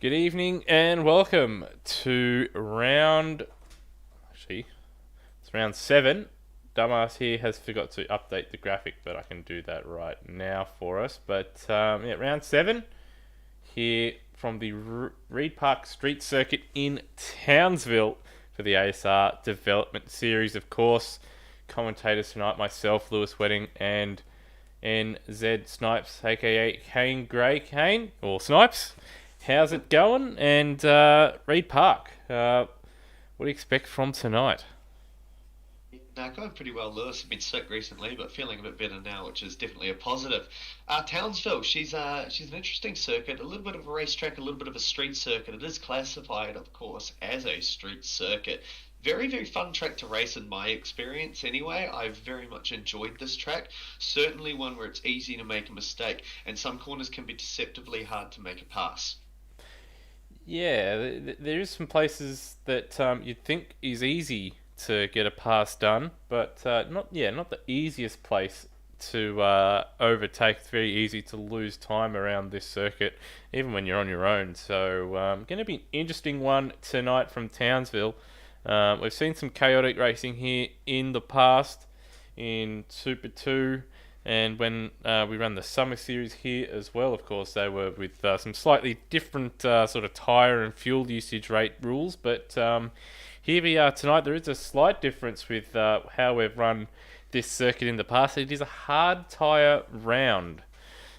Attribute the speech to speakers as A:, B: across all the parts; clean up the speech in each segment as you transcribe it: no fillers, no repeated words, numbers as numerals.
A: Good evening and welcome to it's round 7. Dumbass here has forgot to update the graphic, but I can do that right now for us. But round 7 here from the Reid Park Street Circuit in Townsville for the ASR Development Series, of course. Commentators tonight, myself, Lewis Wedding, and NZ Snipes, aka Kane Gray Kane, or Snipes. How's it going? And Reid Park, what do you expect from tonight?
B: Going pretty well, Lewis. I've been sick recently, but feeling a bit better now, which is definitely a positive. Townsville, she's an interesting circuit, a little bit of a racetrack, a little bit of a street circuit. It is classified, of course, as a street circuit. Very, very fun track to race in my experience anyway. I've very much enjoyed this track. Certainly one where it's easy to make a mistake, and some corners can be deceptively hard to make a pass.
A: Yeah, there is some places that you'd think is easy to get a pass done, but not the easiest place to overtake. It's very easy to lose time around this circuit, even when you're on your own. So, going to be an interesting one tonight from Townsville. We've seen some chaotic racing here in the past in Super 2, and when we ran the Summer Series here as well. Of course, they were with some slightly different sort of tyre and fuel usage rate rules, but here we are tonight. There is a slight difference with how we've run this circuit in the past. It is a hard tyre round,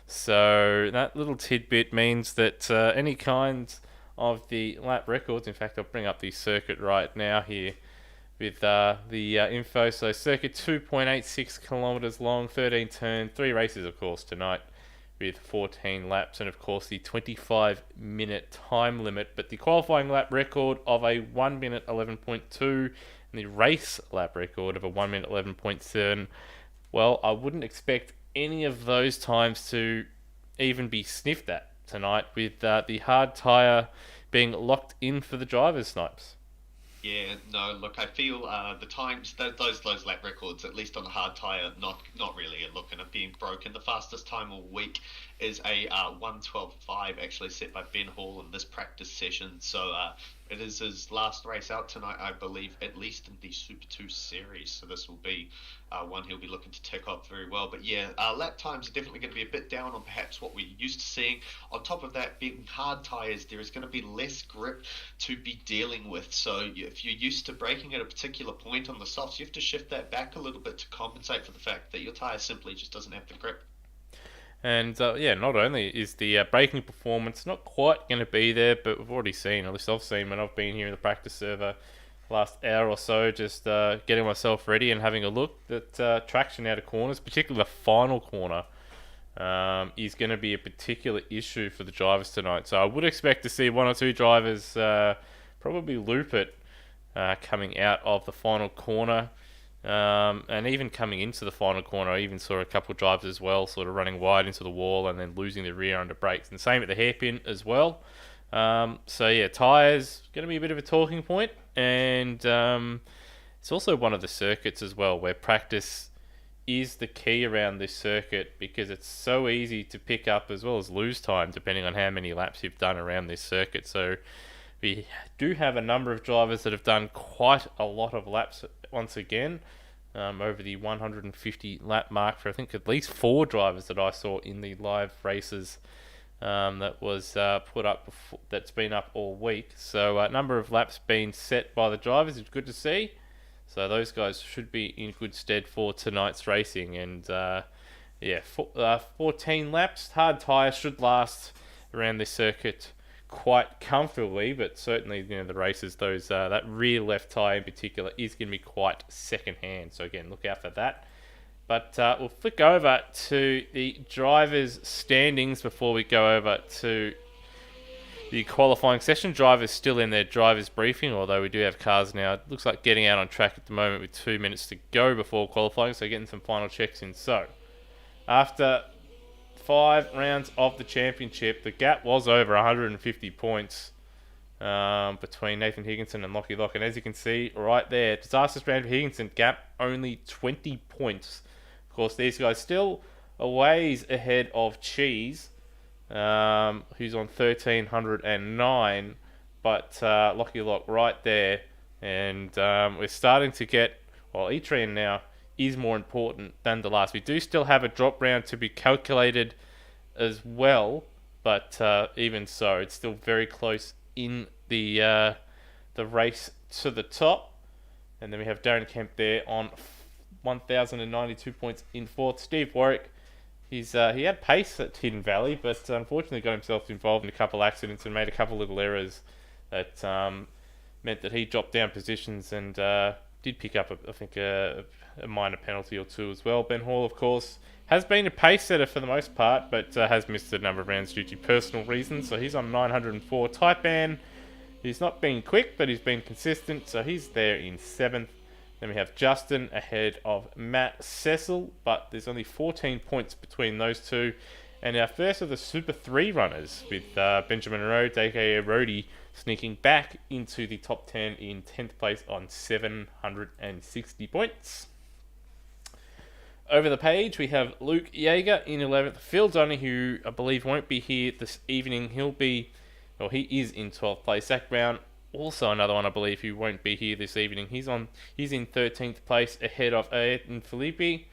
A: so that little tidbit means that any kinds of the lap records, in fact I'll bring up the circuit right now here with the info. So circuit 2.86 kilometres long, 13 turns, 3 races of course tonight with 14 laps, and of course the 25-minute time limit. But the qualifying lap record of a 1 minute 11.2 and the race lap record of a 1 minute 11.7, well, I wouldn't expect any of those times to even be sniffed at tonight, with the hard tyre being locked in for the drivers, Snipes.
B: Yeah, no, look, I feel the times those lap records, at least on the hard tire, not really looking at being broken. The fastest time all week is a 1:12.5, actually set by Ben Hall in this practice session. So it is his last race out tonight, I believe, at least in the Super 2 series. So this will be one he'll be looking to tick off very well. But yeah, lap times are definitely going to be a bit down on perhaps what we're used to seeing. On top of that, being hard tyres, there is going to be less grip to be dealing with. So if you're used to braking at a particular point on the softs, you have to shift that back a little bit to compensate for the fact that your tyre simply just doesn't have the grip.
A: And not only is the braking performance not quite going to be there, but we've already seen, at least I've seen when I've been here in the practice server last hour or so, just getting myself ready and having a look, that traction out of corners, particularly the final corner, is going to be a particular issue for the drivers tonight. So I would expect to see one or two drivers probably loop it coming out of the final corner. And even coming into the final corner, I even saw a couple of drivers as well, sort of running wide into the wall and then losing the rear under brakes. And same at the hairpin as well. So yeah, tyres going to be a bit of a talking point, and it's also one of the circuits as well where practice is the key around this circuit, because it's so easy to pick up as well as lose time depending on how many laps you've done around this circuit. So we do have a number of drivers that have done quite a lot of laps once again, over the 150 lap mark for I think at least 4 drivers that I saw in the live races that was put up that's been up all week. So a number of laps being set by the drivers is good to see. So those guys should be in good stead for tonight's racing. And 14 laps. Hard tyre should last around this circuit quite comfortably, but certainly the races, those that rear left tyre in particular is going to be quite second hand. So again, look out for that. But we'll flick over to the drivers' standings before we go over to the qualifying session. Drivers still in their drivers' briefing, although we do have cars now. It looks like getting out on track at the moment with 2 minutes to go before qualifying, so getting some final checks in. So, after 5 rounds of the championship, the gap was over 150 points between Nathan Higginson and Lockie Lock. And as you can see right there, disastrous round for Higginson, gap only 20 points. Of course, these guys still a ways ahead of Cheese, who's on 1309, but Lockie Lock right there, and we're starting to get, well, Etrian now is more important than the last. We do still have a drop round to be calculated as well, but even so, it's still very close in the race to the top. And then we have Darren Kemp there on 1,092 points in fourth. Steve Warwick, he had pace at Hidden Valley, but unfortunately got himself involved in a couple accidents and made a couple little errors that meant that he dropped down positions and did pick up, I think, a minor penalty or two as well. Ben Hall, of course, has been a pace setter for the most part, but has missed a number of rounds due to personal reasons, so he's on 904. Taipan, he's not been quick, but he's been consistent, so he's there in seventh. Then we have Justin ahead of Matt Cecil, but there's only 14 points between those two. And our first of the Super 3 runners, with Benjamin Rhodes, aka Rhodey, sneaking back into the top 10 in 10th place on 760 points. Over the page, we have Luke Yeager in 11th. Phil Donny, who I believe won't be here this evening. He is in 12th place. Zach Brown, also another one I believe who won't be here this evening. He's in 13th place ahead of Ayrton Filippi,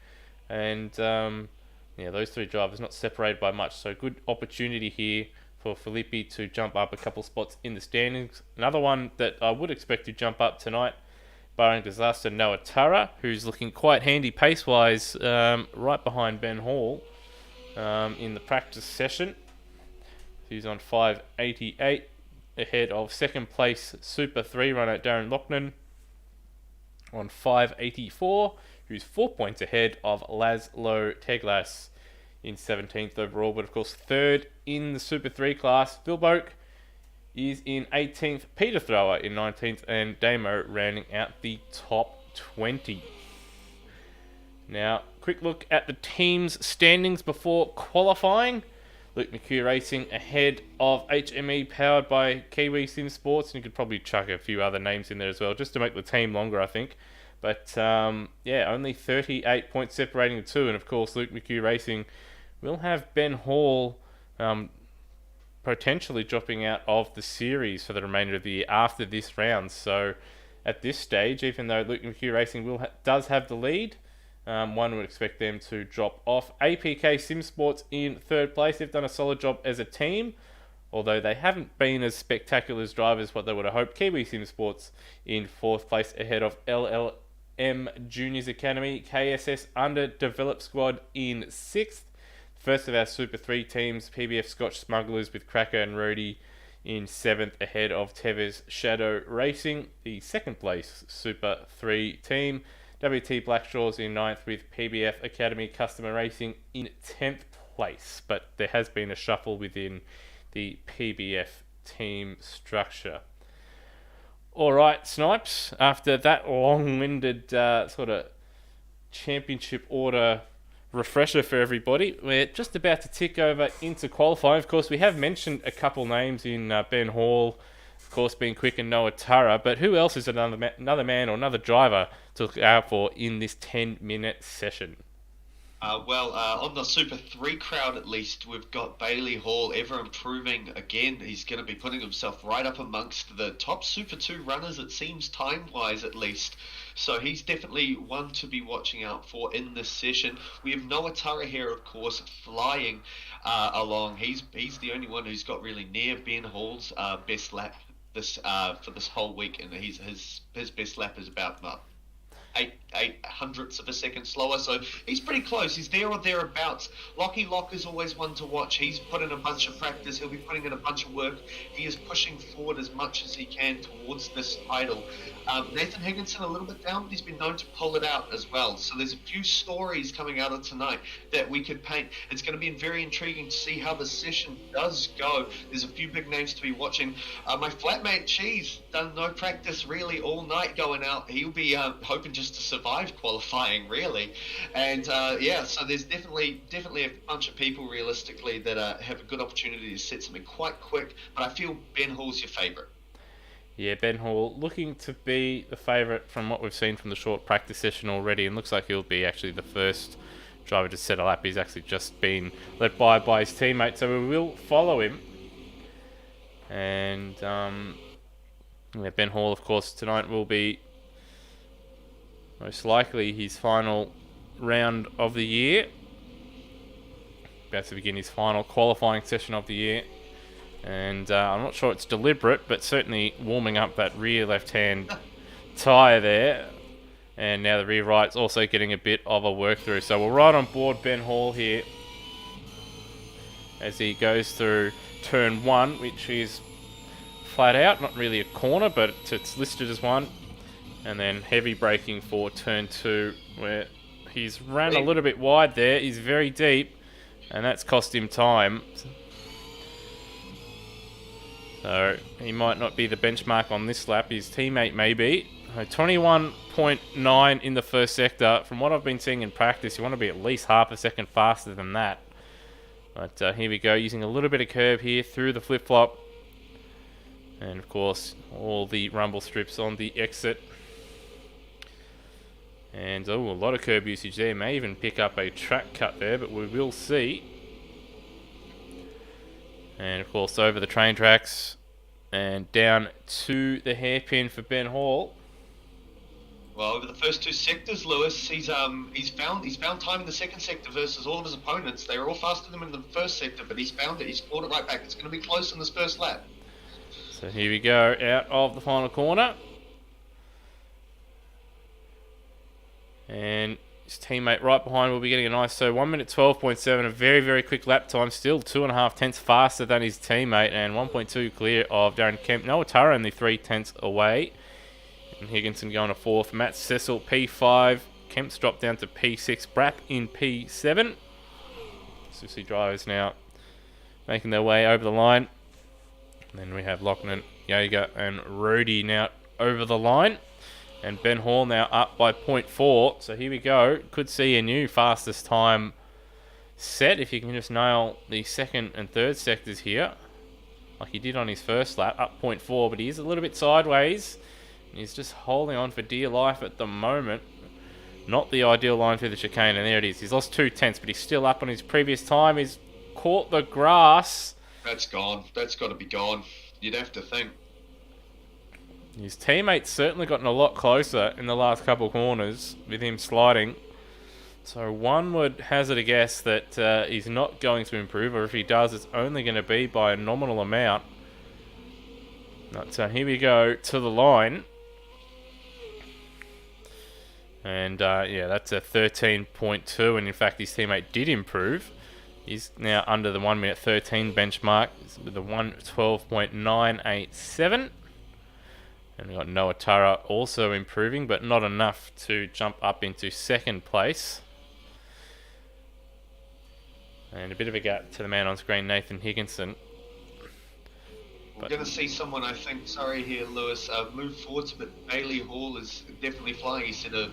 A: and those three drivers not separated by much, so good opportunity here for Filippi to jump up a couple spots in the standings. Another one that I would expect to jump up tonight, barring disaster, Noah Tara, who's looking quite handy pace-wise, right behind Ben Hall in the practice session. He's on 588, ahead of second place Super 3 runner Darren Loughnane on 584, who's 4 points ahead of Laszlo Teglas in 17th overall. But of course, third in the Super 3 class, Phil Boak is in 18th, Peter Thrower in 19th, and Damo rounding out the top 20. Now, quick look at the team's standings before qualifying. Luke McHugh Racing ahead of HME, powered by Kiwi Sim Sports, and you could probably chuck a few other names in there as well, just to make the team longer, I think. But only 38 points separating the two, and of course Luke McHugh Racing will have Ben Hall potentially dropping out of the series for the remainder of the year after this round. So at this stage, even though Luke McHugh Racing does have the lead, one would expect them to drop off. APK Sim Sports in third place. They've done a solid job as a team, although they haven't been as spectacular as drivers what they would have hoped. Kiwi Sim Sports in fourth place ahead of LLM Juniors Academy. KSS Underdeveloped Squad in sixth. First of our Super 3 teams, PBF Scotch Smugglers with Cracker and Rhodey in seventh ahead of Tevez Shadow Racing. The second place Super 3 team. WT Blackshaws in ninth with PBF Academy Customer Racing in 10th place. But there has been a shuffle within the PBF team structure. Alright, Snipes, after that long-winded sort of championship order refresher for everybody, we're just about to tick over into qualifying. Of course, we have mentioned a couple names in Ben Hall, of course, being quick, and Noah Tara, but who else is another man or another driver to look out for in this 10-minute session?
B: On the Super 3 crowd at least, we've got Bailey Hall ever improving again. He's going to be putting himself right up amongst the top Super 2 runners, it seems, time-wise at least. So he's definitely one to be watching out for in this session. We have Noah Tara here, of course, flying along. He's the only one who's got really near Ben Hall's best lap for this whole week, and his best lap is about eight hundredths of a second slower, so he's pretty close. He's there or thereabouts. Lockie Lock is always one to watch. He's put in a bunch of practice. He'll be putting in a bunch of work. He is pushing forward as much as he can towards this title. Nathan Higginson a little bit down, but he's been known to pull it out as well. So there's a few stories coming out of tonight that we could paint. It's going to be very intriguing to see how the session does go. There's a few big names to be watching. My flatmate Cheese done no practice really all night going out. He'll be hoping just to survive qualifying really, and so there's definitely a bunch of people realistically that have a good opportunity to set something quite quick, but I feel Ben Hall's your favourite.
A: Yeah, Ben Hall looking to be the favourite from what we've seen from the short practice session already, and looks like he'll be actually the first driver just set a lap. He's actually just been let by his teammate, so we will follow him. And Ben Hall, of course, tonight will be most likely his final round of the year. About to begin his final qualifying session of the year. And I'm not sure it's deliberate, but certainly warming up that rear left-hand tyre there. And now the rear right's also getting a bit of a work through. So we're right on board Ben Hall here as he goes through turn 1, which is flat out, not really a corner, but it's listed as one. And then heavy braking for turn 2, where he's ran a little bit wide there. He's very deep, and that's cost him time. So he might not be the benchmark on this lap. His teammate may be. 21.9 in the first sector. From what I've been seeing in practice, you want to be at least half a second faster than that. But here we go, using a little bit of curb here through the flip-flop. And of course, all the rumble strips on the exit. And a lot of curb usage there. May even pick up a track cut there, but we will see. And of course, over the train tracks and down to the hairpin for Ben Hall.
B: Well, over the first 2 sectors, Lewis, he's found time in the second sector versus all of his opponents. They were all faster than him in the first sector, but he's found it. He's fought it right back. It's going to be close in this first lap.
A: So here we go, out of the final corner. And his teammate right behind will be getting a nice, so 1 minute 12.7, a very, very quick lap time, still 2.5 tenths faster than his teammate, and 1.2 clear of Darren Kemp. Noah Turra only 3 tenths away. And Higginson going to 4th. Matt Cecil P5. Kemp's dropped down to P6. Brapp in P7. Susie drivers now making their way over the line. And then we have Lochner, Jaeger and Rudy now over the line. And Ben Hall now up by 0.4. So here we go. Could see a new fastest time set if you can just nail the second and third sectors here. Like he did on his first lap, up 0.4. But he is a little bit sideways. He's just holding on for dear life at the moment. Not the ideal line through the chicane. And there it is. He's lost 2 tenths, but he's still up on his previous time. He's caught the grass.
B: That's gone. That's got to be gone. You'd have to think.
A: His teammate's certainly gotten a lot closer in the last couple of corners with him sliding. So one would hazard a guess that he's not going to improve, or if he does, it's only going to be by a nominal amount. So here we go to the line. And yeah, that's a 13.2, and in fact his teammate did improve. He's now under the 1 minute 13 benchmark with a 1:12.987. And we've got Noah Turra also improving, but not enough to jump up into second place. And a bit of a gap to the man on screen, Nathan Higginson.
B: We're going to see someone, I think, sorry here, Lewis, move forwards, but Bailey Hall is definitely flying. He's set a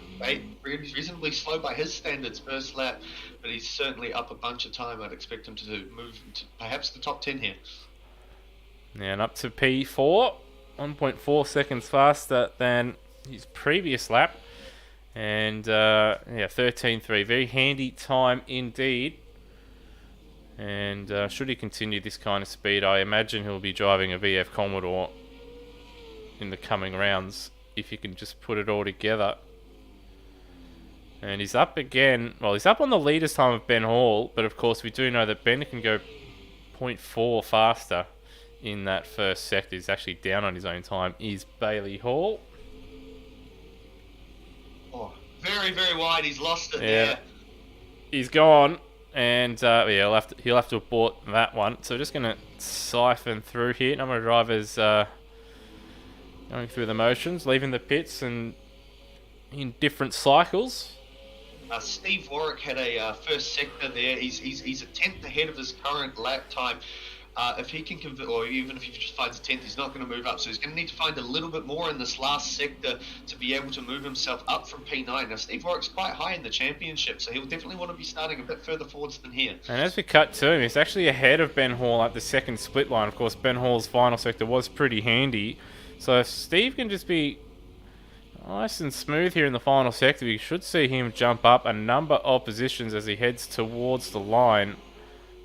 B: reasonably slow by his standards first lap, but he's certainly up a bunch of time. I'd expect him to move to perhaps the top 10 here.
A: And up to P4, 1.4 seconds faster than his previous lap. And yeah, 13.3, very handy time indeed. And should he continue this kind of speed, I imagine he'll be driving a VF Commodore in the coming rounds, if you can just put it all together. And he's up again. Well, he's up on the leader's time of Ben Hall, but of course we do know that Ben can go 0.4 faster in that first sector. He's actually down on his own time, is Bailey Hall.
B: Oh, very, very wide. He's lost it there.
A: He's gone. And yeah, he'll have to abort that one. So just going to siphon through here. Number of drivers going through the motions, leaving the pits and in different cycles.
B: Steve Warwick had a first sector there. He's a tenth ahead of his current lap time. If he can convert, or even if he just finds a 10th, he's not going to move up. So he's going to need to find a little bit more in this last sector to be able to move himself up from P9. Now, Steve Warwick's quite high in the championship, so he'll definitely want to be starting a bit further forwards than here.
A: And as we cut to him, he's actually ahead of Ben Hall at the second split line. Of course, Ben Hall's final sector was pretty handy. So if Steve can just be Nice and smooth here in the final sector. You should see him jump up a number of positions as he heads towards the line.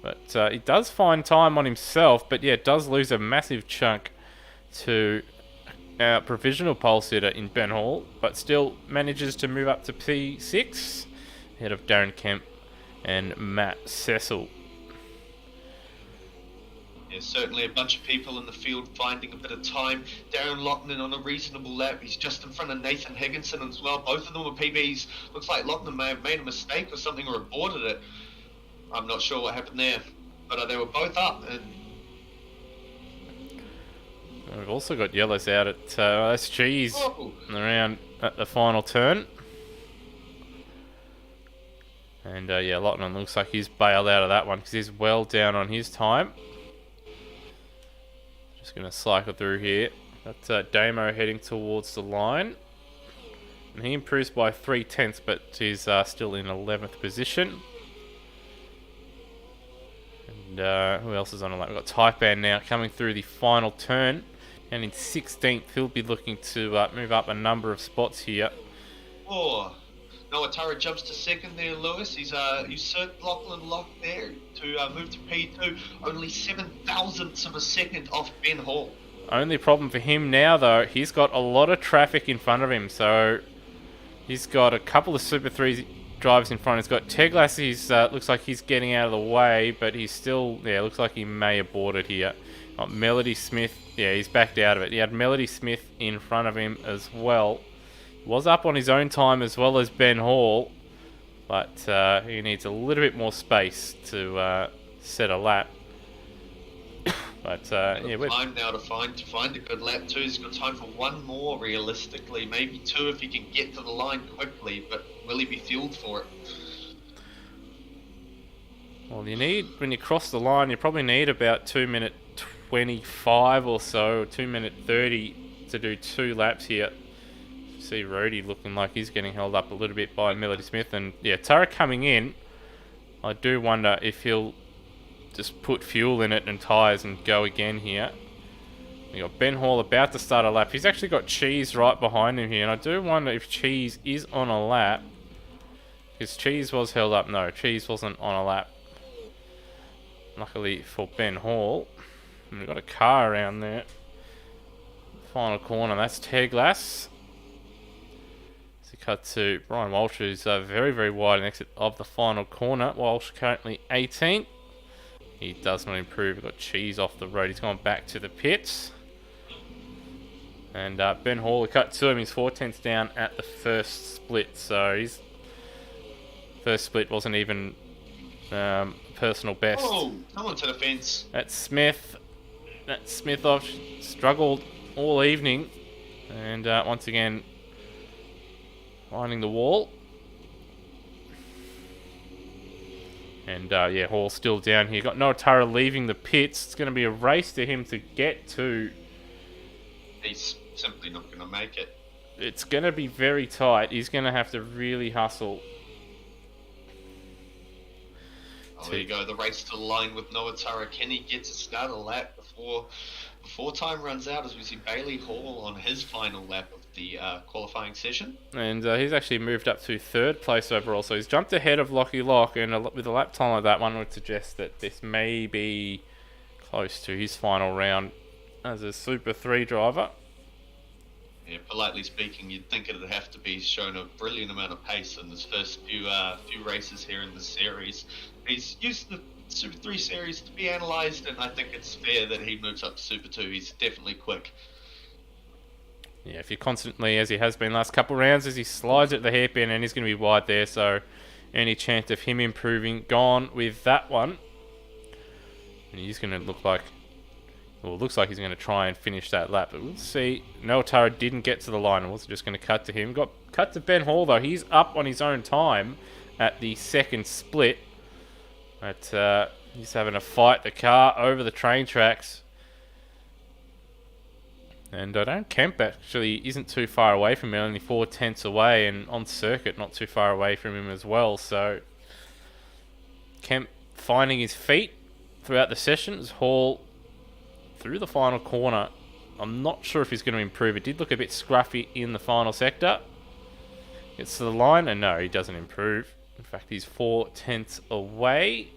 A: But he does find time on himself, but yeah, does lose a massive chunk to our provisional pole sitter in Ben Hall, but still manages to move up to P6 ahead of Darren Kemp and Matt Cecil.
B: There's certainly a bunch of people in the field finding a bit of time. Darren Loughnane on a reasonable lap. He's just in front of Nathan Higginson as well. Both of them are PBs. Looks like Loughnane may have made a mistake or something or aborted it. I'm not sure what happened there. But they were both up. And
A: we've also got yellows out at SG's around at the final turn. And yeah, Loughnane looks like he's bailed out of that one because he's well down on his time. Just going to cycle through here. Got Damo heading towards the line. And he improves by 0.3, but he's still in 11th position. And who else is on the line? We've got Taipan now coming through the final turn. And in 16th, he'll be looking to move up a number of spots here.
B: Oh, Noatara jumps to second there, Lewis. He's usurped Lachlan Lock there to move to P2. Only 7,000ths of a second off Ben Hall.
A: Only problem for him now, though, he's got a lot of traffic in front of him. So he's got a couple of Super 3 drivers in front. He's got Teglas. He's looks like he's getting out of the way, but he's still, yeah, looks like he may abort it here. Got Melody Smith. Yeah, he's backed out of it. He had Melody Smith in front of him as well. Was up on his own time as well as Ben Hall, but he needs a little bit more space to set a lap. But yeah, we're
B: time now to find a good lap too. He's got time for one more realistically, maybe two if he can get to the line quickly. But will he be fueled for it?
A: Well, you need, when you cross the line, you probably need about 2:25 or so, 2:30 to do 2 laps here. See Rody looking like he's getting held up a little bit by Melody Smith, and yeah, Tara coming in. I do wonder if he'll just put fuel in it and tyres and go again here. We got Ben Hall about to start a lap. He's actually got Cheese right behind him here, and I do wonder if Cheese is on a lap, because Cheese was held up. No, Cheese wasn't on a lap. Luckily for Ben Hall, and we've got a car around there. Final corner, that's Teglas. Cut to Brian Walsh, who's very, very wide an exit of the final corner. Walsh currently 18th. He does not improve. We've got Cheese off the road. He's gone back to the pits. And Ben Hall, cut to him. He's 4/10 down at the first split. So his first split wasn't even personal best.
B: Oh, someone to the fence.
A: That's Smith. That's Smith off. Struggled all evening. And once again, finding the wall. And yeah, Hall still down here. Got Noatara leaving the pits. It's going to be a race to him to get to.
B: He's simply not going to make it.
A: It's going to be very tight. He's going to have to really hustle.
B: Oh, there you go. The race to the line with Noatara. Can he get to start a lap before time runs out, as we see Bailey Hall on his final lap of the qualifying session?
A: And he's actually moved up to 3rd place overall, so he's jumped ahead of Lockie Lock, and with a lap time like that, one would suggest that this may be close to his final round as a Super 3 driver.
B: Yeah, politely speaking, you'd think it'd have to be shown a brilliant amount of pace in his first few races here in the series. He's used the Super 3 series to be analysed, and I think it's fair that he moves up to Super 2. He's definitely quick.
A: Yeah, if he constantly, as he has been last couple of rounds, as he slides at the hairpin, and he's going to be wide there, so any chance of him improving gone with that one. And he's going to look like, well, it looks like he's going to try and finish that lap, but we'll see. Noatara didn't get to the line. It was just going to cut to him. Got cut to Ben Hall, though. He's up on his own time at the second split. But he's having to fight the car over the train tracks. And I don't, Kemp actually isn't too far away from him, only 4/10 away, and on circuit not too far away from him as well. So Kemp finding his feet throughout the sessions. Hall through the final corner I'm not sure if he's going to improve. It did look a bit scruffy in the final sector. Gets to the line, and no, he doesn't improve. In fact, he's 4/10 away.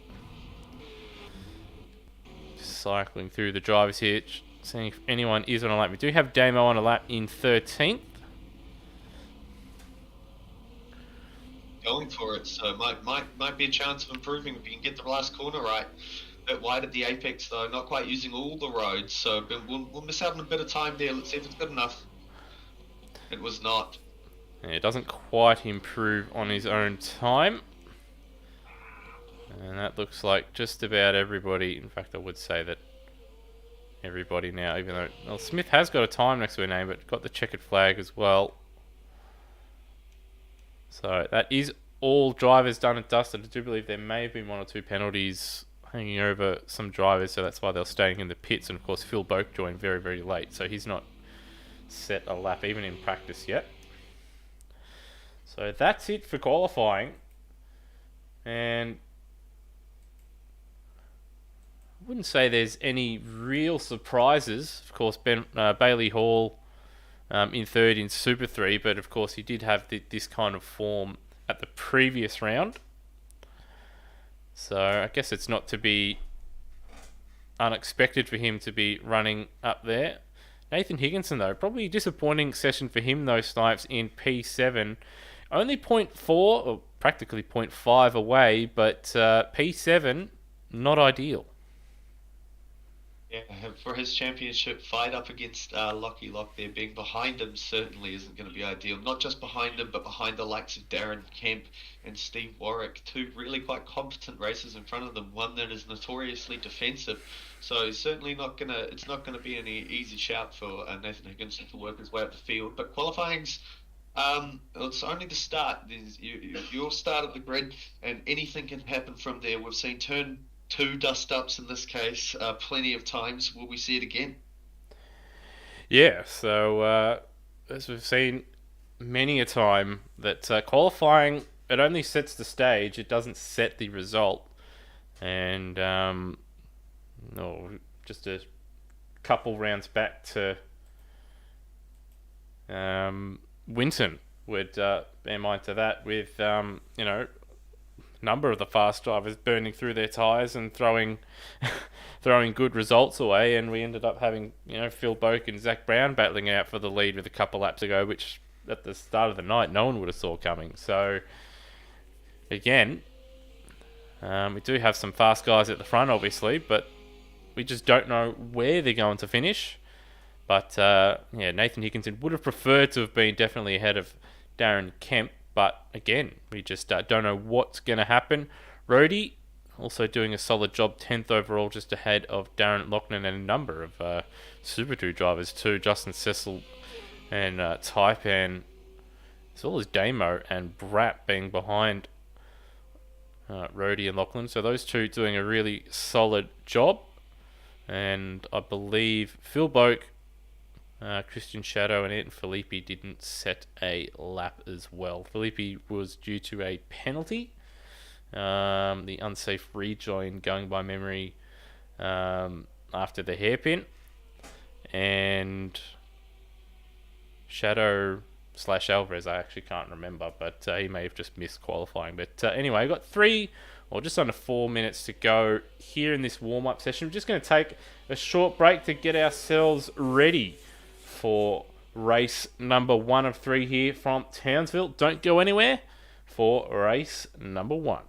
A: Just cycling through the drivers here, seeing if anyone is on a lap. We do have Damo on a lap in 13th.
B: Going for it, so might be a chance of improving if you can get the last corner right. A bit wide at the apex though, not quite using all the roads, so we'll miss out on a bit of time there. Let's see if it's good enough. It was not.
A: Yeah, it doesn't quite improve on his own time. And that looks like just about everybody. In fact, I would say that everybody now, even though Smith has got a time next to her name, but got the checkered flag as well. So that is all drivers done and dusted. I do believe there may have been 1 or 2 penalties hanging over some drivers, so that's why they're staying in the pits. And of course, Phil Boak joined very, very late, so he's not set a lap even in practice yet. So that's it for qualifying. And I wouldn't say there's any real surprises. Of course, Bailey Hall in third in Super 3, but of course he did have this kind of form at the previous round. So I guess it's not to be unexpected for him to be running up there. Nathan Higginson, though, probably a disappointing session for him, though, Snipes, in P7. Only 0.4, or practically 0.5 away, but P7, not ideal.
B: Yeah, for his championship fight up against Lockie Lock there, being behind him certainly isn't going to be ideal. Not just behind him, but behind the likes of Darren Kemp and Steve Warwick, 2 really quite competent racers in front of them. One that is notoriously defensive, so certainly it's not gonna be any easy shout for Nathan Higginson to work his way up the field. But qualifying's it's only the start. You'll start at the grid, and anything can happen from there. We've seen turn 2 dust-ups in this case plenty of times. Will we see it again?
A: Yeah, so as we've seen many a time, that qualifying, it only sets the stage, it doesn't set the result. And just a couple rounds back to Winton would bear in mind to that, with number of the fast drivers burning through their tyres and throwing good results away, and we ended up having Phil Boak and Zach Brown battling out for the lead with a couple laps ago, which at the start of the night no one would have saw coming. So again, we do have some fast guys at the front, obviously, but we just don't know where they're going to finish. But Nathan Higginson would have preferred to have been definitely ahead of Darren Kemp. But again, we just don't know what's going to happen. Rhodey also doing a solid job, 10th overall, just ahead of Darren Loughnane and a number of Super 2 drivers too. Justin Cecil and Taipan, as well as Damo and Bratt being behind Rhodey and Loughnane. So those two doing a really solid job. And I believe Phil Boak, Christian Shadow and Anton Filippi didn't set a lap as well. Filippi was due to a penalty, the unsafe rejoin going by memory after the hairpin, and Shadow / Alvarez, I actually can't remember, but he may have just missed qualifying. But anyway, I got 3 or just under 4 minutes to go here in this warm-up session. We're just going to take a short break to get ourselves ready for race number 1 of 3 here from Townsville. Don't go anywhere for race number 1.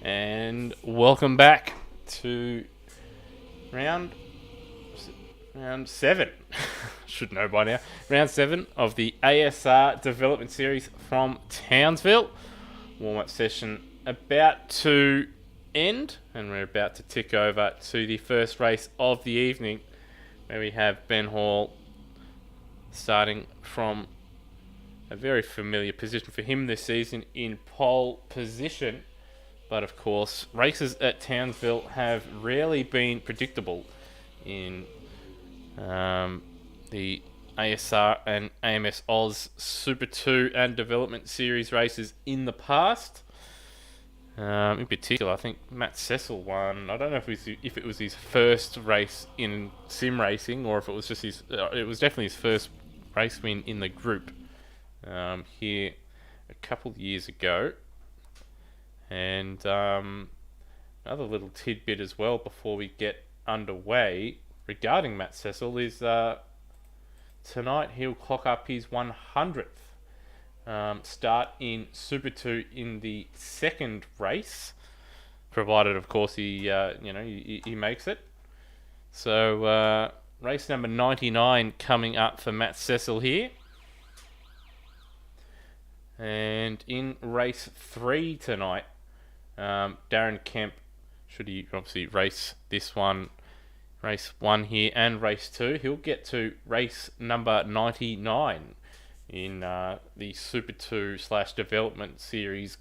A: And welcome back to round 7. Should know by now. Round 7 of the ASR Development Series from Townsville. Warm-up session about to end, and we're about to tick over to the first race of the evening, where we have Ben Hall starting from a very familiar position for him this season in pole position. But of course, races at Townsville have rarely been predictable in the ASR and AMS Oz Super 2 and Development Series races in the past. In particular, I think Matt Cecil won. I don't know if it was his first race in sim racing, or if it was just his. It was definitely his first race win in the group here a couple of years ago. And another little tidbit as well before we get underway regarding Matt Cecil is tonight he'll clock up his 100th start in Super 2 in the second race, provided of course he makes it. So race number 99 coming up for Matt Cecil here. And in race 3 tonight, Darren Kemp, should he obviously race this one, race 1 here and race 2, he'll get to race number 99 in the Super 2 / Development Series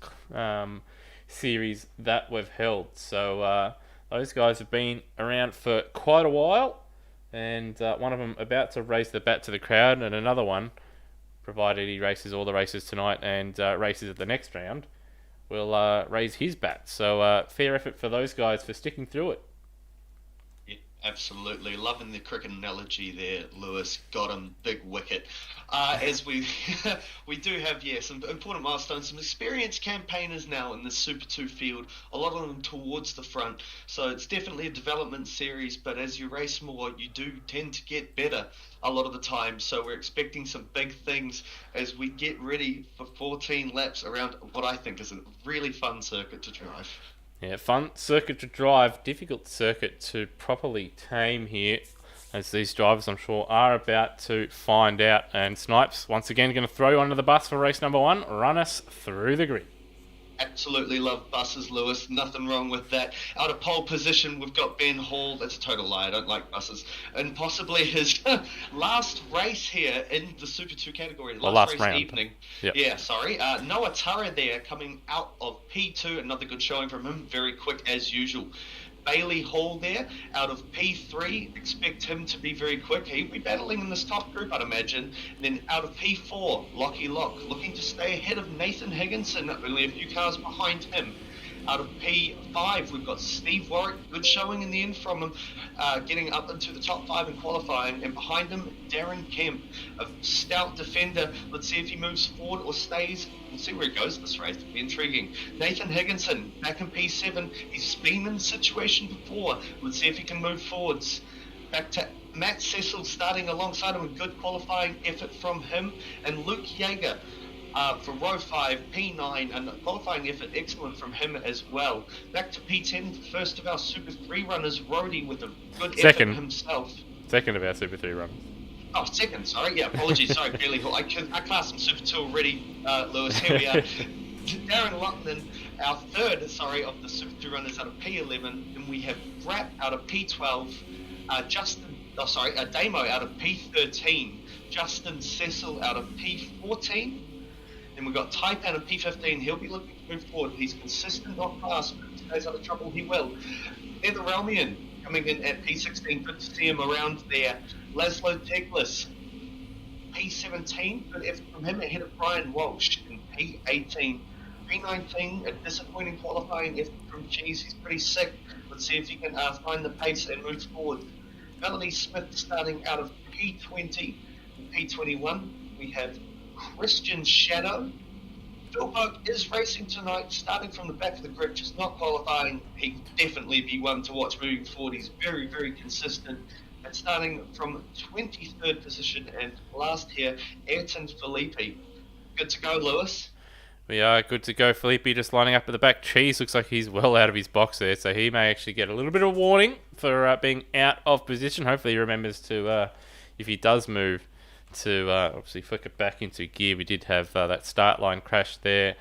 A: series that we've held. So those guys have been around for quite a while, and one of them about to raise the bat to the crowd, and another one, provided he races all the races tonight and races at the next round, will raise his bat. So fair effort for those guys for sticking through it.
B: Yeah, absolutely. Loving the cricket analogy there, Lewis. Got him, big wicket. As we do have, some important milestones, some experienced campaigners now in the Super 2 field, a lot of them towards the front. So it's definitely a development series, but as you race more, you do tend to get better a lot of the time. So we're expecting some big things as we get ready for 14 laps around what I think is a really fun circuit to drive.
A: Yeah, fun circuit to drive, difficult circuit to properly tame here, as these drivers, I'm sure, are about to find out. And Snipes, once again, going to throw you under the bus for race number 1. Run us through the grid.
B: Absolutely love buses, Lewis. Nothing wrong with that. Out of pole position, we've got Ben Hall. That's a total lie. I don't like buses. And possibly his last race here in the Super 2 category. Last race round. Evening. Yep. Yeah, sorry. Noah Turra there coming out of P2. Another good showing from him. Very quick as usual. Bailey Hall there out of P3. Expect him to be very quick. He'll be battling in this top group, I'd imagine. And then out of P4, Lockie Lock, looking to stay ahead of Nathan Higginson, only a few cars behind him. Out of P5, we've got Steve Warwick, good showing in the end from him, getting up into the top 5 in qualifying. And behind him, Darren Kemp, a stout defender. Let's see if he moves forward or stays. We'll see where he goes this race. It'll be intriguing. Nathan Higginson, back in P7. He's been in the situation before. Let's see if he can move forwards. Back to Matt Cecil starting alongside him, a good qualifying effort from him. And Luke Yeager, for row 5, P9, and qualifying effort excellent from him as well. Back to P10, the first of our Super 3 runners, Rhodey, with a good effort himself.
A: Second of our Super 3 runners.
B: Oh, second, sorry. Yeah, apologies. Sorry, Bailey Hall. I classed him Super 2 already, Lewis. Here we are. Darren Luckman, our third, of the Super 2 runners out of P11. And we have Brap out of P12. Damo out of P13. Justin Cecil out of P14. Then we've got Taipan at P15. He'll be looking to move forward. He's consistent, not fast, but if he stays out of trouble, he will. Heather Relmian coming in at P16. Good to see him around there. Laszlo Teglis, P17. Good effort from him ahead of Brian Walsh in P18. P19, a disappointing qualifying effort from Cheese. He's pretty sick. Let's see if he can find the pace and move forward. Melanie Smith starting out of P20. In P21, we have Christian Shadow. Phil Pope is racing tonight, starting from the back of the grid, just not qualifying. He'd definitely be one to watch moving forward. He's very, very consistent. And starting from 23rd position and last here, Ayrton Felipe. Good to go, Lewis.
A: We are good to go. Felipe just lining up at the back. Cheese looks like he's well out of his box there, so he may actually get a little bit of warning for being out of position. Hopefully he remembers to, if he does move, to obviously flick it back into gear. We did have that start line crash there.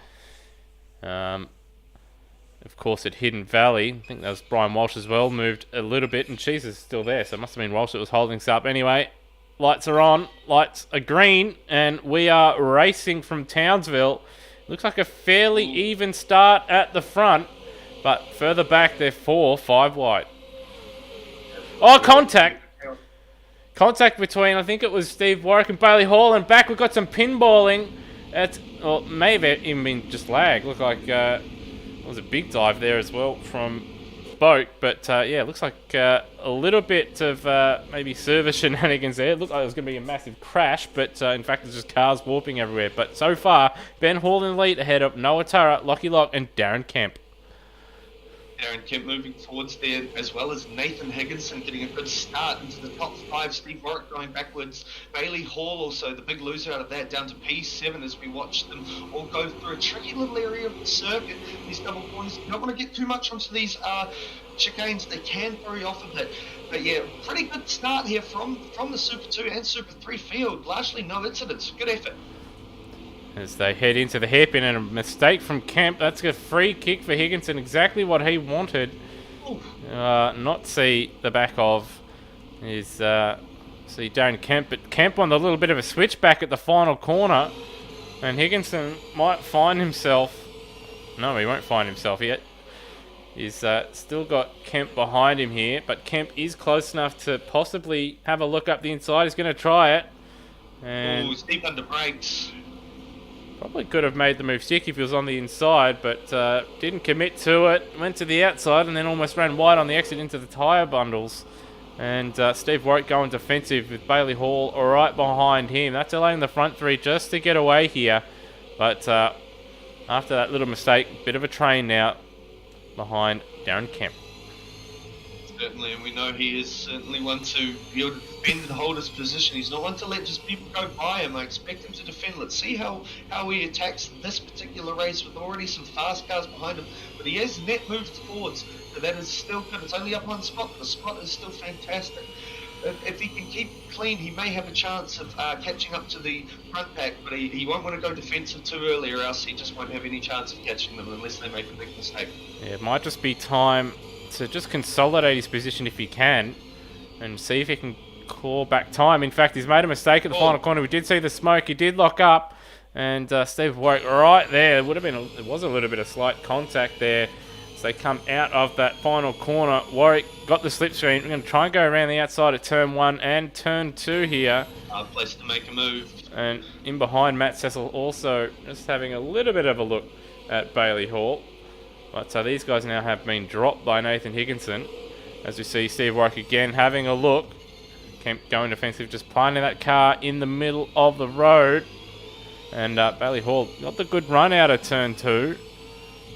A: Of course, at Hidden Valley, I think that was Brian Walsh as well, moved a little bit, and Cheese is still there, so it must have been Walsh that was holding us up. Anyway, lights are on, lights are green, and we are racing from Townsville. Looks like a fairly even start at the front, but further back they're 5 wide. Oh, contact! Contact between, I think it was Steve Warwick and Bailey Hall, and back we've got some pinballing. Well, maybe even been just lag. Looked like it was a big dive there as well from Boat, but yeah, looks like a little bit of maybe service shenanigans there. It looked like it was going to be a massive crash, but in fact it's just cars warping everywhere. But so far, Ben Hall in the lead ahead of Noah Turra, Lockie Lock and Darren Kemp.
B: Darren Kemp moving towards there, as well as Nathan Higginson getting a good start into the top 5. Steve Warwick going backwards. Bailey Hall also the big loser out of that, down to P7 as we watch them all go through a tricky little area of the circuit. These double corners, you don't want to get too much onto these chicanes. They can throw you off a bit. But yeah, pretty good start here from the Super 2 and Super 3 field. Largely no incidents. Good effort.
A: As they head into the hairpin, and a mistake from Kemp. That's a free kick for Higginson, exactly what he wanted. Not see the back of is see Darren Kemp, but Kemp on a little bit of a switchback at the final corner, and Higginson might find himself. No, he won't find himself yet. He's still got Kemp behind him here, but Kemp is close enough to possibly have a look up the inside. He's going to try it, and
B: deep under brakes.
A: Probably could have made the move stick if he was on the inside, but didn't commit to it. Went to the outside and then almost ran wide on the exit into the tyre bundles. And Steve Warwick going defensive with Bailey Hall right behind him. That's allowing the front 3 just to get away here. But after that little mistake, bit of a train now behind Darren Kemp.
B: Certainly, and we know he is certainly one to be able to defend and hold his position. He's not one to let just people go by him. I expect him to defend. Let's see how he attacks this particular race with already some fast cars behind him. But he has net moved forwards, so that is still good. It's only up one spot, but the spot is still fantastic. If he can keep clean, he may have a chance of catching up to the front pack, but he won't want to go defensive too early, or else he just won't have any chance of catching them unless they make a big mistake.
A: Yeah, it might just be time to just consolidate his position if he can, and see if he can claw back time. In fact, he's made a mistake at the final corner. We did see the smoke. He did lock up, and Steve Warwick right there. It was a little bit of slight contact there as they come out of that final corner. Warwick got the slipstream. We're going to try and go around the outside at turn 1 and turn 2 here.
B: Hard place to make a move.
A: And in behind, Matt Cecil also just having a little bit of a look at Bailey Hall. But so these guys now have been dropped by Nathan Higginson. As we see Steve Warwick again having a look. Kemp going defensive, just planting that car in the middle of the road. And Bailey Hall got the good run out of turn 2.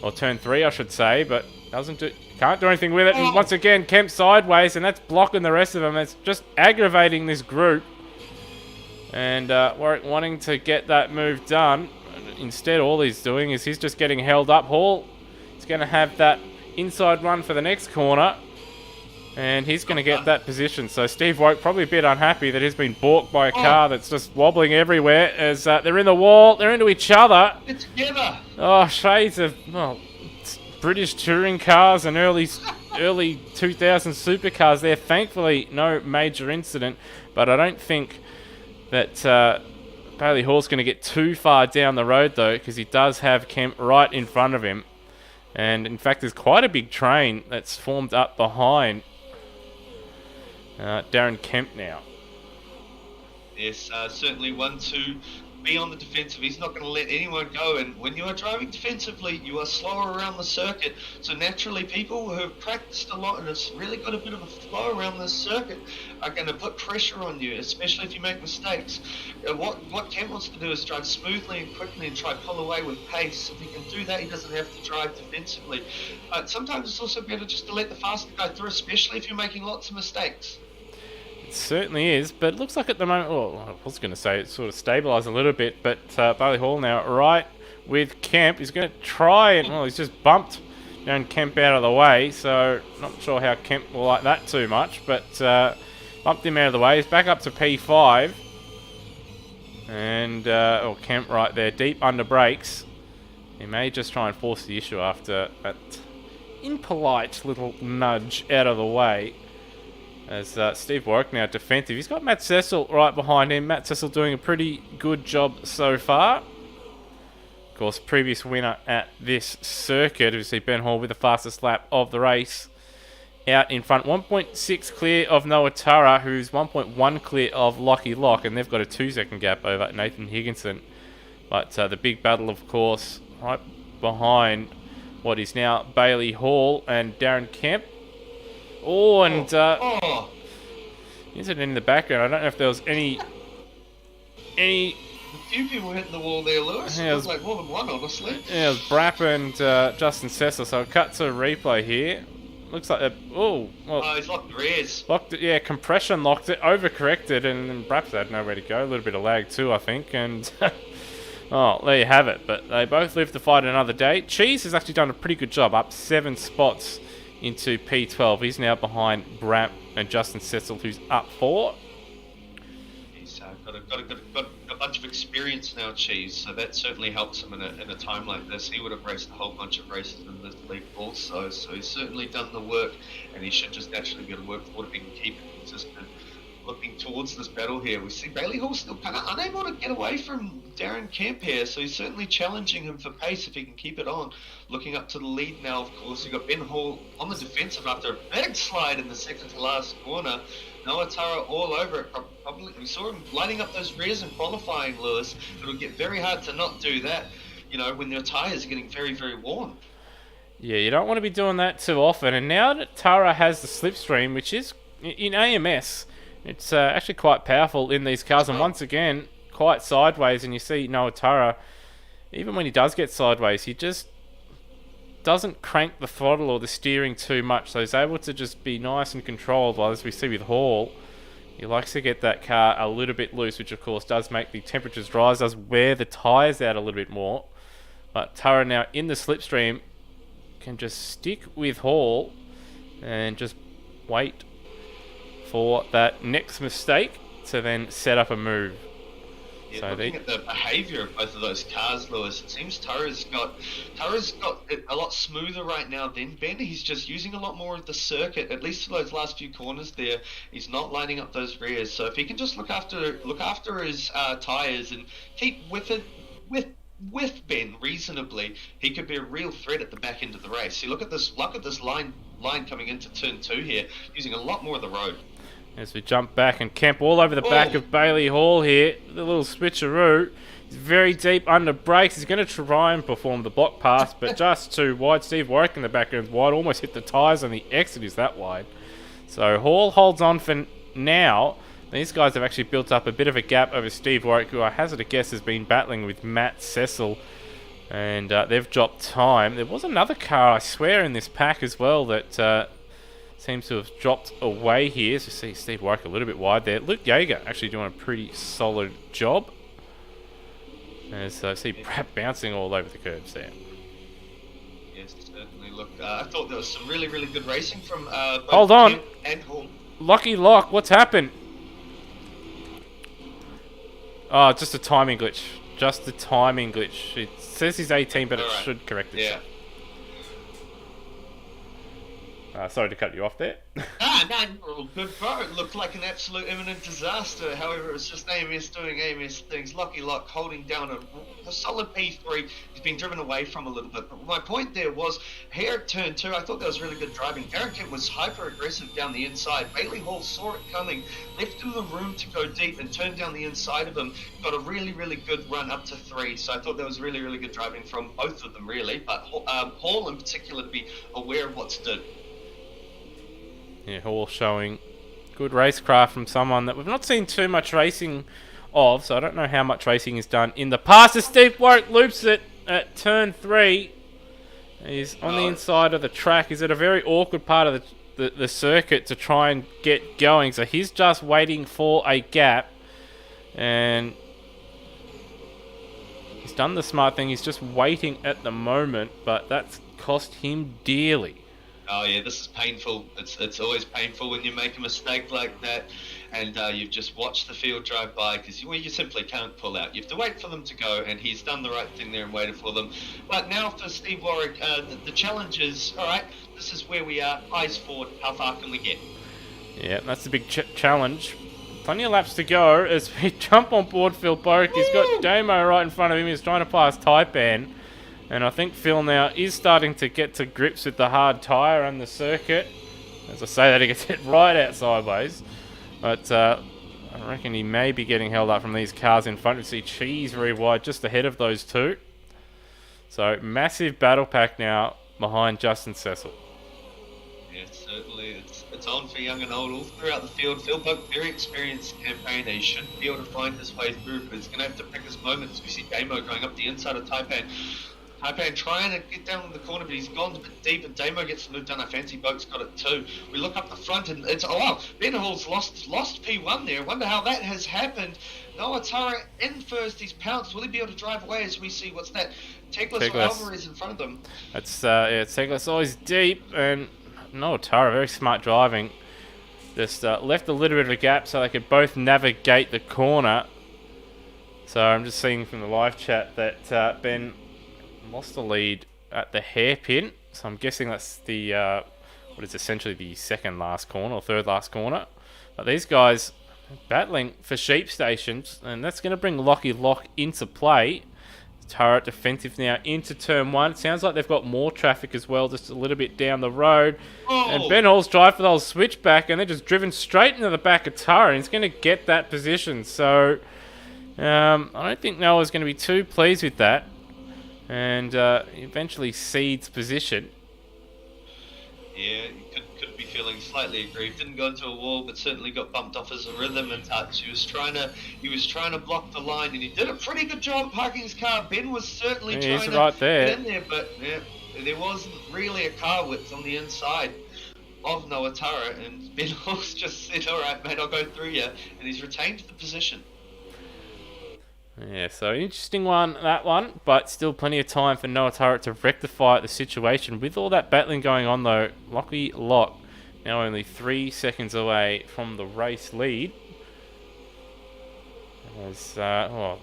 A: Or turn 3, I should say. But can't do anything with it. And once again, Kemp sideways. And that's blocking the rest of them. It's just aggravating this group. And Warwick wanting to get that move done. Instead, all he's doing is he's just getting held up. Hall is going to have that inside run for the next corner, and he's going to get that position. So Steve Warwick probably a bit unhappy that he's been balked by a car that's just wobbling everywhere as they're in the wall, they're into each other.
B: Get together.
A: Oh, shades of British touring cars and early 2000 supercars there. Thankfully, no major incident, but I don't think that Bailey Hall's going to get too far down the road though, because he does have Kemp right in front of him. And in fact, there's quite a big train that's formed up behind Darren Kemp now.
B: Yes, certainly one to be on the defensive. He's not going to let anyone go, and when you are driving defensively, you are slower around the circuit. So naturally, people who have practiced a lot and have really got a bit of a flow around this circuit are going to put pressure on you, especially if you make mistakes. What Kemp wants to do is drive smoothly and quickly and try to pull away with pace. If he can do that, he doesn't have to drive defensively. But sometimes it's also better just to let the faster go through, especially if you're making lots of mistakes.
A: It certainly is, but it looks like at the moment, well, I was going to say it's sort of stabilised a little bit, but Bailey Hall now right with Kemp. He's going to try and, well, he's just bumped Darren Kemp out of the way, so not sure how Kemp will like that too much, but bumped him out of the way. He's back up to P5. And, Kemp right there, deep under brakes. He may just try and force the issue after that impolite little nudge out of the way. As Steve Warwick now defensive. He's got Matt Cecil right behind him. Matt Cecil doing a pretty good job so far. Of course, previous winner at this circuit. We see Ben Hall with the fastest lap of the race. Out in front, 1.6 clear of Noah Tara, who's 1.1 clear of Lockie Lock, and they've got a 2-second gap over Nathan Higginson. But the big battle, of course, right behind what is now Bailey Hall and Darren Kemp. Oh, and incident in the background. I don't know if there was any.
B: A few people hitting the wall there, Lewis.
A: Yeah,
B: it was like more than one, honestly.
A: Yeah, it was Brapp and Justin Cecil. So I'll cut to a replay here. Looks like they're... Oh, well...
B: Oh, he's locked the rears.
A: Locked it, yeah, compression locked it, overcorrected, and then Brapp's had nowhere to go. A little bit of lag too, I think, and... oh, there you have it. But they both live to fight another day. Cheese has actually done a pretty good job, up 7 spots into P12. He's now behind Brapp and Justin Cecil, who's up 4.
B: He's got a bunch of experience now, Cheese, so that certainly helps him in a time like this. He would have raced a whole bunch of races in this league also, so he's certainly done the work, and he should just naturally be able to work forward if he can keep it consistent. Looking towards this battle here, we see Bailey Hall still kind of unable to get away from Darren Kemp here, so he's certainly challenging him for pace if he can keep it on. Looking up to the lead now, of course, you've got Ben Hall on the defensive after a big slide in the second to last corner. Noah Tara all over it. Probably, we saw him lighting up those rears in qualifying, Lewis. It'll get very hard to not do that, you know, when their tyres are getting very, very worn.
A: Yeah, you don't want to be doing that too often. And now that Tara has the slipstream, which is in AMS, it's actually quite powerful in these cars. And once again, quite sideways. And you see Noah Tara, even when he does get sideways, he just doesn't crank the throttle or the steering too much, so he's able to just be nice and controlled. While as we see with Hall, he likes to get that car a little bit loose, which of course does make the temperatures rise, does wear the tyres out a little bit more. But Tara now in the slipstream can just stick with Hall and just wait for that next mistake to then set up a move.
B: Yeah,
A: so
B: looking at the behaviour of both of those cars, Lewis, it seems Tara's got it a lot smoother right now than Ben. He's just using a lot more of the circuit, at least for those last few corners there. He's not lining up those rears, so if he can just look after his tyres and keep with Ben reasonably, he could be a real threat at the back end of the race. You look at this line coming into turn 2 here, using a lot more of the road.
A: As we jump back, and Kemp all over the back of Bailey Hall here. The little switcheroo. He's very deep under brakes. He's going to try and perform the block pass, but just too wide. Steve Warwick in the background wide. Almost hit the tyres on the exit. Is that wide? So Hall holds on for now. These guys have actually built up a bit of a gap over Steve Warwick, who I hazard a guess has been battling with Matt Cecil. And they've dropped time. There was another car, I swear, in this pack as well that... seems to have dropped away here. So see Steve Warwick a little bit wide there. Luke Yeager actually doing a pretty solid job. As I see Pratt bouncing all over the curbs there.
B: Yes, certainly. Look, I thought there was some really, really good racing from both
A: Hold on.
B: Kemp and Hall.
A: Lockie Lock, what's happened? Oh, just a timing glitch. Just a timing glitch. It says he's 18, but it should correct itself.
B: Yeah.
A: Sorry to cut you off there.
B: No, good bro. It looked like an absolute imminent disaster. However, it was just AMS doing AMS things. Lockie Lock holding down a solid P3. He's been driven away from a little bit. But my point there was, here at turn 2, I thought that was really good driving. Darren Kemp was hyper-aggressive down the inside. Bailey Hall saw it coming, left him the room to go deep and turned down the inside of him. Got a really, really good run up to 3. So I thought that was really, really good driving from both of them, really. But Hall in particular to be aware of what stood.
A: Yeah, Hall showing good racecraft from someone that we've not seen too much racing of, so I don't know how much racing is done in the past. As Steve Warwick loops it at turn 3. He's on the inside of the track. He's at a very awkward part of the circuit to try and get going, so he's just waiting for a gap. And He's done the smart thing. He's just waiting at the moment, but that's cost him dearly.
B: Oh yeah, this is painful. It's always painful when you make a mistake like that, and you've just watched the field drive by because you simply can't pull out. You have to wait for them to go, and he's done the right thing there and waited for them. But now for Steve Warwick, the challenge is, all right, this is where we are. Eyes forward. How far can we get?
A: Yeah, that's the big challenge. Plenty of laps to go as we jump on board Phil Boak. He's got Damo right in front of him. He's trying to pass Taipan. And I think Phil now is starting to get to grips with the hard tyre and the circuit. As I say that, he gets hit right out sideways. But I reckon he may be getting held up from these cars in front. You see Cheese very wide just ahead of those two. So massive battle pack now behind Justin Cecil.
B: Yeah, certainly. It's on for young and old all throughout the field. Phil Buck, very experienced campaigner. He should be able to find his way through, but he's going to have to pick his moments. We see Damo going up the inside of Taipan. Taipan trying to get down in the corner, but he's gone a bit deep, and Damo gets the move done. I fancy Boak's got it too. We look up the front, and it's Ben Hall's lost P1 there. I wonder how that has happened. Noah Tara in first. He's pounced. Will he be able to drive away as we see what's that? Teglis or Alvarez in front of them.
A: It's Teglis always deep, and Noah Tara very smart driving. Just left a little bit of a gap so they could both navigate the corner. So I'm just seeing from the live chat that Ben lost the lead at the hairpin, so I'm guessing that's the what is essentially the second last corner or third last corner. But these guys are battling for sheep stations, and that's going to bring Lockie Lock into play. Turret defensive now into turn one. It sounds like they've got more traffic as well, just a little bit down the road. And Ben Hall's drive for the old switchback, and they're just driven straight into the back of Tara, and he's going to get that position. So I don't think Noah's going to be too pleased with that. And eventually cedes position.
B: Yeah, he could be feeling slightly aggrieved. Didn't go into a wall, but certainly got bumped off as a rhythm and touch. He was trying to block the line, and he did a pretty good job parking his car. Ben was certainly trying to get in there, but yeah, there wasn't really a car width on the inside of Noah Tara, and Ben Hall's just said, "All right, mate, I'll go through you," and he's retained the position.
A: Yeah, so interesting one, that one, but still plenty of time for Noah Turret to rectify the situation. With all that battling going on, though, Lockie Lock now only 3 seconds away from the race lead. As Noah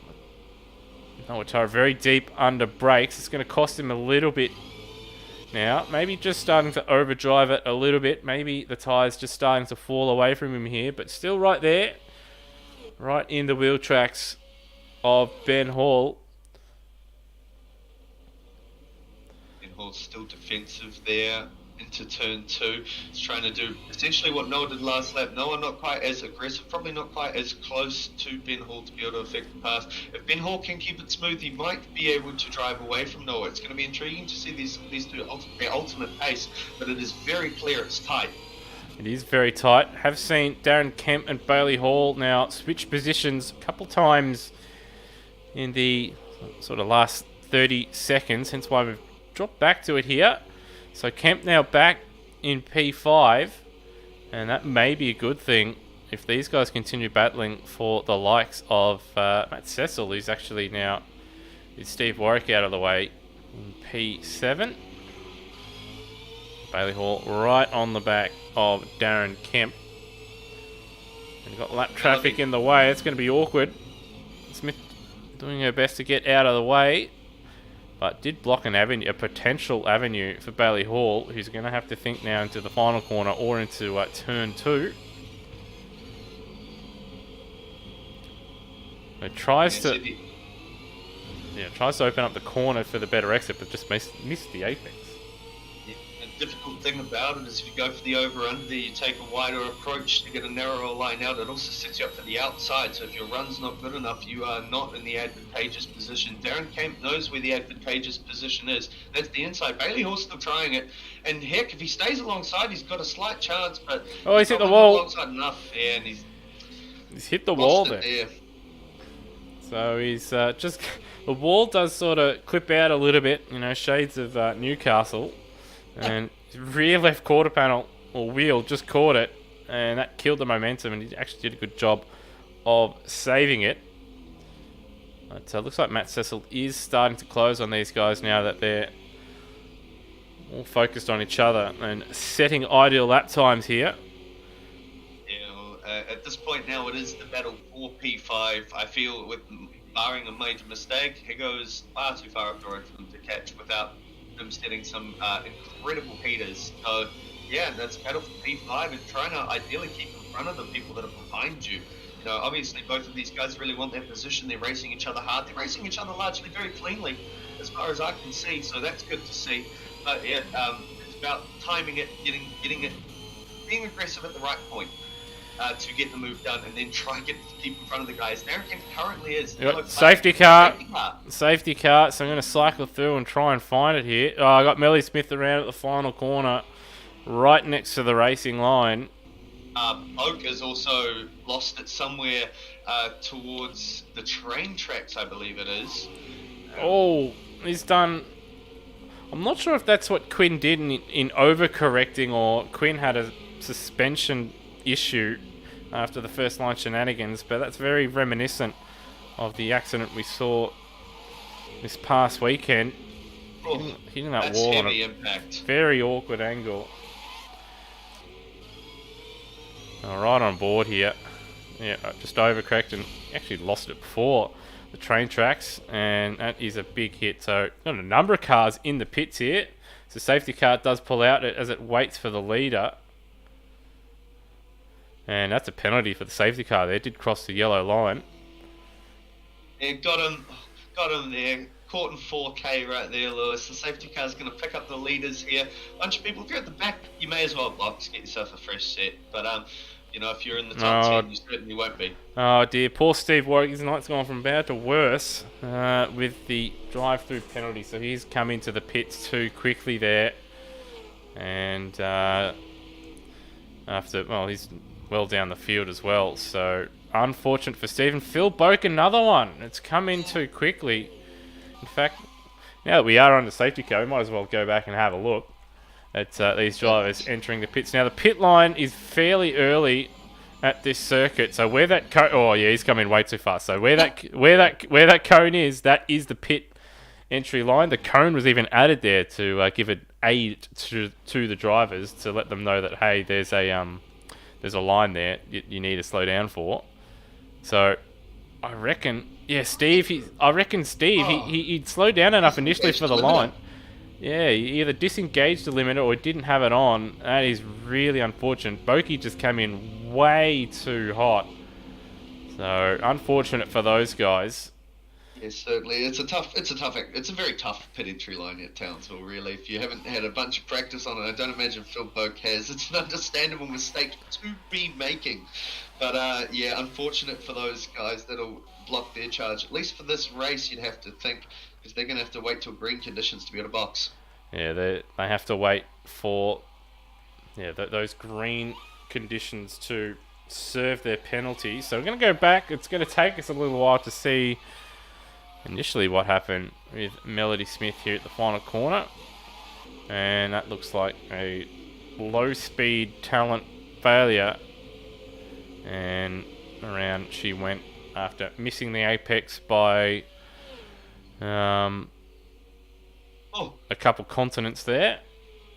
A: Turret very deep under brakes. It's going to cost him a little bit now. Maybe just starting to overdrive it a little bit. Maybe the tyres just starting to fall away from him here, but still right there, right in the wheel tracks of Ben Hall.
B: Ben Hall's still defensive there into turn two. He's trying to do essentially what Noah did last lap. Noah not quite as aggressive, probably not quite as close to Ben Hall to be able to affect the pass. If Ben Hall can keep it smooth, he might be able to drive away from Noah. It's going to be intriguing to see these two their ultimate pace, but it is very clear it's tight.
A: It is very tight. Have seen Darren Kemp and Bailey Hall now switch positions a couple times in the sort of last 30 seconds, hence why we've dropped back to it here. So Kemp now back in P5, and that may be a good thing if these guys continue battling for the likes of Matt Cecil, who's actually now with Steve Warwick out of the way in P7. Bailey Hall right on the back of Darren Kemp. And you've got lap traffic in the way. It's going to be awkward. Smith doing her best to get out of the way, but did block a potential avenue for Bailey Hall, who's going to have to think now into the final corner or into turn two. It tries to open up the corner for the better exit, but just missed the apex.
B: The difficult thing about it is if you go for the over-under, you take a wider approach to get a narrower line out. It also sets you up for the outside, so if your run's not good enough, you are not in the advantageous position. Darren Kemp knows where the advantageous position is. That's the inside. Bailey Hall's still trying it, and heck, if he stays alongside, he's got a slight chance, but
A: he's hit the wall.
B: Alongside enough, yeah, and
A: he's hit the wall there. So he's just... The wall does sort of clip out a little bit, shades of Newcastle. And rear left quarter panel or wheel just caught it, and that killed the momentum, and he actually did a good job of saving it. But looks like Matt Cecil is starting to close on these guys now that they're all focused on each other and setting ideal lap times here.
B: At this point now, it is the battle for P5. I feel with barring a major mistake, he goes far too far up the road for them to catch without them setting some incredible heaters. So yeah, that's battle for P5 and trying to ideally keep in front of the people that are behind you. You know, obviously both of these guys really want their position. They're racing each other hard. They're racing each other largely very cleanly, as far as I can see. So that's good to see. But yeah, it's about timing it, getting it, being aggressive at the right point. To get the move done and then try and keep in front of the guys. There it currently is.
A: Safety car. Safety car. So I'm going to cycle through and try and find it here. Oh, I got Melly Smith around at the final corner, right next to the racing line.
B: Oak has also lost it somewhere towards the train tracks, I believe it is.
A: Oh, he's done... I'm not sure if that's what Quinn did in overcorrecting or Quinn had a suspension issue after the first line shenanigans, but that's very reminiscent of the accident we saw this past weekend. Hitting that wall on a
B: impact.
A: Very awkward angle. Right on board here. Yeah, just overcorrected and actually lost it before the train tracks, and that is a big hit. So got a number of cars in the pits here. So safety car does pull out as it waits for the leader. And that's a penalty for the safety car there. It did cross the yellow line.
B: Yeah, got him there. Caught in 4K right there, Lewis. The safety car's going to pick up the leaders here. Bunch of people. If you're at the back, you may as well box, get yourself a fresh set. But, you know, if you're in the top 10, you certainly won't be.
A: Oh, dear. Poor Steve Warwick. His night's gone from bad to worse with the drive-through penalty. So he's come into the pits too quickly there. And he's well down the field as well, so unfortunate for Stephen. Phil Boak, another one. It's come in too quickly. In fact, now that we are on the safety car, we might as well go back and have a look at these drivers entering the pits. Now the pit line is fairly early at this circuit, so where that he's come in way too fast. So where that cone is, that is the pit entry line. The cone was even added there to give an aid to the drivers to let them know that hey, there's a line there you need to slow down for. So I reckon, Steve. He'd slowed down enough initially for the line. Yeah, he either disengaged the limiter or didn't have it on. That is really unfortunate. Boki just came in way too hot. So unfortunate for those guys.
B: Yes, certainly. It's a very tough pit entry line at Townsville, really. If you haven't had a bunch of practice on it, I don't imagine Phil Boak has. It's an understandable mistake to be making. But, unfortunate for those guys that'll block their charge. At least for this race, you'd have to think, because they're going to have to wait till green conditions to be able to box.
A: Yeah, they have to wait for those green conditions to serve their penalty. So we're going to go back. It's going to take us a little while to see initially what happened with Melody Smith here at the final corner, and that looks like a low speed talent failure, and around she went after missing the apex by a couple continents there.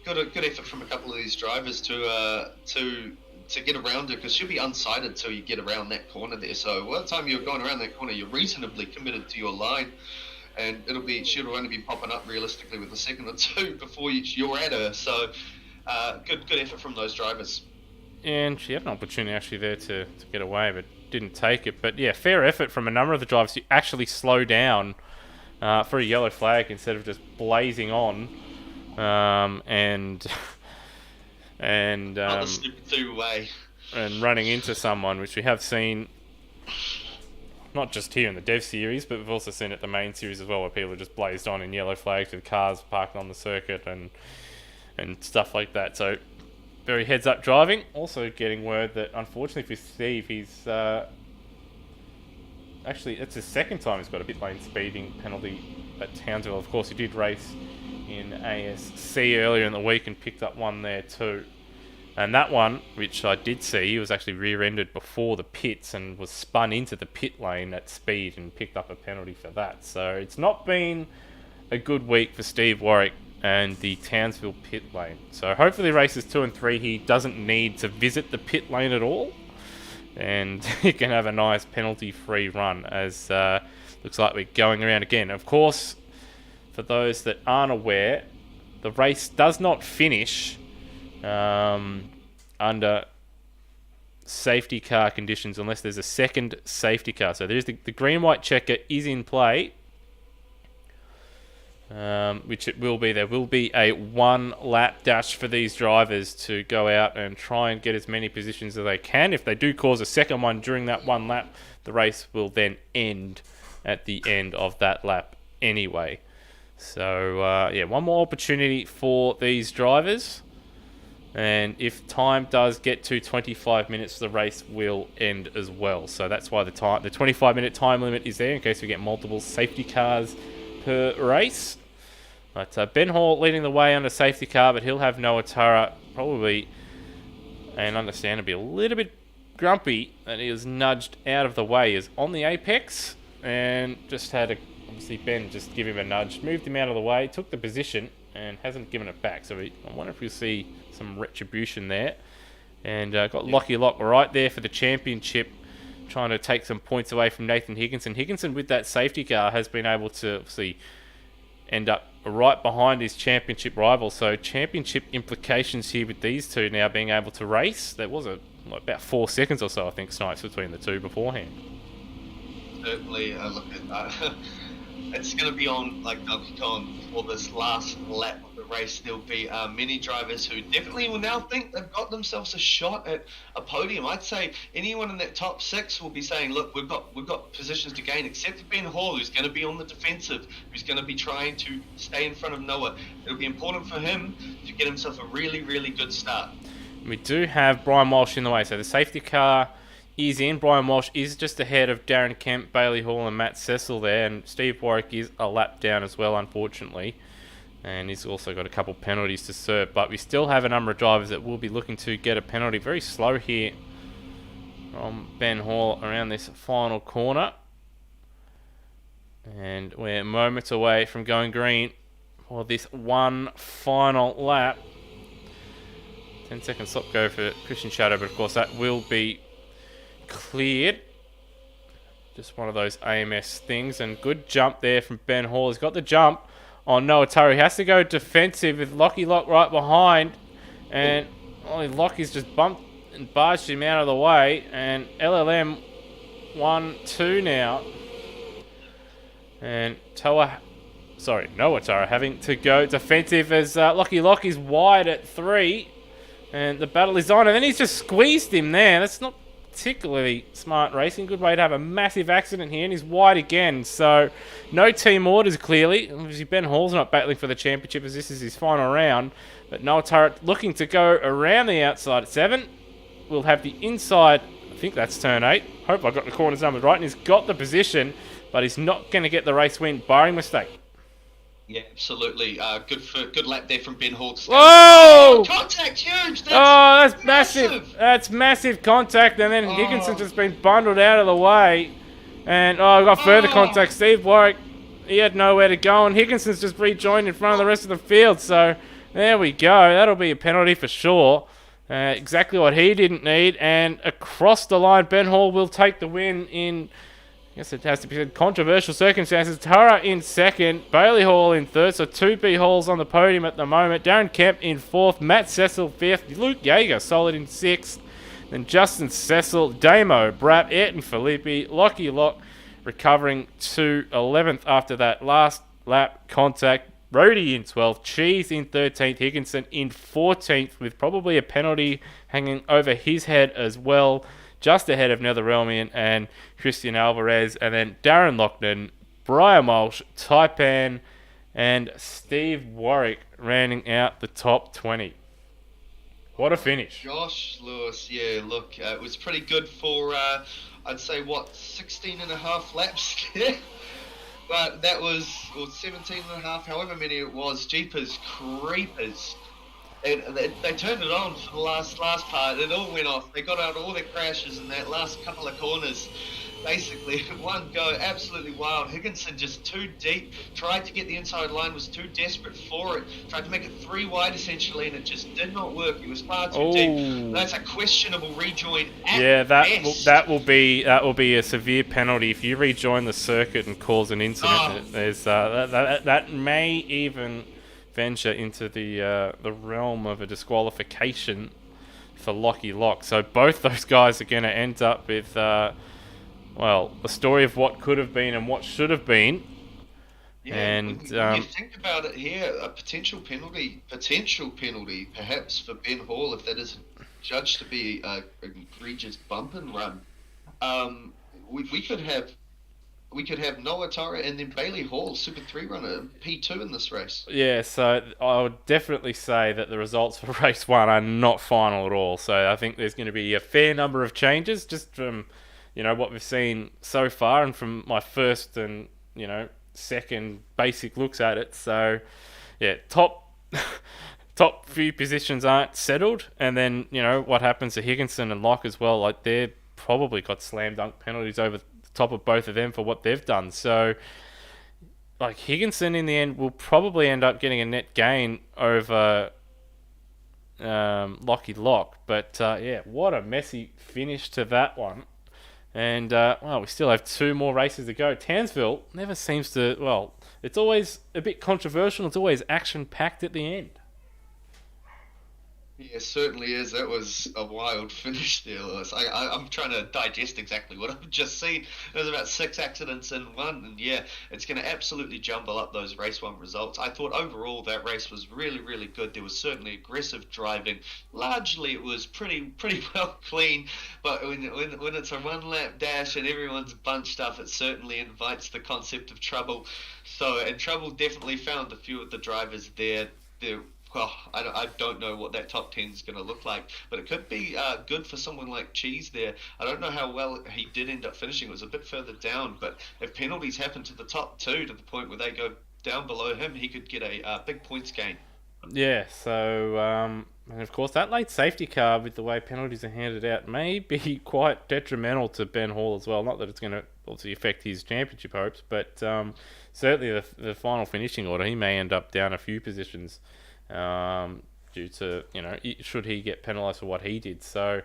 B: Good effort from a couple of these drivers to get around her, because she'll be unsighted till you get around that corner there. So by the time you're going around that corner, you're reasonably committed to your line, and she'll only be popping up realistically with a second or two before you're at her. So good effort from those drivers.
A: And she had an opportunity actually there to get away, but didn't take it. But yeah, fair effort from a number of the drivers to actually slow down for a yellow flag instead of just blazing on and running into someone, which we have seen not just here in the Dev Series, but we've also seen it at the main series as well, where people are just blazed on in yellow flags with cars parked on the circuit and stuff like that. So very heads up driving. Also getting word that unfortunately for Steve, he's actually it's his second time he's got a pit lane speeding penalty at Townsville. Of course, he did race in ASC earlier in the week and picked up one there too. And that one, which I did see, he was actually rear-ended before the pits and was spun into the pit lane at speed and picked up a penalty for that. So it's not been a good week for Steve Warwick and the Townsville pit lane. So hopefully races 2 and 3 he doesn't need to visit the pit lane at all, and he can have a nice penalty-free run, as looks like we're going around again. Of course, for those that aren't aware, the race does not finish under safety car conditions unless there's a second safety car. So there's the green-white checker is in play, which it will be. There will be a 1-lap dash for these drivers to go out and try and get as many positions as they can. If they do cause a second one during that 1 lap, the race will then end at the end of that lap anyway. So, yeah, one more opportunity for these drivers. And if time does get to 25 minutes, the race will end as well. So that's why the 25-minute time limit is there in case we get multiple safety cars per race. But Ben Hall leading the way under safety car, but he'll have Noah Tara probably, and understandably, a little bit grumpy that he was nudged out of the way. Is on the apex and just had obviously Ben just give him a nudge, moved him out of the way, took the position and hasn't given it back. So I wonder if we'll see some retribution there. And got Lockie Lock right there for the championship, trying to take some points away from Nathan Higginson. Higginson with that safety car has been able to obviously end up right behind his championship rival. So championship implications here with these two now being able to race. There was about 4 seconds or so, I think, snipes between the two beforehand.
B: Certainly, look at that. It's going to be on like Donkey Kong for this last lap of the race. There'll be many drivers who definitely will now think they've got themselves a shot at a podium. I'd say anyone in that top 6 will be saying, look, we've got positions to gain, except for Ben Hall, who's going to be on the defensive, who's going to be trying to stay in front of Noah. It'll be important for him to get himself a really, really good start.
A: We do have Brian Walsh in the way, so the safety car is in. Brian Walsh is just ahead of Darren Kemp, Bailey Hall and Matt Cecil there, and Steve Warwick is a lap down as well, unfortunately, and he's also got a couple penalties to serve. But we still have a number of drivers that will be looking to get a penalty. Very slow here from Ben Hall around this final corner, and we're moments away from going green for this one final lap. 10-second stop go for Christian Shadow, but of course that will be cleared. Just one of those AMS things, and good jump there from Ben Hall. He's got the jump on Noah Tara. He has to go defensive with Lockie Lock right behind, and Lockie's just bumped and barged him out of the way, and LLM 1-2 now, and Noah Tara having to go defensive as Lockie Lock is wide at 3, and the battle is on, and then he's just squeezed him there. That's not particularly smart racing. Good way to have a massive accident here, and he's wide again. So no team orders clearly. Obviously Ben Hall's not battling for the championship as this is his final round, but Noah Turret looking to go around the outside at 7. We'll have the inside, I think that's turn 8. Hope I got the corners numbers right, and he's got the position, but he's not going to get the race win, barring mistake.
B: Yeah, absolutely. Good lap there from Ben Hall.
A: Whoa!
B: Contact, huge!
A: That's massive. That's massive contact, and then Higginson's just been bundled out of the way. And, we've got further contact. Steve Warwick, he had nowhere to go, and Higginson's just rejoined in front of the rest of the field. So, there we go. That'll be a penalty for sure. Exactly what he didn't need. And across the line, Ben Hall will take the win in, I guess it has to be said, controversial circumstances. Tara in 2nd, Bailey Hall in 3rd, so 2 B Halls on the podium at the moment. Darren Kemp in 4th, Matt Cecil 5th, Luke Yeager solid in 6th, then Justin Cecil, Damo, Bratt, Ayrton Filippi, Lockie Lock recovering to 11th after that last lap contact. Brody in 12th, Cheese in 13th, Higginson in 14th with probably a penalty hanging over his head as well, just ahead of Netherrealmian and Christian Alvarez, and then Darren Loughnane, Brian Walsh, Taipan, and Steve Warwick rounding out the top 20. What a finish.
B: Josh Lewis, yeah, look, it was pretty good for, I'd say, 16 and a half laps there? But that was, 17 and a half, however many it was. Jeepers creepers. And they turned it on for the last part. It all went off. They got out all their crashes in that last couple of corners. Basically, one go, absolutely wild. Higginson just too deep. Tried to get the inside line, was too desperate for it. Tried to make it 3 wide essentially, and it just did not work. He was far too deep. That's a questionable rejoin.
A: Yeah, that will be a severe penalty if you rejoin the circuit and cause an incident. There's that may even venture into the realm of a disqualification for Lockie Lock. So both those guys are going to end up with a story of what could have been and what should have been.
B: Yeah, and when you think about it here, a potential penalty perhaps for Ben Hall if that isn't judged to be an egregious bump and run. We could have Noah Tara and then Bailey Hall, Super 3 runner, P2 in this race.
A: Yeah, so I would definitely say that the results for race 1 are not final at all. So I think there's going to be a fair number of changes just from, what we've seen so far and from my first and, second basic looks at it. So, yeah, top few positions aren't settled. And then, what happens to Higginson and Locke as well, like they're probably got slam dunk penalties over top of both of them for what they've done. So, like Higginson in the end will probably end up getting a net gain over Lockie Lock. But what a messy finish to that one. And we still have 2 more races to go. Townsville never seems to. Well, it's always a bit controversial. It's always action packed at the end.
B: Yeah, it certainly is. That was a wild finish there, Lewis. I'm trying to digest exactly what I've just seen. There's about 6 accidents in one, and yeah, it's going to absolutely jumble up those race 1 results. I thought overall that race was really, really good. There was certainly aggressive driving. Largely, it was pretty well clean, but when it's a 1-lap dash and everyone's bunched up, it certainly invites the concept of trouble. And trouble definitely found a few of the drivers there. Well, I don't know what that top 10 is going to look like, but it could be good for someone like Cheese there. I don't know how well he did end up finishing. It was a bit further down, but if penalties happen to the top 2 to the point where they go down below him, he could get a big points gain.
A: Yeah, so, and of course, that late safety car with the way penalties are handed out may be quite detrimental to Ben Hall as well. Not that it's going to obviously affect his championship hopes, but certainly the final finishing order, he may end up down a few positions. Due to, should he get penalised for what he did. So,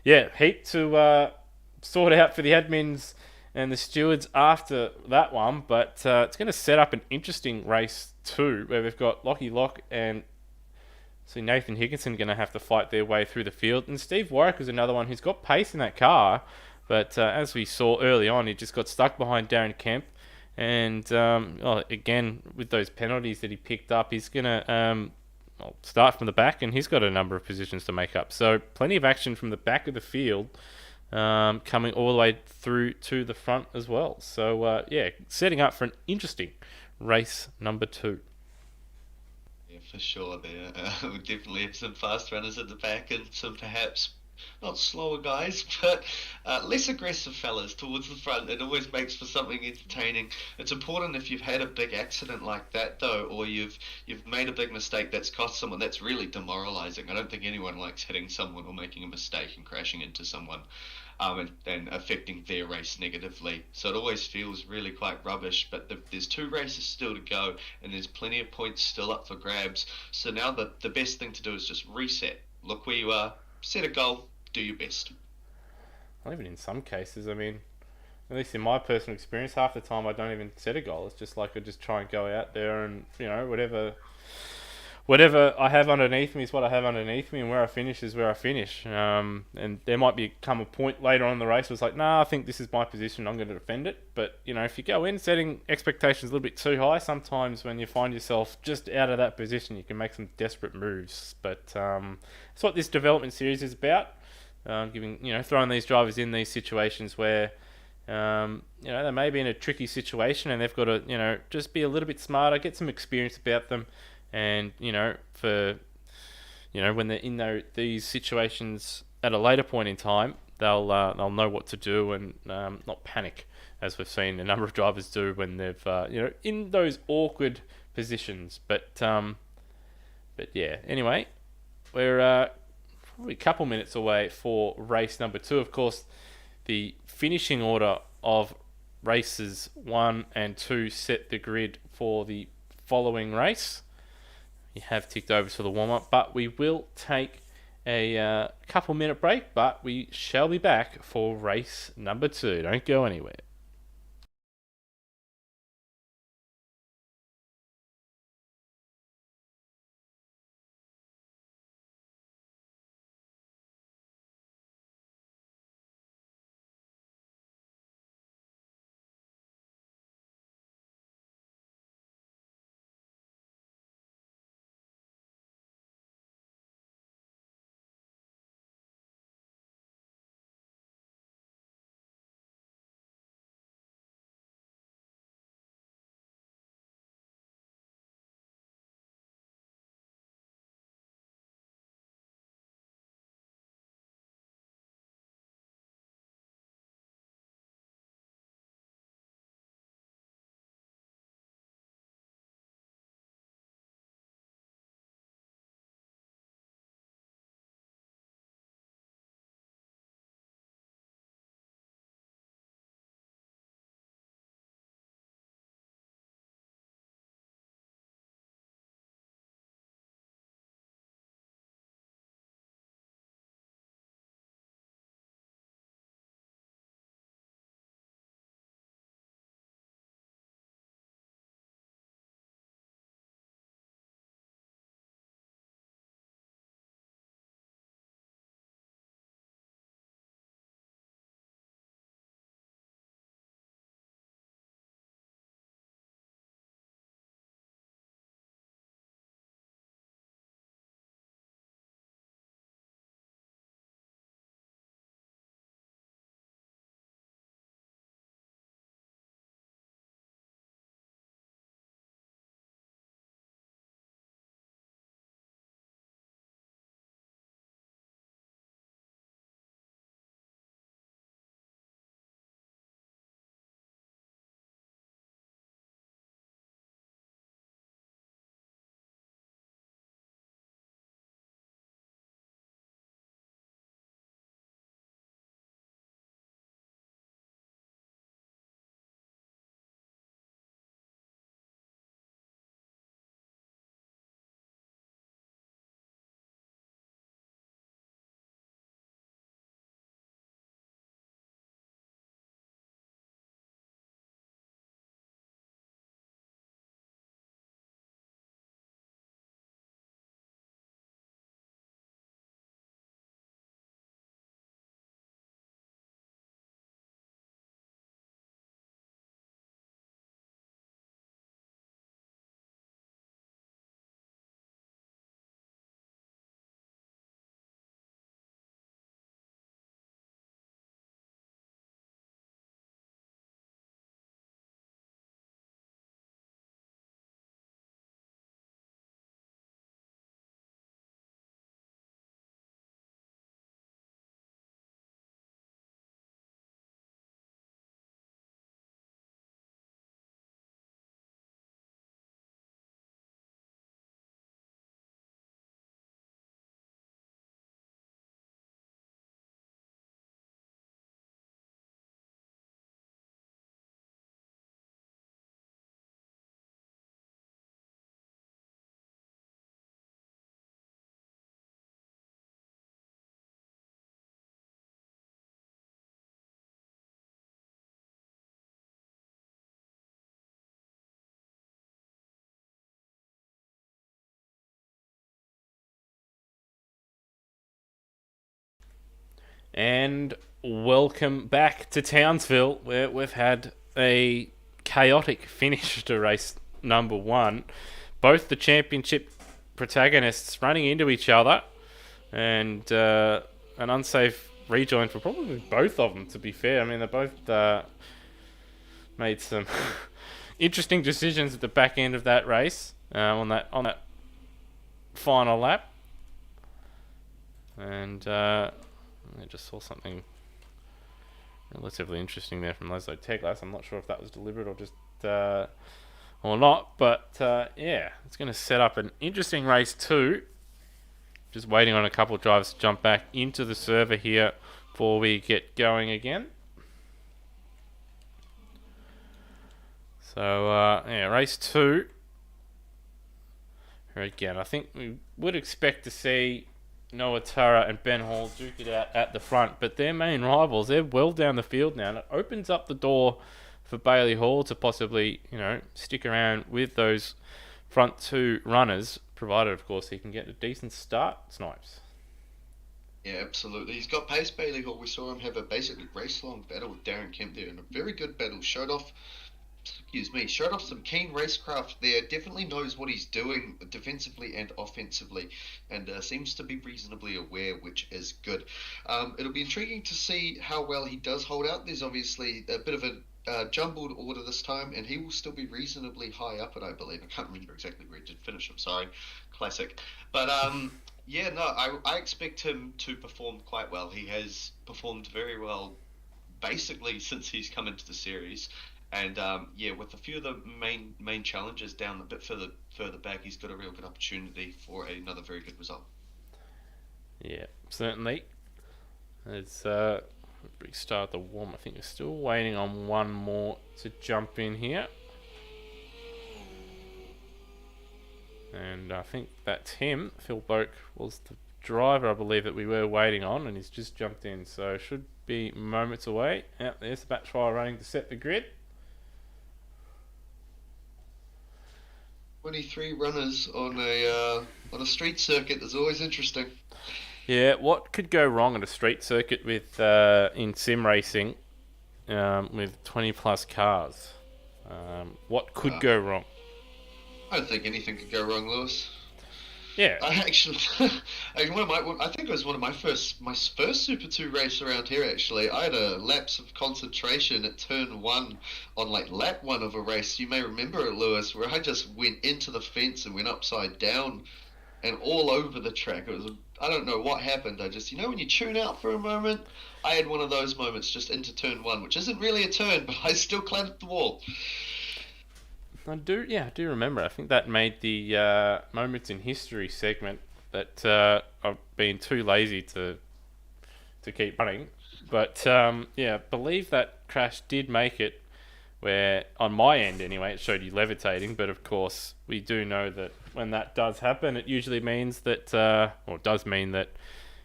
A: yeah, heap to sort out for the admins and the stewards after that one, but it's going to set up an interesting race too, where we've got Lockie Lock and Nathan Higginson going to have to fight their way through the field, and Steve Warwick is another one who's got pace in that car, but as we saw early on, he just got stuck behind Darren Kemp, and again, with those penalties that he picked up, he's going to start from the back, and he's got a number of positions to make up. So plenty of action from the back of the field coming all the way through to the front as well. So, setting up for an interesting race number 2.
B: Yeah, for sure there. We definitely have some fast runners at the back and some perhaps not slower guys, but less aggressive fellas towards the front. It always makes for something entertaining. It's important if you've had a big accident like that, though, or you've made a big mistake that's cost someone. That's really demoralising. I don't think anyone likes hitting someone or making a mistake and crashing into someone, and affecting their race negatively. So it always feels really quite rubbish. But there's 2 races still to go, and there's plenty of points still up for grabs. So now the best thing to do is just reset. Look where you are. Set a goal, do your best.
A: Well, even in some cases, I mean, at least in my personal experience, half the time I don't even set a goal. It's just like I just try and go out there and, whatever I have underneath me is what I have underneath me, and where I finish is where I finish. And there might come a point later on in the race where it's like, I think this is my position, I'm going to defend it. But, if you go in setting expectations a little bit too high, sometimes when you find yourself just out of that position, you can make some desperate moves. But that's what this development series is about. Throwing these drivers in these situations where, they may be in a tricky situation and they've got to, just be a little bit smarter, get some experience about them. And, when they're in these situations at a later point in time, they'll know what to do and not panic, as we've seen a number of drivers do when they've, in those awkward positions. But yeah, anyway, we're probably a couple minutes away for race number 2. Of course, the finishing order of races 1 and 2 set the grid for the following race. You have ticked over to the warm-up, but we will take a couple minute break, but we shall be back for race number 2. Don't go anywhere. And welcome back to Townsville, where we've had a chaotic finish to race number 1. Both the championship protagonists running into each other, and an unsafe rejoin for probably both of them, to be fair. I mean, they both made some interesting decisions at the back end of that race, on that final lap. And I just saw something relatively interesting there from Leslie Teglas. I'm not sure if that was deliberate or just or not, but yeah, it's going to set up an interesting race 2. just waiting on a couple of drivers to jump back into the server here before we get going again. So, race 2. Here again, I think we would expect to see Noah Tara and Ben Hall duke it out at the front, but their main rivals, they're well down the field now, and it opens up the door for Bailey Hall to possibly, stick around with those front 2 runners, provided, of course, he can get a decent start, Snipes.
B: Yeah, absolutely. He's got pace, Bailey Hall. We saw him have a basically race-long battle with Darren Kemp there, and a very good battle. Showed off some keen racecraft there. Definitely knows what he's doing defensively and offensively, and seems to be reasonably aware, which is good. It'll be intriguing to see how well he does hold out. There's obviously a bit of a jumbled order this time, and he will still be reasonably high up, and I believe. I can't remember exactly where he did finish, I'm sorry. Classic. But, I expect him to perform quite well. He has performed very well basically since he's come into the series. And with a few of the main challenges down a bit further back, he's got a real good opportunity for another very good result.
A: Yeah, certainly. It's restart the warm. I think we're still waiting on one more to jump in here. And I think that's him. Phil Boak was the driver, I believe, that we were waiting on, and he's just jumped in. So should be moments away. Yep, there's the batch fire running to set the grid.
B: 23 runners on a street circuit is always interesting.
A: Yeah, what could go wrong at a street circuit with in sim racing with 20 plus cars? What could go wrong?
B: I don't think anything could go wrong, Lewis.
A: Yeah.
B: I actually, I think it was one of my first Super 2 race around here, actually. I had a lapse of concentration at turn 1 on lap 1 of a race. You may remember it, Lewis, where I just went into the fence and went upside down and all over the track. I don't know what happened. I just, when you tune out for a moment, I had one of those moments just into turn 1, which isn't really a turn, but I still clattered the wall.
A: I do remember. I think that made the Moments in History segment that I've been too lazy to keep running. But, I believe that crash did make it where, on my end anyway, it showed you levitating. But, of course, we do know that when that does happen, it usually means that, does mean that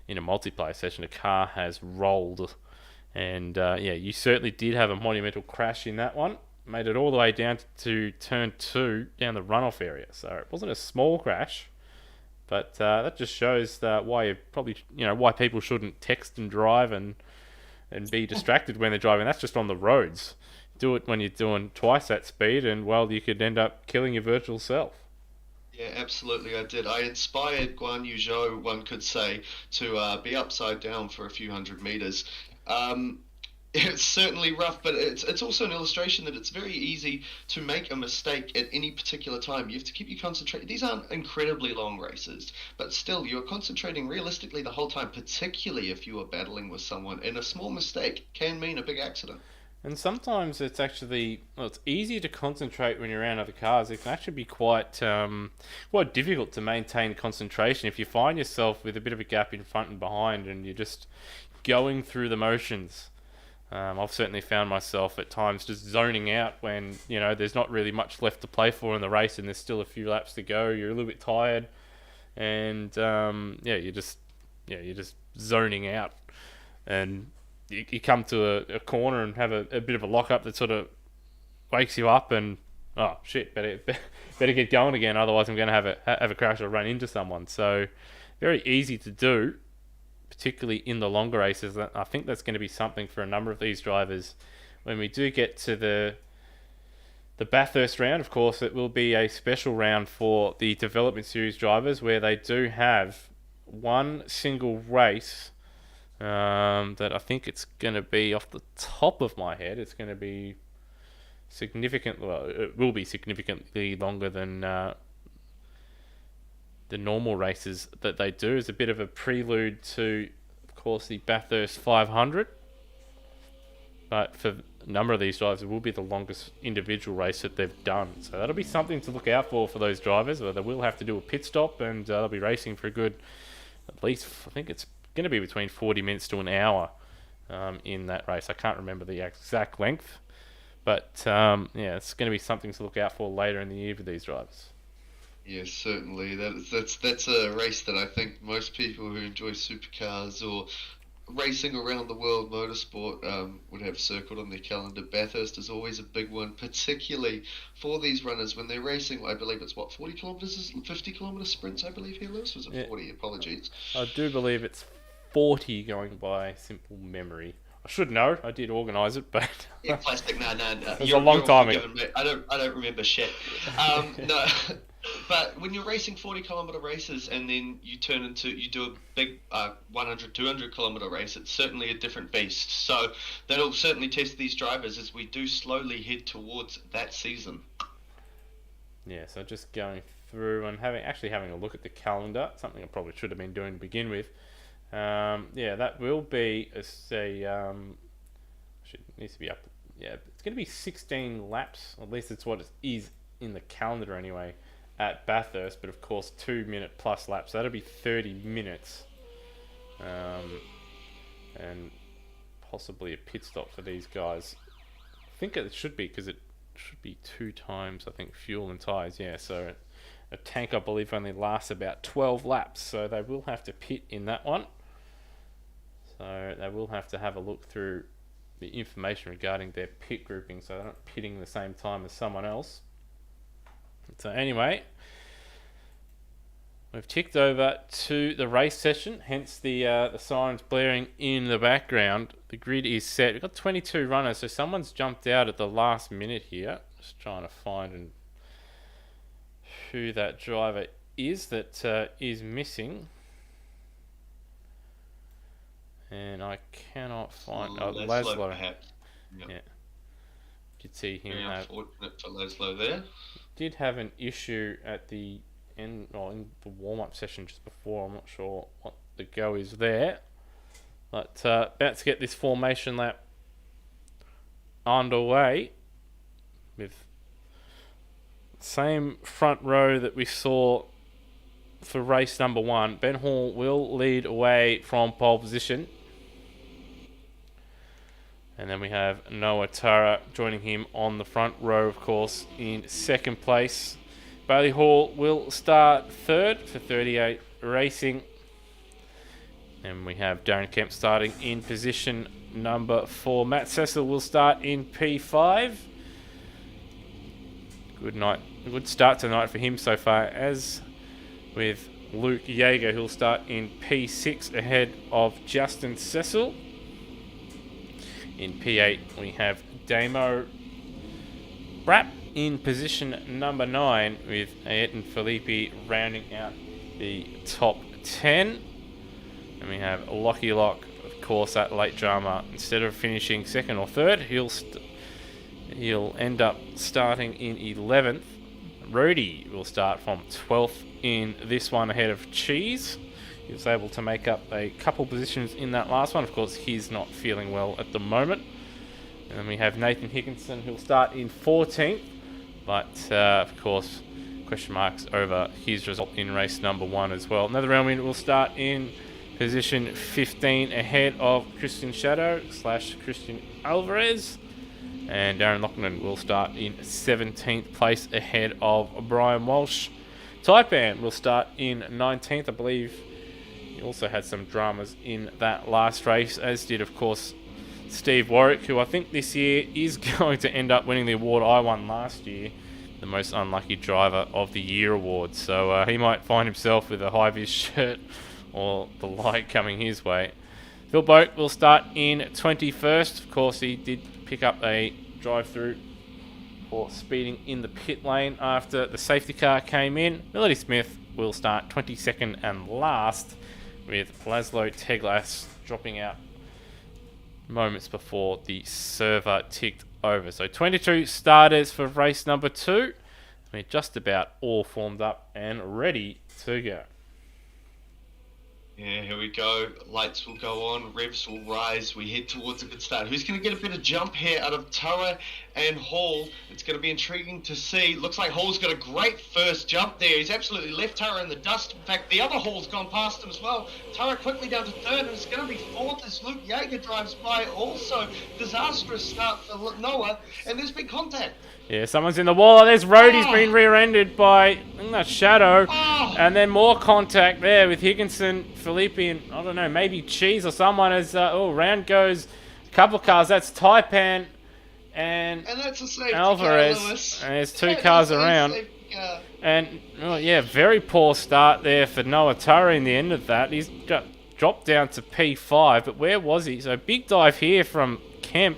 A: in a multiplayer session, a car has rolled. And, you certainly did have a monumental crash in that one. Made it all the way down to turn 2 down the runoff area. So it wasn't a small crash, but that just shows why you probably, why people shouldn't text and drive and be distracted when they're driving. That's just on the roads. Do it when you're doing twice that speed, and you could end up killing your virtual self.
B: Yeah, absolutely, I did. I inspired Guan Yu Zhou, one could say, to be upside down for a few hundred meters. It's certainly rough, but it's also an illustration that it's very easy to make a mistake at any particular time. You have to keep your concentration. These aren't incredibly long races, but still, you're concentrating realistically the whole time, particularly if you are battling with someone, and a small mistake can mean a big accident.
A: And sometimes it's actually, it's easier to concentrate when you're around other cars. It can actually be quite difficult to maintain concentration if you find yourself with a bit of a gap in front and behind, and you're just going through the motions. I've certainly found myself at times just zoning out when, there's not really much left to play for in the race and there's still a few laps to go. You're a little bit tired and, you're just zoning out. And you come to a corner and have a bit of a lock-up that sort of wakes you up and, oh, shit, better get going again, otherwise I'm going to have a crash or run into someone. So, very easy to do, particularly in the longer races. I think that's going to be something for a number of these drivers. When we do get to the Bathurst round, of course, it will be a special round for the Development Series drivers where they do have one single race that I think it's going to be, off the top of my head, it's going to be it will be significantly longer than the normal races that they do. Is a bit of a prelude to, of course, the Bathurst 500. But for a number of these drivers, it will be the longest individual race that they've done. So that'll be something to look out for those drivers. They will have to do a pit stop, and they'll be racing for a good at least, I think it's going to be between 40 minutes to an hour in that race. I can't remember the exact length, but it's going to be something to look out for later in the year for these drivers.
C: Yes, certainly. That's a race that I think most people who enjoy supercars or racing around the world motorsport would have circled on their calendar. Bathurst is always a big one, particularly for these runners when they're racing. I believe it's 40 kilometres, 50 kilometre sprints, I believe here, Lewis. Was it 40? Apologies.
A: I do believe it's 40 going by simple memory. I should know. I did organise it, but
B: yeah, plastic. No.
A: It was a long time ago.
B: I don't remember shit. No. But when you're racing 40 kilometre races and then you do a big 100, 200 kilometre race, it's certainly a different beast. So that'll certainly test these drivers as we do slowly head towards that season.
A: Yeah, so just going through and having a look at the calendar, something I probably should have been doing to begin with. That will be needs to be up. Yeah, it's going to be 16 laps. At least it's what it is in the calendar anyway. At Bathurst, but of course 2-minute plus laps. That'll be 30 minutes, and possibly a pit stop for these guys. I think it should be because it should be 2 times. I think fuel and tyres. Yeah, so a tank I believe only lasts about 12 laps, so they will have to pit in that one. So they will have to have a look through the information regarding their pit grouping, so they're not pitting the same time as someone else. So anyway, we've ticked over to the race session, hence the sirens blaring in the background. The grid is set. We've got 22 runners, so someone's jumped out at the last minute here. Just trying to find who that driver is that is missing. And I cannot find... Laszlo.
B: Perhaps. Yep.
A: Yeah. Could see him.
B: Very unfortunate for Laszlo there.
A: Did have an issue at the end, in the warm-up session just before. I'm not sure what the go is there. But about to get this formation lap underway with same front row that we saw for race number 1. Ben Hall will lead away from pole position. And then we have Noah Tara joining him on the front row, of course, in second place. Bailey Hall will start third for 38 Racing. And we have Darren Kemp starting in position number 4. Matt Cecil will start in P5. Good start tonight for him so far, as with Luke Yeager, who'll start in P6 ahead of Justin Cecil. In P8, we have Damo Brapp in position number 9, with Ayrton Filippi rounding out the top 10. And we have Lockie Lock, of course, that late drama. Instead of finishing second or third, he'll end up starting in 11th. Rody will start from 12th in this one ahead of Cheese. He was able to make up a couple positions in that last one. Of course, he's not feeling well at the moment. And then we have Nathan Higginson, who'll start in 14th. But, of course, question marks over his result in race number 1 as well. Another round win will start in position 15 ahead of Christian Shadow / Christian Alvarez. And Darren Loughlin will start in 17th place ahead of Brian Walsh. Taipan will start in 19th. I believe he also had some dramas in that last race, as did, of course, Steve Warwick, who I think this year is going to end up winning the award I won last year, the most unlucky driver of the year award. So he might find himself with a high-vis shirt or the like coming his way. Phil Boak will start in 21st. Of course, he did pick up a drive-through for speeding in the pit lane after the safety car came in. Melody Smith will start 22nd and last, with Laszlo Teglas dropping out moments before the server ticked over. So 22 starters for race number 2. We're just about all formed up and ready to go.
B: Yeah, here we go. Lights will go on, revs will rise. We head towards a good start. Who's going to get a bit of jump here out of Toa and Hall? It's going to be intriguing to see. Looks like Hall's got a great first jump there. He's absolutely left Toa in the dust. In fact, the other Hall's gone past him as well. Toa quickly down to third, and it's going to be fourth as Luke Jaeger drives by. Also, disastrous start for Noah, and there's been contact.
A: Yeah, someone's in the wall. There's Road. He's been rear-ended by Shadow. And then more contact there with Higginson, Felipe, and I don't know, maybe Cheese or someone as round goes a couple of cars. That's Taipan and
C: that's a safety
A: Alvarez.
C: car, Lewis.
A: And there's two cars around. And, very poor start there for Noah Turra in the end of that. He's got dropped down to P5, but where was he? So big dive here from Kemp.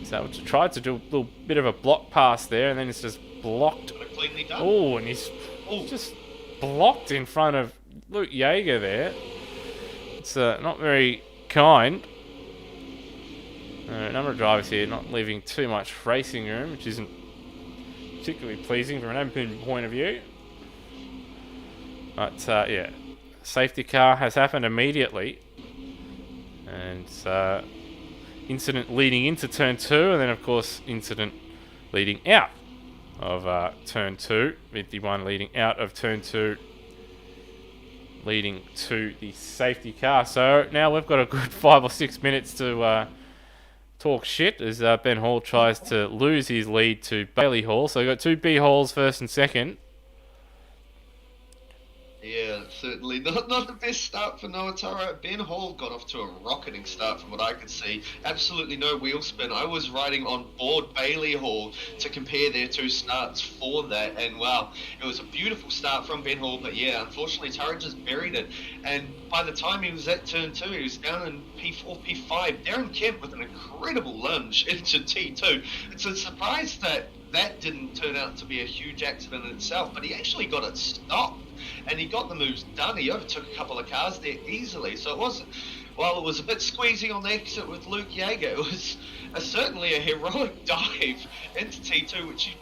A: So tried to do a little bit of a block pass there, and then it's just blocked. Oh, and he's just blocked in front of Luke Jaeger there. It's not very kind. A number of drivers here not leaving too much racing room, which isn't particularly pleasing from an open point of view. But safety car has happened immediately, and incident leading into turn 2, and then of course incident leading out of turn 2, with the one leading out of turn 2 leading to the safety car. So now we've got a good 5 or 6 minutes to talk shit as Ben Hall tries to lose his lead to Bailey Hall. So we've got two B Halls, first and second.
C: Yeah, certainly not the best start for Noah Turra. Ben Hall got off to a rocketing start from what I could see. Absolutely no wheel spin. I was riding on board Bailey Hall to compare their two starts for that, and wow, it was a beautiful start from Ben Hall, but yeah, unfortunately Turra just buried it. And by the time he was at turn 2, he was down in P4, P5. Darren Kemp with an incredible lunge into T2. It's a surprise that didn't turn out to be a huge accident in itself, but he actually got it stopped. And he got the moves done. He overtook a couple of cars there easily. So it wasn't, while it was a bit squeezy on the exit with Luke Jaeger, it was certainly a heroic dive into T2, which you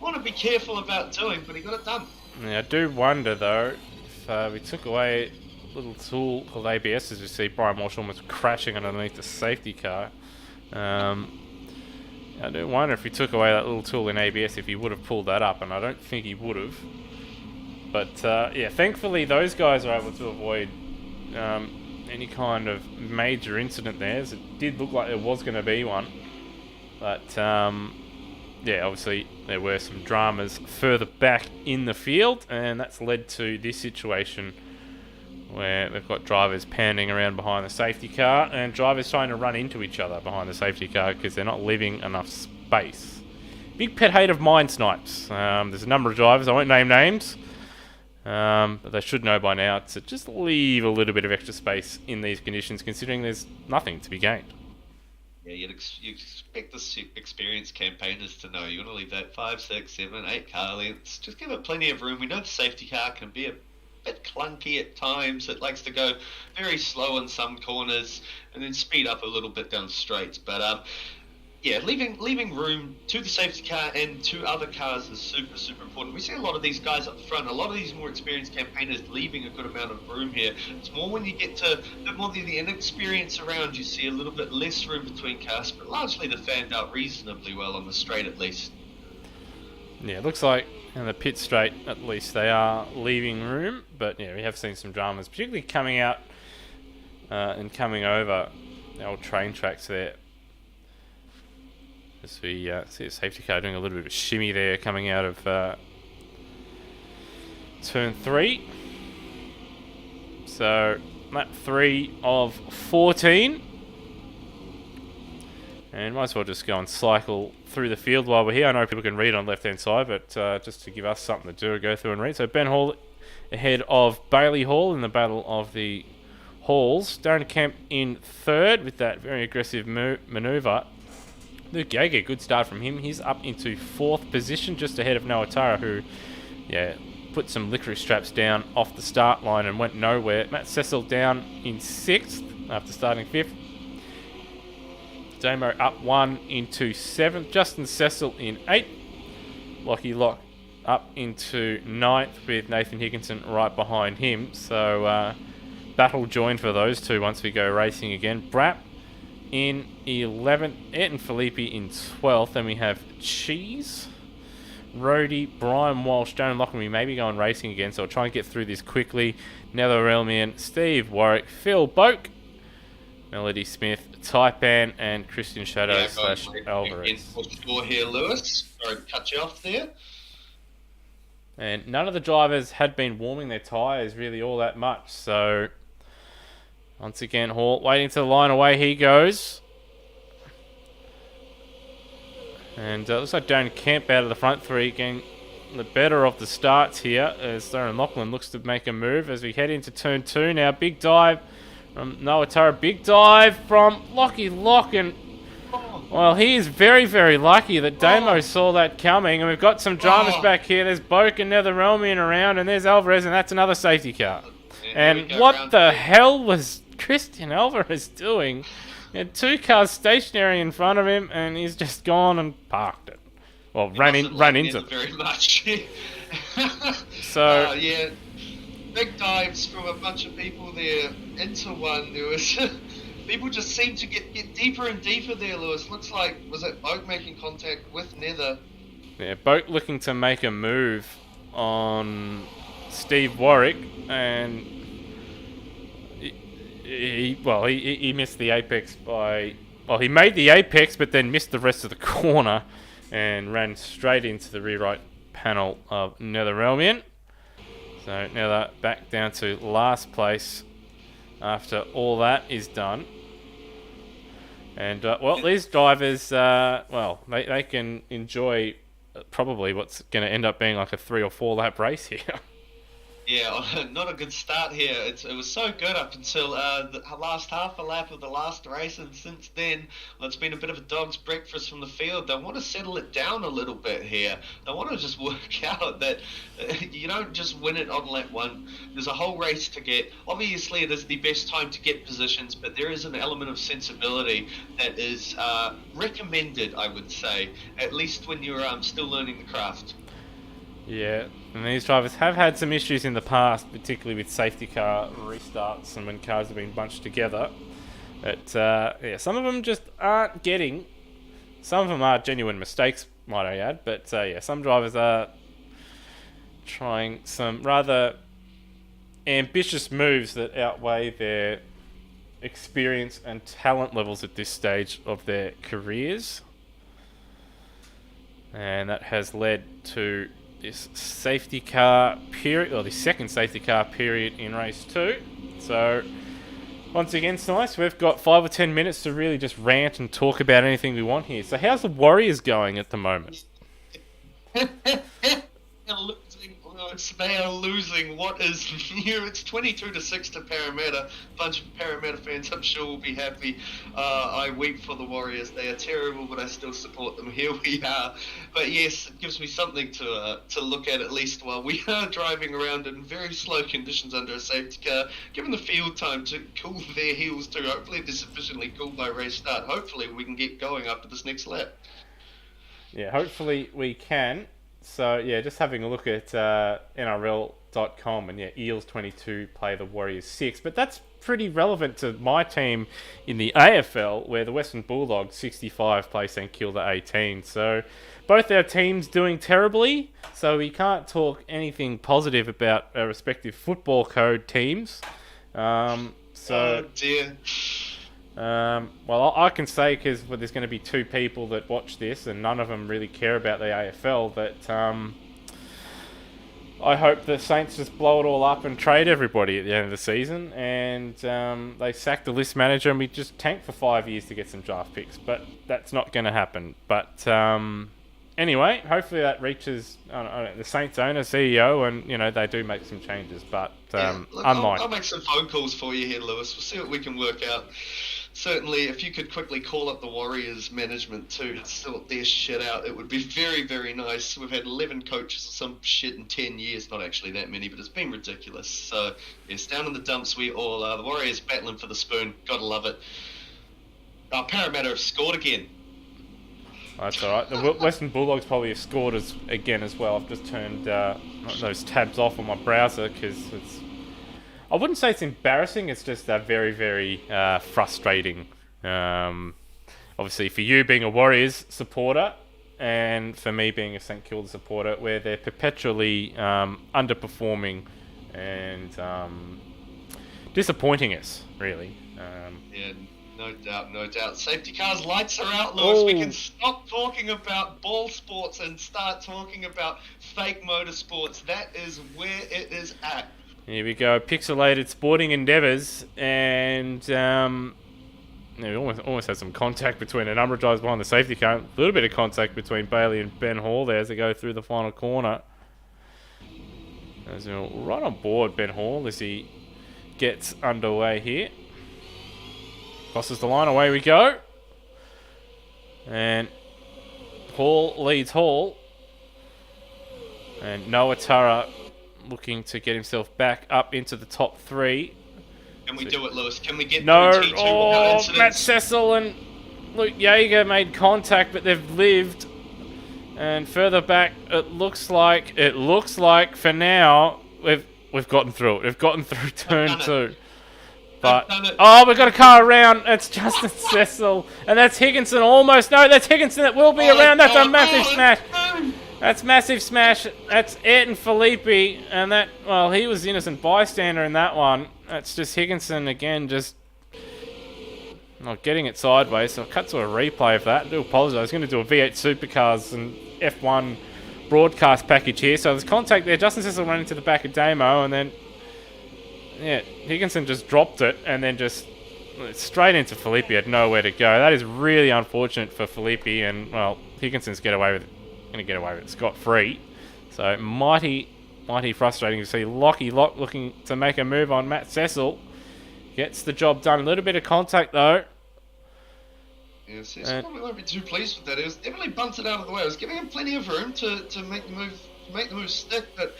C: want to be careful about doing, but he got it done.
A: Yeah, I do wonder, though, if we took away a little tool called ABS, as you see, Brian Walsh almost crashing underneath the safety car. I do wonder if we took away that little tool in ABS, if he would have pulled that up, and I don't think he would have. But thankfully those guys are able to avoid any kind of major incident there. So it did look like there was going to be one. But obviously there were some dramas further back in the field, and that's led to this situation where we've got drivers panning around behind the safety car and drivers trying to run into each other behind the safety car because they're not leaving enough space. Big pet hate of mine, Snipes. There's a number of drivers, I won't name names, but they should know by now to just leave a little bit of extra space in these conditions, considering there's nothing to be gained.
B: Yeah, you'd expect the experienced campaigners to know. You want to leave that 5, 6, 7, 8 car lengths. Just give it plenty of room. We know the safety car can be a bit clunky at times. It likes to go very slow in some corners and then speed up a little bit down straights. But leaving room to the safety car and to other cars is super, super important. We see a lot of these guys up front, a lot of these more experienced campaigners leaving a good amount of room here. It's more when you get to a bit more of the inexperience around, you see a little bit less room between cars, but largely they've fanned out reasonably well on the straight at least.
A: Yeah, it looks like in the pit straight at least they are leaving room, but yeah, we have seen some dramas, particularly coming out and coming over the old train tracks there. As we see a safety car doing a little bit of a shimmy there coming out of turn 3. So lap 3 of 14. And might as well just go and cycle through the field while we're here. I know people can read on the left-hand side, but just to give us something to do, go through and read. So Ben Hall ahead of Bailey Hall in the battle of the Halls. Darren Kemp in third with that very aggressive manoeuvre. Luke Jaeger, good start from him. He's up into 4th position, just ahead of Noah Turra, who, put some licorice straps down off the start line and went nowhere. Matt Cecil down in 6th after starting 5th. Damo up 1 into 7th. Justin Cecil in 8th. Lockie Lock up into 9th with Nathan Higginson right behind him. So battle joined for those two once we go racing again. Brap in 11th, Ed and Felipe in 12th. Then we have Cheese, Rhodey, Brian Walsh, Darren Lachlan. We may be going racing again, so I'll try and get through this quickly. Netherrealmian, Steve Warwick, Phil Boak, Melody Smith, Taipan, and Christian Shadow / Alvarez.
C: Score here, Lewis. Sorry to cut you off there.
A: And none of the drivers had been warming their tyres really all that much. So, once again, Hall waiting to the line. Away he goes. And looks like Darren Kemp out of the front three getting the better of the starts here as Darren Lachlan looks to make a move as we head into turn 2 now. Big dive from Noah Tara. Big dive from Lockie Lock. And, well, he is very, very lucky that Damo saw that coming. And we've got some dramas back here. There's Boak and Netherrealmian around. And there's Alvarez. And that's another safety car. And what the hell was Christian Alvarez doing? He had 2 cars stationary in front of him, and he's just gone and parked it. Well, ran into it.
C: Very much.
A: So
C: yeah, big dives from a bunch of people there into one. There was people just seemed to get deeper and deeper there. Lewis, looks like was it Boak making contact with Nether?
A: Yeah, Boak looking to make a move on Steve Warwick, and he missed the apex by... Well, he made the apex, but then missed the rest of the corner and ran straight into the rear right panel of Netherrealmian. So now that back down to last place after all that is done. And, well, these drivers, they can enjoy probably what's going to end up being like a 3 or 4 lap race here.
B: Yeah, not a good start here. It was so good up until the last half a lap of the last race, and since then, well, it's been a bit of a dog's breakfast from the field. They want to settle it down a little bit here. They want to just work out that you don't just win it on lap 1. There's a whole race to get. Obviously, it is the best time to get positions, but there is an element of sensibility that is recommended, I would say, at least when you're still learning the craft.
A: Yeah, and these drivers have had some issues in the past, particularly with safety car restarts and when cars have been bunched together. But, yeah, some of them just aren't getting... Some of them are genuine mistakes, might I add. But, yeah, some drivers are trying some rather ambitious moves that outweigh their experience and talent levels at this stage of their careers. And that has led to this safety car period, or the second safety car period in race 2. So, once again, it's nice. We've got 5 or 10 minutes to really just rant and talk about anything we want here. So, how's the Warriors going at the moment?
C: They are losing. What is new? It's 22-6 to Parramatta. A bunch of Parramatta fans, I'm sure, will be happy. I weep for the Warriors. They are terrible, but I still support them. Here we are. But yes, it gives me something to look at least while we are driving around in very slow conditions under a safety car. Given the field time to cool their heels too. Hopefully they're sufficiently cool by race start. Hopefully we can get going after this next lap.
A: Yeah, hopefully we can. So, yeah, just having a look at NRL.com, and yeah, Eels 22 play the Warriors 6. But that's pretty relevant to my team in the AFL, where the Western Bulldogs 65 play St Kilda 18. So, both our teams doing terribly, so we can't talk anything positive about our respective football code teams.
C: Oh, dear.
A: Well, I can say, because there's going to be 2 people that watch this and none of them really care about the AFL, that I hope the Saints just blow it all up and trade everybody at the end of the season, and they sack the list manager and we just tank for 5 years to get some draft picks. But that's not going to happen. But anyway, hopefully that reaches the Saints owner, CEO, and they do make some changes. But
C: I'll make some phone calls for you here, Lewis. We'll see what we can work out. Certainly, if you could quickly call up the Warriors management too to sort their shit out, it would be very, very nice. We've had 11 coaches or some shit in 10 years. Not actually that many, but it's been ridiculous. So, yes, down in the dumps we all are. The Warriors battling for the spoon. Gotta love it. Parramatta have scored again.
A: That's all right. The Western Bulldogs probably have scored again as well. I've just turned those tabs off on my browser because it's... I wouldn't say it's embarrassing. It's just very, very frustrating. Obviously, for you being a Warriors supporter and for me being a St Kilda supporter, where they're perpetually underperforming and disappointing us, really.
C: Yeah, no doubt, no doubt. Safety cars, lights are out, Lewis.
A: Oh.
C: We can stop talking about ball sports and start talking about fake motorsports. That is where it is at.
A: Here we go, pixelated sporting endeavours, and we almost had some contact between a number of drivers behind the safety car. A little bit of contact between Bailey and Ben Hall there as they go through the final corner. As we're right on board Ben Hall as he gets underway here. Crosses the line, away we go. And Hall leads Hall. And Noah Turra looking to get himself back up into the top 3.
B: Can we do it, Lewis? Can we get
A: No,
B: through T2 without incidents?
A: Matt Cecil and Luke Yeager made contact, but they've lived. And further back, it looks like for now we've gotten through it. We've gotten through turn 2. But we've got a car around. It's Justin Cecil, and that's Higginson almost. No, that's Higginson that will be around. That's a massive smash. That's massive smash. That's Ayrton Filippi, and he was the innocent bystander in that one. That's just Higginson again, just not getting it sideways. So I'll cut to a replay of that. I do apologise. I was going to do a V8 Supercars and F1 broadcast package here. So there's contact there. Justin Cecil running to the back of Damo, and then Higginson just dropped it, and then just straight into Filippi. Had nowhere to go. That is really unfortunate for Filippi, and Higginson's going to get away with it scot-free. So mighty frustrating to see Lockie Lock looking to make a move on Matt Cecil. Gets the job done. A little bit of contact though.
C: Yeah, Cecil probably won't be too pleased with that. It was definitely bunted out of the way. I was giving him plenty of room to make the move stick, but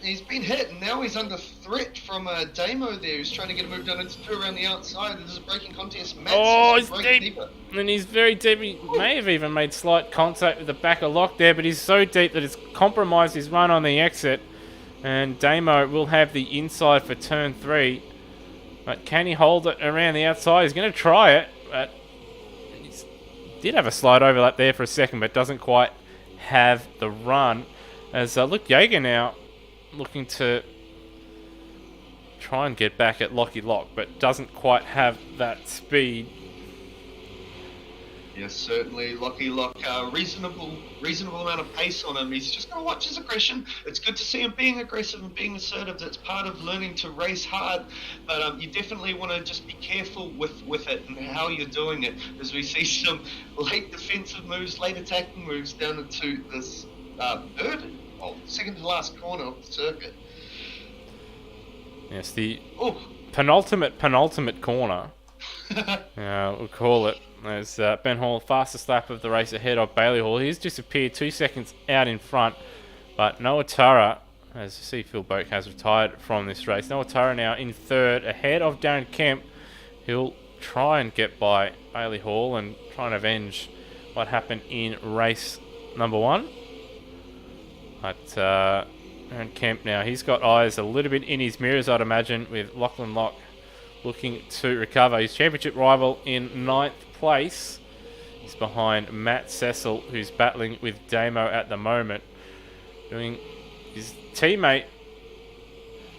C: he's been hit, and now he's under threat from Damo there, who's trying to get a move done into 2 around the outside. This is a braking contest.
A: He's deep. Deeper. And he's very deep. He may have even made slight contact with the back of Lock there, but he's so deep that it's compromised his run on the exit. And Damo will have the inside for turn 3. But can he hold it around the outside? He's going to try it, but he did have a slight overlap there for a second, but doesn't quite have the run. As Luke Yeager now looking to try and get back at Lockie Lock, but doesn't quite have that speed.
C: Yes, certainly. Lockie Lock, reasonable amount of pace on him. He's just got to watch his aggression. It's good to see him being aggressive and being assertive. That's part of learning to race hard. But you definitely want to just be careful with it and how you're doing it, as we see some late defensive moves, late attacking moves down into this second to last corner of the circuit.
A: Yes, the penultimate corner. We'll call it. There's Ben Hall, fastest lap of the race ahead of Bailey Hall. He's disappeared 2 seconds out in front, but Noah Turra, as you see, Phil Boak has retired from this race. Noah Turra now in 3rd, ahead of Darren Kemp. He'll try and get by Bailey Hall and try and avenge what happened in race number 1. But Darren Kemp now, he's got eyes a little bit in his mirrors, I'd imagine, with Lachlan Lock looking to recover. His championship rival in 9th place. He's behind Matt Cecil, who's battling with Damo at the moment, doing his teammate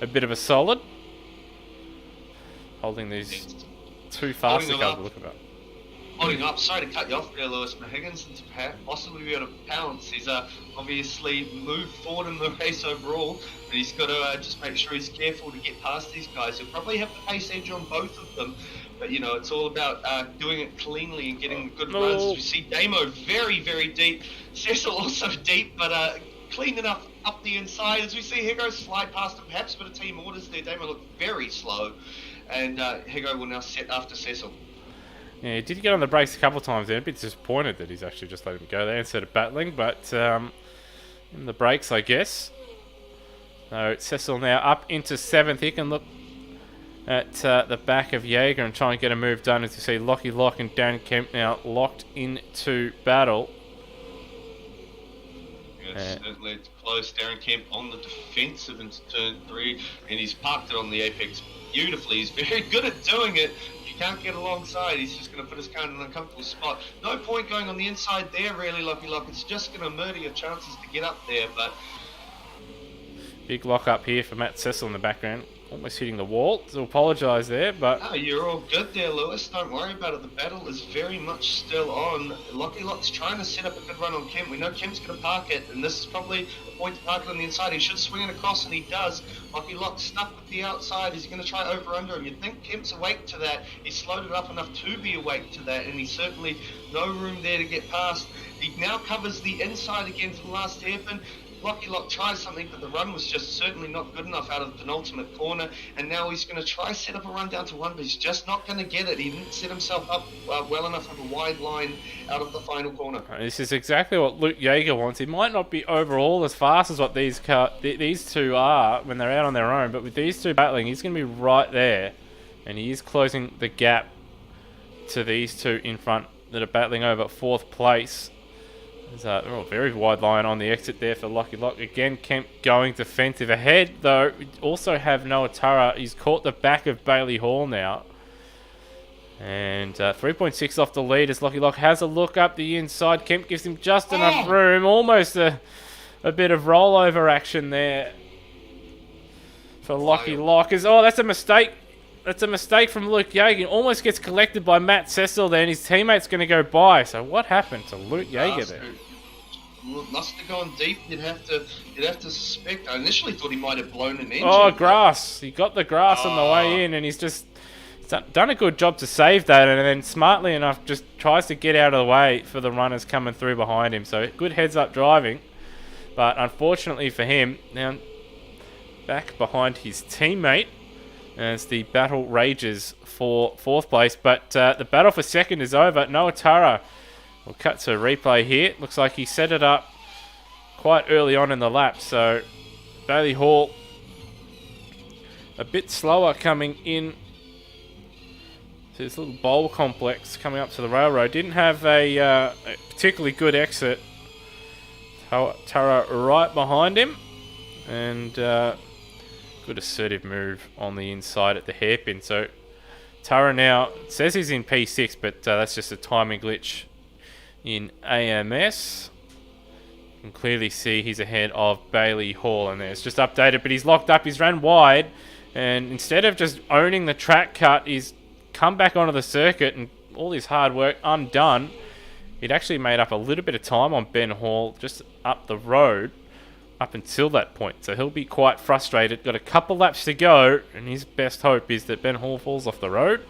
A: a bit of a solid, holding these 2 faster cars to look about.
C: Holding up, sorry to cut you off there, Lewis, but Higginson's possibly be able to pounce. He's obviously moved forward in the race overall, but he's got to just make sure he's careful to get past these guys. He'll probably have the pace edge on both of them, but it's all about doing it cleanly and getting good runs. As we see Damo very, very deep, Cecil also deep, but clean enough up the inside. As we see Higo slide past him, perhaps a bit of team orders there. Damo looked very slow, and Higo will now set after Cecil.
A: Yeah, he did get on the brakes a couple of times there. A bit disappointed that he's actually just let him go there instead of battling, but in the brakes, I guess. So Cecil now up into 7th. He can look at the back of Jaeger and try and get a move done. As you see, Lockie Lock and Darren Kemp now locked into battle.
C: Yes, certainly it's close. Darren Kemp on the defensive into turn 3, and he's parked it on the apex beautifully. He's very good at doing it. If you can't get alongside, he's just going to put his car in an uncomfortable spot. No point going on the inside there, really, Lockie Lock. It's just going to murder your chances to get up there, but...
A: Big lock up here for Matt Cecil in the background. Almost hitting the wall. So apologise there, but...
C: Oh, you're all good there, Lewis. Don't worry about it. The battle is very much still on. Lockie Lock's trying to set up a good run on Kemp. We know Kemp's going to park it, and this is probably a point to park it on the inside. He should swing it across, and he does. Lockie Lock's stuck with the outside. He's going to try over-under him. You'd think Kemp's awake to that. He slowed it up enough to be awake to that, and he's certainly no room there to get past. He now covers the inside again for the last hairpin. Lockie Lock tries something, but the run was just certainly not good enough out of the penultimate corner, and now he's going to try set up a run down to 1, but he's just not going to get it. He didn't set himself up well enough with a wide line out of the final corner.
A: This is exactly what Luke Jaeger wants. He might not be overall as fast as what these two are when they're out on their own, but with these two battling, he's going to be right there, and he is closing the gap to these two in front that are battling over 4th place. There's a very wide line on the exit there for Lockie Lock. Again, Kemp going defensive ahead, though. We also have Noah Turra. He's caught the back of Bailey Hall now. And 3.6 off the lead as Lockie Lock has a look up the inside. Kemp gives him just enough room. Almost a bit of rollover action there for Lockie Lock. That's a mistake. That's a mistake from Luke Jaeger. Almost gets collected by Matt Cecil there, and his teammate's going to go by. So what happened to Luke Jaeger there?
C: Must have gone deep. You'd have to suspect. I initially thought he might have blown an engine.
A: Oh, grass. He got the grass on the way in, and he's done a good job to save that, and then smartly enough just tries to get out of the way for the runners coming through behind him. So good heads-up driving. But unfortunately for him, now back behind his teammate, as the battle rages for 4th place. But the battle for 2nd is over. Noah Turra will cut to a replay here. Looks like he set it up quite early on in the lap. So Bailey Hall a bit slower coming in to this little bowl complex coming up to the railroad. Didn't have a particularly good exit. Turra right behind him. And... good assertive move on the inside at the hairpin. So Turra now says he's in P6, but that's just a timing glitch in AMS. You can clearly see he's ahead of Bailey Hall, and it's just updated, but he's locked up. He's ran wide, and instead of just owning the track cut, he's come back onto the circuit, and all his hard work undone. He'd actually made up a little bit of time on Ben Hall just up the road up until that point, so he'll be quite frustrated. Got a couple laps to go, and his best hope is that Ben Hall falls off the road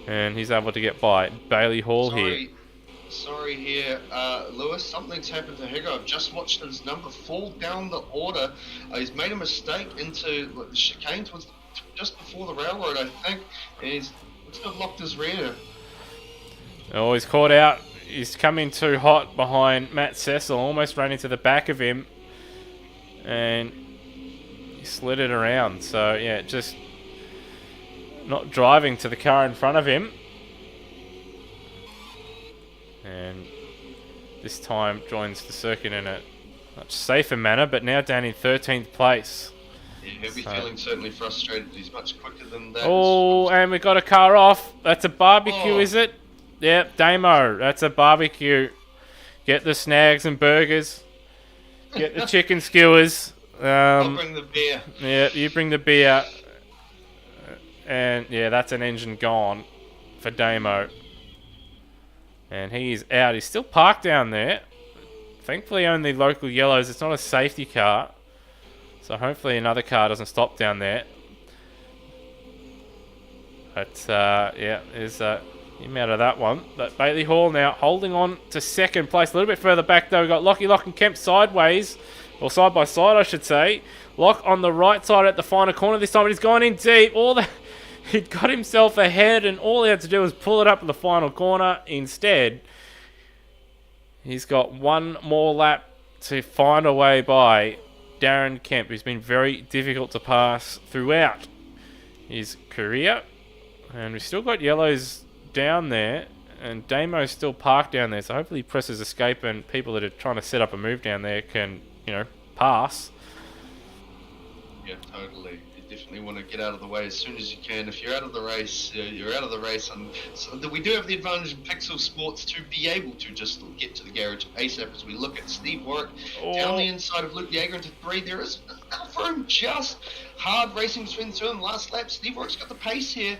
A: and he's able to get by Bailey Hall here.
C: Sorry here, Lewis, something's happened to Higo. I've just watched his number fall down the order. He's made a mistake into the chicane towards just before the railroad, I think, and he's still locked his rear.
A: Oh, he's caught out. He's come in too hot behind Matt Cecil, almost ran into the back of him. And he slid it around. So, yeah, just not driving to the car in front of him. And this time joins the circuit in a much safer manner, but now down in 13th place.
C: Yeah, he'll be feeling certainly frustrated. He's much quicker than that.
A: Oh, and we got a car off. That's a barbecue, is it? Yep, Damo. That's a barbecue. Get the snags and burgers. Get the chicken skewers.
C: I'll bring the beer.
A: Yeah, you bring the beer. And yeah, that's an engine gone for Damo. And he is out. He's still parked down there. Thankfully only local yellows. It's not a safety car. So hopefully another car doesn't stop down there. But yeah, there's him out of that one. But Bailey Hall now holding on to 2nd place. A little bit further back though. We've got Lockie Lock and Kemp sideways. Or side by side, I should say. Lock on the right side at the final corner this time. But he's gone in deep. He'd got himself ahead, and all he had to do was pull it up in the final corner. Instead, he's got one more lap to find a way by Darren Kemp, who's been very difficult to pass throughout his career. And we've still got yellows down there, and Damo's still parked down there, so hopefully he presses escape and people that are trying to set up a move down there can, pass.
C: Yeah, totally. You definitely want to get out of the way as soon as you can. If you're out of the race, you're out of the race. And so we do have the advantage in Pixel Sports to be able to just get to the garage ASAP as we look at Steve Warwick down the inside of Luke Yeager into 3. There is enough room, just hard racing between the two in the last lap. Steve Warwick's got the pace here,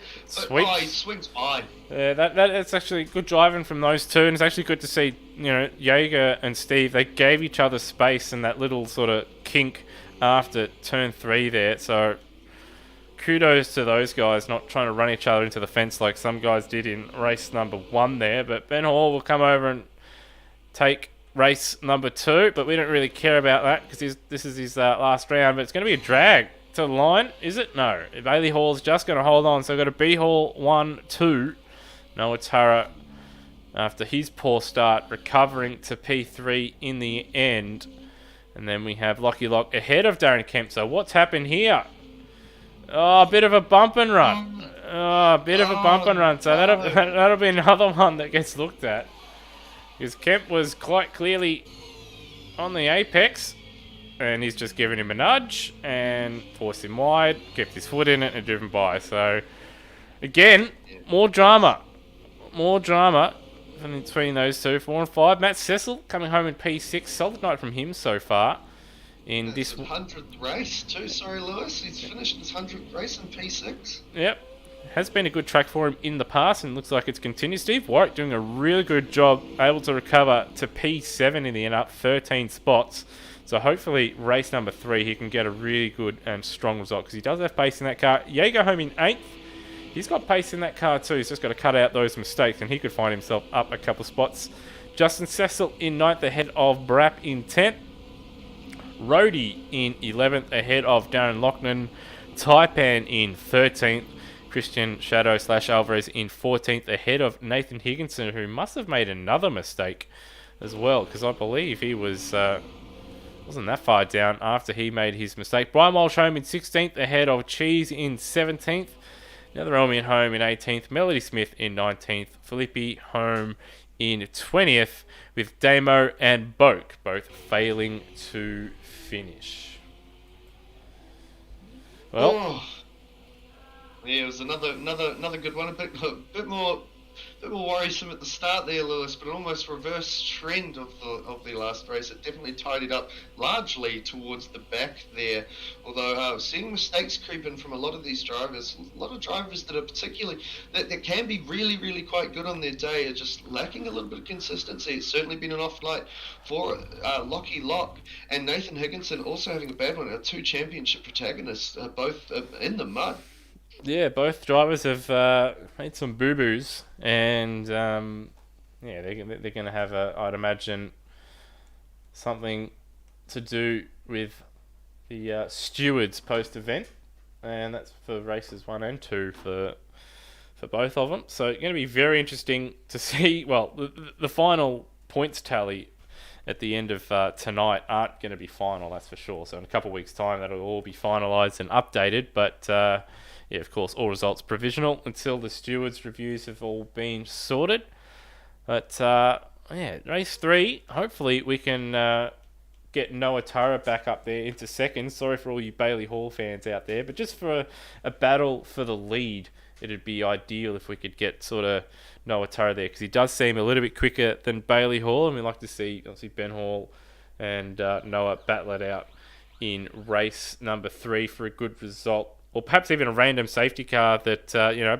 C: but he swings by.
A: Yeah, that's actually good driving from those two, and it's actually good to see, Yeager and Steve, they gave each other space in that little sort of kink after turn 3 there, so kudos to those guys not trying to run each other into the fence like some guys did in race number 1 there. But Ben Hall will come over and take race number 2, but we don't really care about that because this is his last round. But it's going to be a drag to the line, is it? No, Bailey Hall's just going to hold on, so we've got a B Hall 1-2. Noah Turra, after his poor start, recovering to P3 in the end. And then we have Lockie Lock ahead of Darren Kemp. So what's happened here? Oh, a bit of a bump and run. So that'll be another one that gets looked at. Because Kemp was quite clearly on the apex. And he's just given him a nudge and forced him wide, kept his foot in it and driven by. So, again, more drama. Between those two, 4 and 5. Matt Cecil coming home in P6. Solid night from him so far. In
C: That's
A: this
C: his 100th race too. Sorry, Lewis. He's finished his 100th race in P6.
A: Yep. Has been a good track for him in the past and looks like it's continued. Steve Warwick doing a really good job, able to recover to P7 in the end, up 13 spots. So hopefully race number 3 he can get a really good and strong result because he does have pace in that car. Yeager home in 8th. He's got pace in that car too. He's just got to cut out those mistakes and he could find himself up a couple spots. Justin Cecil in 9th ahead of Brapp in 10th. Rhodey in 11th ahead of Darren Loughnane. Taipan in 13th. Christian Shadow / Alvarez in 14th ahead of Nathan Higginson, who must have made another mistake as well because I believe he was wasn't that far down after he made his mistake. Brian Walsh home in 16th ahead of Cheese in 17th. Another Elmian home in 18th. Melody Smith in 19th. Filippi home in 20th with Damo and Boak both failing to finish. Well,
C: yeah, it was another good one. A bit more worrisome at the start there, Lewis, but almost reverse trend of the last race. It definitely tidied up largely towards the back there. Although seeing mistakes creep in from a lot of these drivers, a lot of drivers that are particularly that can be really, really quite good on their day are just lacking a little bit of consistency. It's certainly been an off night for Lockie Lock and Nathan Higginson also having a bad one. Our 2 championship protagonists, both in the mud.
A: Yeah, both drivers have made some boo-boos, and they're going to have, I'd imagine, something to do with the stewards post-event, and that's for races 1 and 2 for both of them. So it's going to be very interesting to see. Well, the final points tally at the end of tonight aren't going to be final, that's for sure. So in a couple of weeks' time, that'll all be finalised and updated, but yeah, of course, all results provisional until the stewards' reviews have all been sorted. But, race 3, hopefully we can get Noah Turra back up there into second. Sorry for all you Bailey Hall fans out there, but just for a battle for the lead, it'd be ideal if we could get sort of Noah Turra there, because he does seem a little bit quicker than Bailey Hall, and we'd like to see, obviously, Ben Hall and Noah battle it out in race number 3 for a good result. Or perhaps even a random safety car that,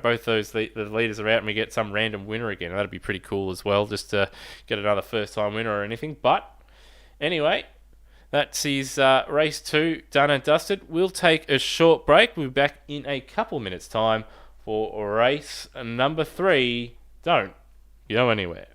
A: both those the leaders are out and we get some random winner again. That'd be pretty cool as well, just to get another first-time winner or anything. But anyway, that's his race 2 done and dusted. We'll take a short break. We'll be back in a couple minutes' time for race number 3. Don't go anywhere.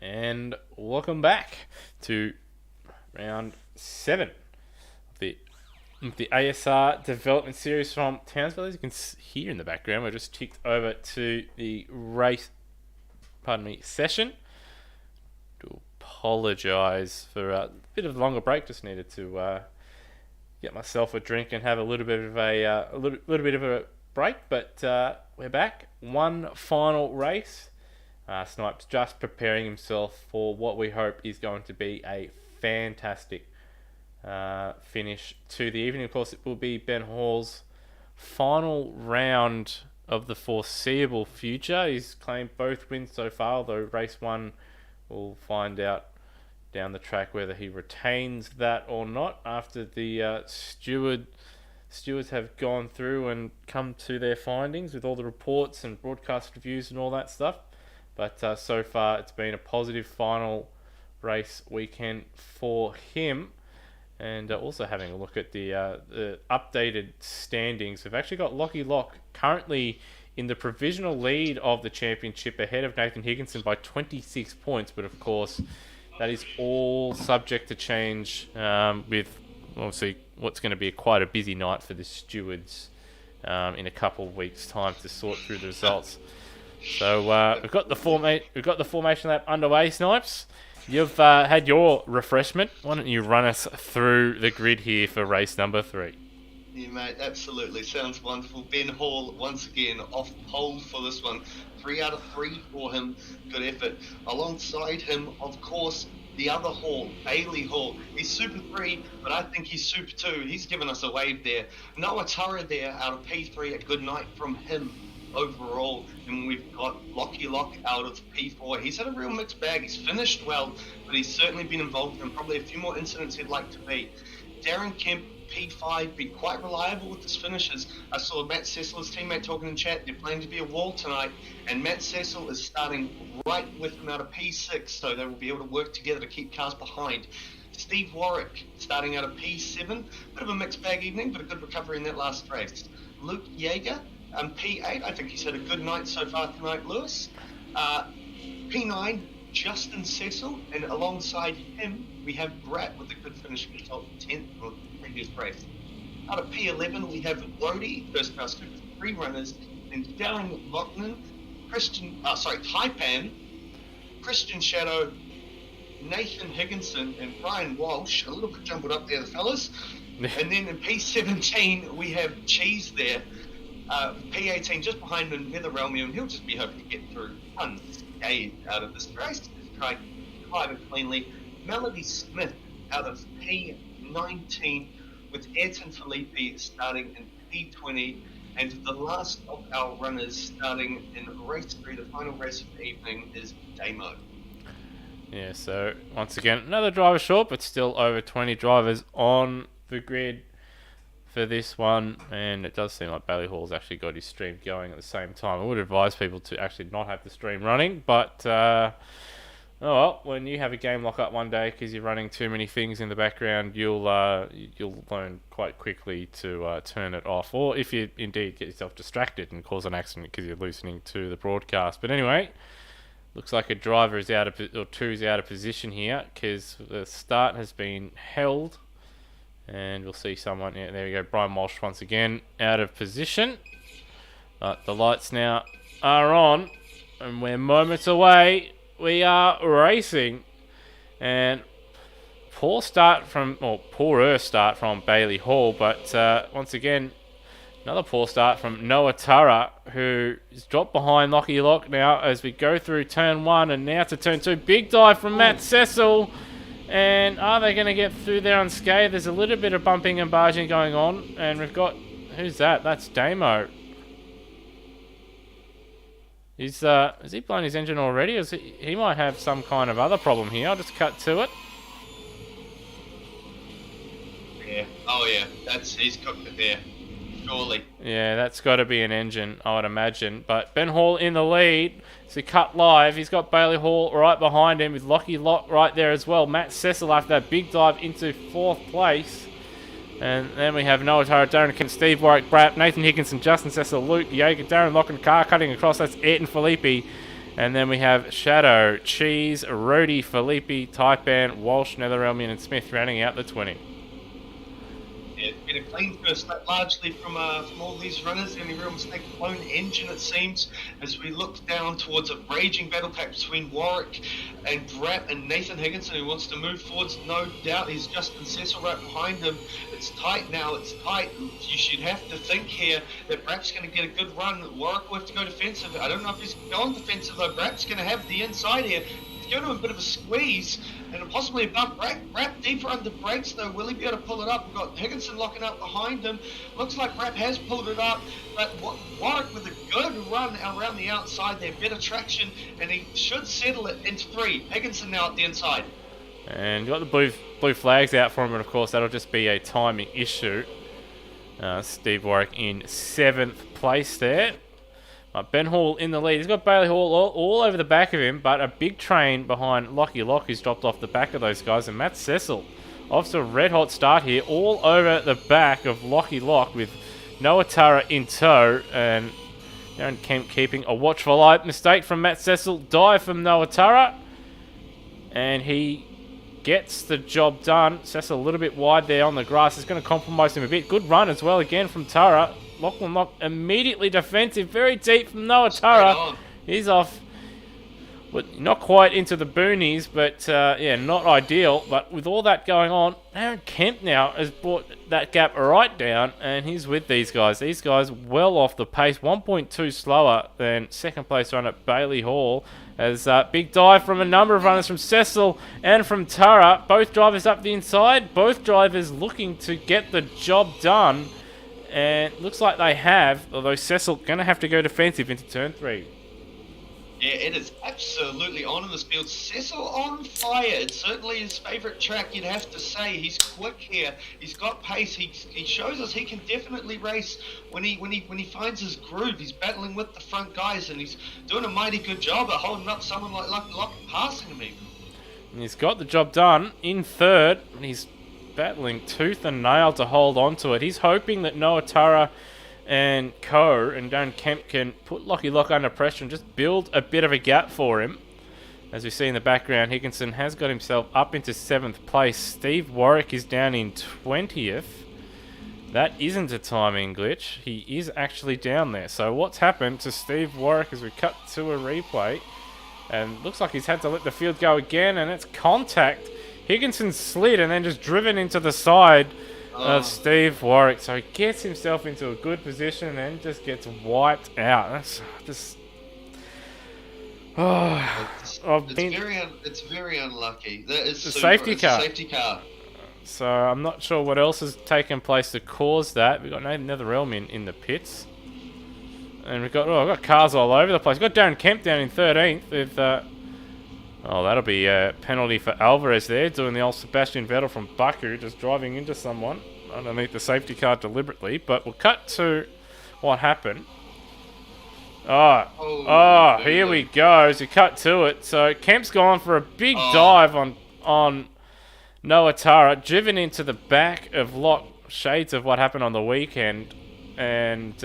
A: And welcome back to round 7 of the ASR Development Series from Townsville. As you can hear in the background, we're just ticked over to the session. To apologise for a bit of a longer break. Just needed to get myself a drink and have a little bit of a break. But we're back. One final race. Snipe's just preparing himself for what we hope is going to be a fantastic finish to the evening. Of course, it will be Ben Hall's final round of the foreseeable future. He's claimed both wins so far, although race 1 we'll find out down the track whether he retains that or not after the stewards have gone through and come to their findings with all the reports and broadcast reviews and all that stuff. But so far, it's been a positive final race weekend for him. And also having a look at the updated standings, we've actually got Lockie Lock currently in the provisional lead of the championship ahead of Nathan Higginson by 26 points. But of course, that is all subject to change with obviously what's going to be quite a busy night for the stewards in a couple of weeks' time to sort through the results. So we've got the formation lap underway, Snipes. You've had your refreshment. Why don't you run us through the grid here for race number 3?
C: Yeah, mate, absolutely. Sounds wonderful. Ben Hall, once again, off pole for this one. 3 out of 3 for him. Good effort. Alongside him, of course, the other Hall, Bailey Hall. He's Super 3, but I think he's Super 2. He's given us a wave there. Noah Turra there out of P3. A good night from him overall. And we've got Lockie Lock out of P4. He's had a real mixed bag. He's finished well, but he's certainly been involved in probably a few more incidents he'd like to be. Darren Kemp, P5, been quite reliable with his finishes. I saw Matt Cecil, his teammate, talking in chat. They're playing to be a wall tonight, and Matt Cecil is starting right with him out of P6, so they will be able to work together to keep cars behind. Steve Warwick starting out of P7. Bit of a mixed bag evening, but a good recovery in that last race. Luke Yeager, P8. I think he's had a good night so far tonight, Lewis. P9, Justin Cecil, and alongside him, we have Brett with a good finish result, 10th for the previous race. Out of P11, we have Brody, first class Super 3 runners, and Darren Loughlin, Taipan, Christian Shadow, Nathan Higginson, and Brian Walsh. A little bit jumbled up there, the fellas. And then in P17, we have Cheese there. P18 just behind him, NetherRealmium. He'll just be hoping to get through unscathed out of this race. Just try quite cleanly. Melody Smith out of P19 with Ayrton Felipe starting in P20. And the last of our runners starting in race 3, the final race of the evening, is Damo.
A: Yeah, so once again, another driver short, but still over 20 drivers on the grid for this one, and it does seem like Bailey Hall's actually got his stream going at the same time. I would advise people to actually not have the stream running, but oh well, when you have a game lock up one day because you're running too many things in the background, you'll learn quite quickly to turn it off, or if you indeed get yourself distracted and cause an accident because you're listening to the broadcast. But anyway, looks like a driver is out of, or two is out of position here because the start has been held. And we'll see someone, yeah, there we go, Brian Walsh once again out of position. But the lights now are on, and we're moments away. We are racing. And poorer start from Bailey Hall, but once again, another poor start from Noah Turra, who is dropped behind Lockie Lock now as we go through turn 1 and now to turn 2. Big dive from Matt Cecil. And are they going to get through there unscathed? There's a little bit of bumping and barging going on. And we've got... Who's that? That's Damo. Has he blown his engine already? He might have some kind of other problem here. I'll just cut to it.
B: Yeah. Oh, yeah. He's cooked it there. Surely.
A: Yeah, that's got to be an engine, I would imagine. But Ben Hall in the lead. So cut live. He's got Bailey Hall right behind him with Lockie Lock right there as well. Matt Cecil after that big dive into 4th place. And then we have Noah Turra, Darren Kent, Steve Warwick, Brad, Nathan Higginson, Justin Cecil, Luke Yeager, Darren Lock and Carr cutting across. That's Ayrton Felipe. And then we have Shadow, Cheese, Rody, Felipe, Taipan, Walsh, Netherelmian, and Smith rounding out the 20.
B: Yeah, it's been a clean first lap, largely from all these runners. The only real mistake, lone engine, it seems, as we look down towards a raging battle pack between Warwick and Bratt and Nathan Higginson, who wants to move forwards. No doubt he's Justin Cecil right behind him. It's tight now, it's tight. You should have to think here that Bratt's going to get a good run. Warwick will have to go defensive. I don't know if he's going defensive, though. Bratt's going to have the inside here. Giving him a bit of a squeeze and possibly a bump. Bratt deeper under brakes though. Will he be able to pull it up? We've got Higginson locking up behind him. Looks like Bratt has pulled it up, but Warwick with a good run around the outside there. Better traction, and he should settle it into 3. Higginson now at the inside.
A: And you got the blue flags out for him, and of course that'll just be a timing issue. Steve Warwick in 7th place there. Ben Hall in the lead. He's got Bailey Hall all over the back of him, but a big train behind Lockie Lock who's dropped off the back of those guys. And Matt Cecil off to a red-hot start here, all over the back of Lockie Lock with Noah Tara in tow. And Darren Kemp keeping a watchful eye. Mistake from Matt Cecil. Dive from Noah Tara. And he gets the job done. Cecil a little bit wide there on the grass. It's going to compromise him a bit. Good run as well again from Tara. Lachlan Lock immediately defensive, very deep from Noah Tara. He's off, but not quite into the boonies, but yeah, not ideal. But with all that going on, Aaron Kemp now has brought that gap right down, and he's with these guys. These guys well off the pace, 1.2 slower than second place runner Bailey Hall. As big dive from a number of runners from Cecil and from Tara. Both drivers up the inside, both drivers looking to get the job done. And looks like they have, although Cecil going to have to go defensive into turn 3.
B: Yeah, it is absolutely on in this field. Cecil on fire. It's certainly his favourite track, you'd have to say. He's quick here. He's got pace. He shows us he can definitely race when he finds his groove. He's battling with the front guys, and he's doing a mighty good job at holding up someone like Lucky Lock and passing him even.
A: And he's got the job done in 3rd, and he's battling tooth and nail to hold on to it. He's hoping that Noah Tara and Darren Kemp can put Lockie Lock under pressure and just build a bit of a gap for him. As we see in the background, Higginson has got himself up into 7th place. Steve Warwick is down in 20th. That isn't a timing glitch. He is actually down there. So what's happened to Steve Warwick as we cut to a replay? And looks like he's had to let the field go again, and it's contact. Higginson slid and then just driven into the side of Steve Warwick. So he gets himself into a good position and just gets wiped out. That's just...
C: It's very unlucky. That is
A: the safety car.
C: Safety car.
A: So I'm not sure what else has taken place to cause that. We've got Nathan Netherelmian in the pits. And we've got cars all over the place. We've got Darren Kemp down in 13th with... that'll be a penalty for Alvarez there, doing the old Sebastian Vettel from Baku, just driving into someone underneath the safety car deliberately. But we'll cut to what happened. Here we go. As we cut to it. So Kemp's gone for a big dive on Noah Tara, driven into the back of Lock, shades of what happened on the weekend. And...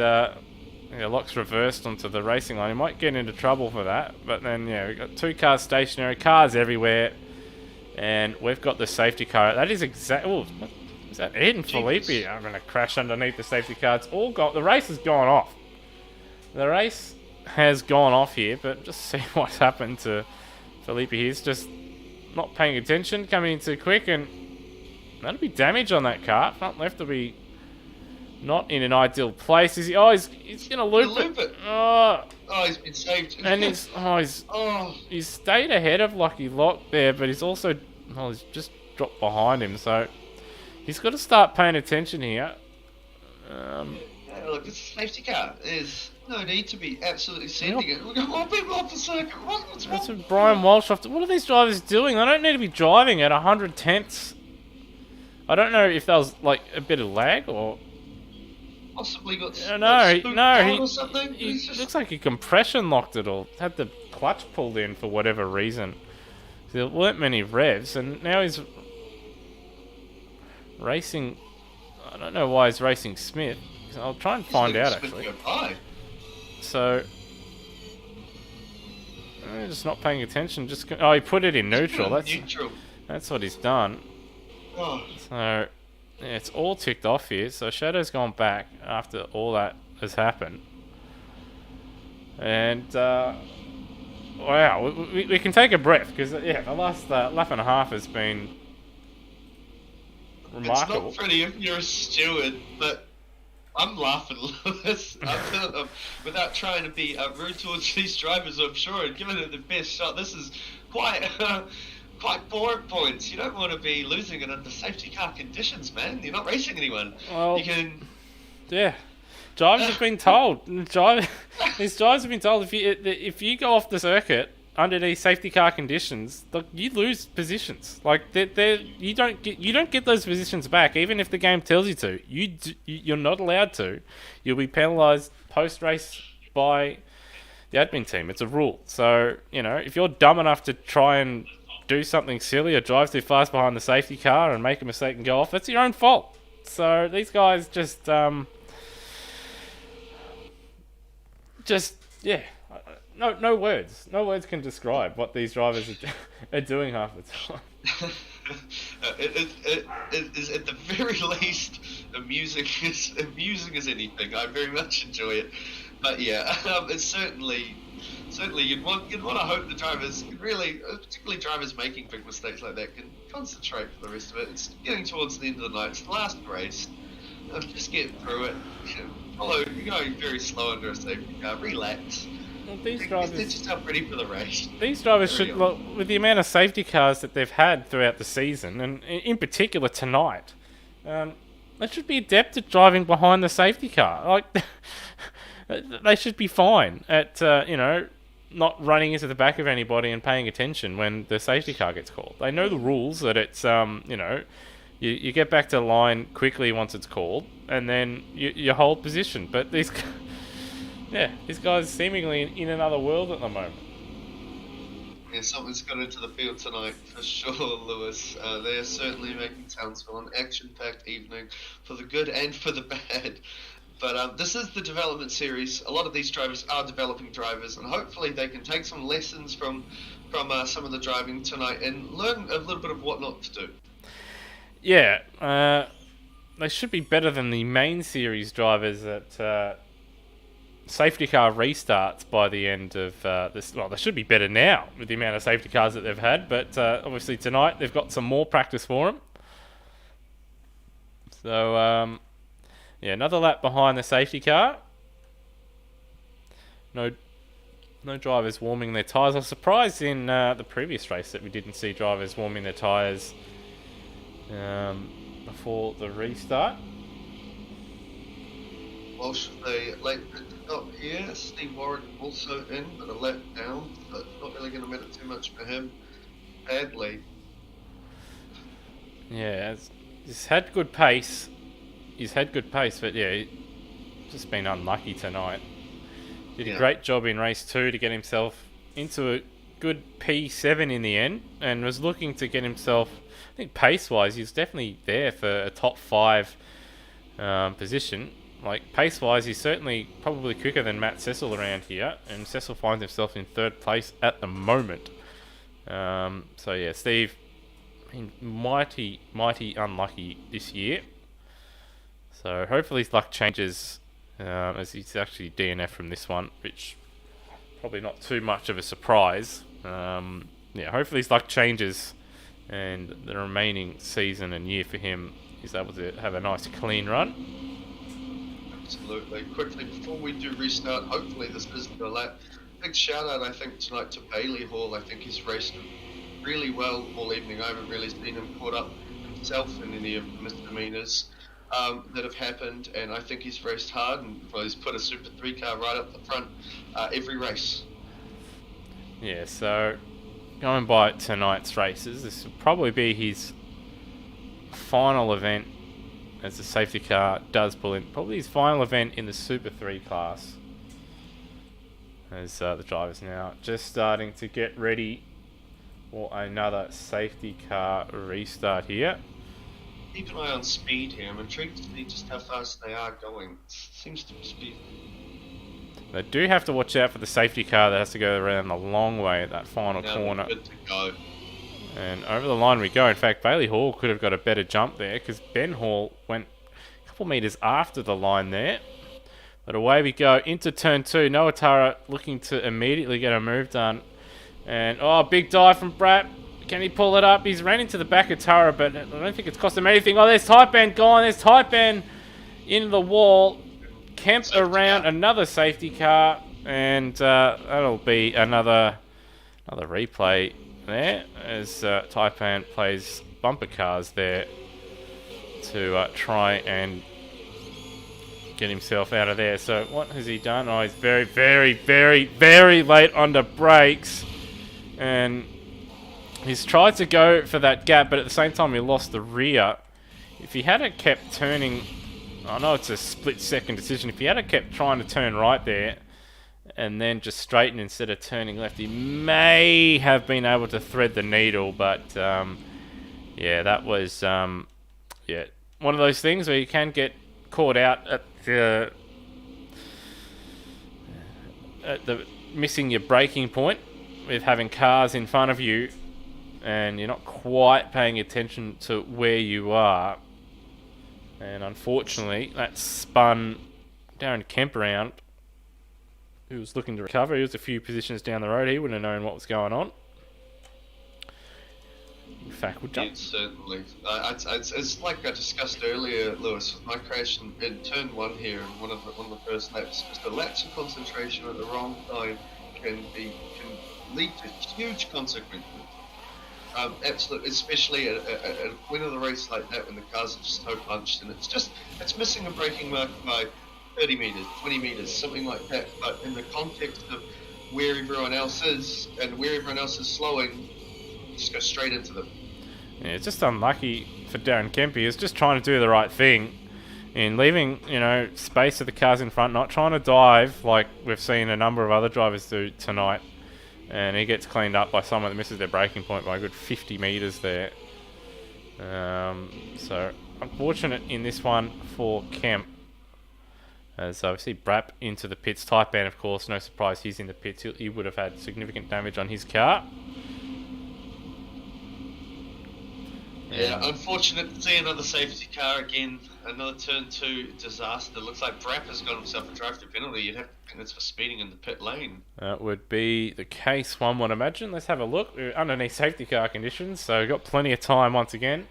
A: Lock's reversed onto the racing line. He might get into trouble for that. But then, we've got 2 cars stationary, cars everywhere. And we've got the safety car. That is exactly... Oh, is that Ed and Felipe? I'm going to crash underneath the safety car. It's all gone. The race has gone off. The race has gone off here, but just see what's happened to Felipe. He's just not paying attention, coming in too quick, and that'll be damage on that car. Front left will be... not in an ideal place. Is he? Oh, he's gonna loop it.
C: He's been saved.
A: And he's stayed ahead of Lucky Lock there, but he's also he's just dropped behind him. So he's got to start paying attention here.
C: Look, it's a safety car. There's no need to be absolutely sending it. We've got more people off the circuit. What's wrong?
A: That's what Brian Walsh. What are these drivers doing? They don't need to be driving at 100 tenths. I don't know if that was like a bit of lag or.
C: Possibly got
A: or
C: something.
A: He looks like he compression locked it or had the clutch pulled in for whatever reason. There weren't many revs, and now he's racing. I don't know why he's racing Smith. I'll try and find out actually. So Just not paying attention. Oh, he put it in neutral.
B: Neutral.
A: That's what he's done.
B: Oh.
A: So, yeah, it's all ticked off here. So Shadow's gone back after all that has happened. And, wow, we can take a breath because, yeah, the last lap and a half has been remarkable.
B: It's not pretty if you're a steward, but I'm laughing, Lewis. Without trying to be rude towards these drivers, I'm sure, and giving it the best shot. This is quite boring points. You don't want to be losing it under safety car conditions, man. You're not racing anyone.
A: Well,
B: you can.
A: Yeah. Drivers have been told. These drivers have been told if you go off the circuit under these safety car conditions, look, you lose positions. Like you don't get those positions back, even if the game tells you to. You're not allowed to. You'll be penalised post race by the admin team. It's a rule. So if you're dumb enough to try and do something silly or drive too fast behind the safety car and make a mistake and go off, that's your own fault. So these guys just yeah, no words can describe what these drivers are doing half the time.
B: It is at the very least amusing as anything. I very much enjoy it, but yeah, it's certainly you'd want to hope the drivers can really, particularly drivers making big mistakes like that, can concentrate for the rest of it. It's getting towards the end of the night. It's the last race. Just get through it. Although you're going very slow under a safety car, relax.
A: Well, these drivers,
B: they're just not ready for the race.
A: These drivers should, with the amount of safety cars that they've had throughout the season, and in particular tonight, they should be adept at driving behind the safety car. Like, they should be fine at not running into the back of anybody and paying attention when the safety car gets called. They know the rules that it's you get back to the line quickly once it's called, and then you hold position. But these guys seemingly in another world at the moment.
C: Yeah, something's got into the field tonight for sure, Lewis. They are certainly making Townsville an action-packed evening for the good and for the bad. But this is the development series. A lot of these drivers are developing drivers, and hopefully they can take some lessons from some of the driving tonight and learn a little bit of what not to do.
A: Yeah, they should be better than the main series drivers at safety car restarts by the end of this. Well, they should be better now with the amount of safety cars that they've had, but obviously tonight they've got some more practice for them. So, yeah, another lap behind the safety car. No drivers warming their tyres. I was surprised in the previous race that we didn't see drivers warming their tyres before the restart.
C: Walsh, the late pit stop here. Steve Warren also in, but a lap down, but not really going to matter too much for him. Badly.
A: Yeah, he's had good pace. But yeah, he's just been unlucky tonight. Did a great job in race 2 to get himself into a good P7 in the end, and was looking to get himself, I think pace-wise, he's definitely there for a top 5 position. Like, pace-wise, he's certainly probably quicker than Matt Cecil around here, and Cecil finds himself in 3rd place at the moment. So yeah, Steve, I mean, mighty unlucky this year. So hopefully his luck changes as he's actually DNF from this one, which probably not too much of a surprise. Yeah, hopefully his luck changes and the remaining season and year for him is able to have a nice clean run.
C: Absolutely. Quickly, before we do restart, hopefully this isn't a lap. Big shout out, I think, tonight to Bailey Hall. I think he's raced really well all evening. I haven't really seen him caught up himself in any of the misdemeanors that have happened, and I think he's raced hard, and he's put a Super 3 car right up the front every race.
A: Yeah, so going by tonight's races, this will probably be his final event as the safety car does pull in. Probably his final event in the Super 3 class. As the driver's now just starting to get ready for another safety car restart here.
C: Keep an eye on speed here. I'm intrigued to see just how fast they are going. Seems to be
A: They do have to watch out for the safety car that has to go around the long way at that final
B: Now
A: corner.
B: we're good to go.
A: And over the line we go. In fact, Bailey Hall could have got a better jump there because Ben Hall went a couple metres after the line there. But away we go into turn 2. Noah Tara looking to immediately get a move done. And, big dive from Brapp. Can he pull it up? He's ran into the back of Tara, but I don't think it's cost him anything. Oh, there's Type Band gone. There's Type Band into the wall. Kemp around another safety car. And that'll be another replay there as Taipan plays bumper cars there to try and get himself out of there. So what has he done? Oh, he's very, very, very, very late on the brakes. And he's tried to go for that gap, but at the same time he lost the rear. If he had kept turning, I know it's a split-second decision. If he had kept trying to turn right there and then just straighten instead of turning left, he may have been able to thread the needle. But yeah, that was one of those things where you can get caught out at the missing your braking point with having cars in front of you and you're not quite paying attention to where you are. And unfortunately, that spun Darren Kemp around, who was looking to recover. He was a few positions down the road. He wouldn't have known what was going on. In fact, we'll jump.
C: Yeah, certainly. It's like I discussed earlier, Lewis, with my crash in turn 1 here, and one of the first laps. Just a lapse of concentration at the wrong time can lead to huge consequences. Absolutely, especially at a point of the race like that when the cars are just so punched, and it's missing a braking mark by 30 metres, 20 metres, something like that. But in the context of where everyone else is and where everyone else is slowing, just go straight into them.
A: Yeah, it's just unlucky for Darren Kemp. He was just trying to do the right thing in leaving, space for the cars in front, not trying to dive like we've seen a number of other drivers do tonight. And he gets cleaned up by someone that misses their braking point by a good 50 metres there. So unfortunate in this one for Kemp. As obviously Brapp into the pits. Taipan, of course, no surprise he's in the pits. He would have had significant damage on his car.
B: Yeah, unfortunate to see another safety car again. Another turn 2 disaster. Looks like Brapp has got himself a drive-through penalty. You'd have to think that's for speeding in the pit lane.
A: That would be the case, one would imagine. Let's have a look. We're underneath safety car conditions, so we've got plenty of time once again.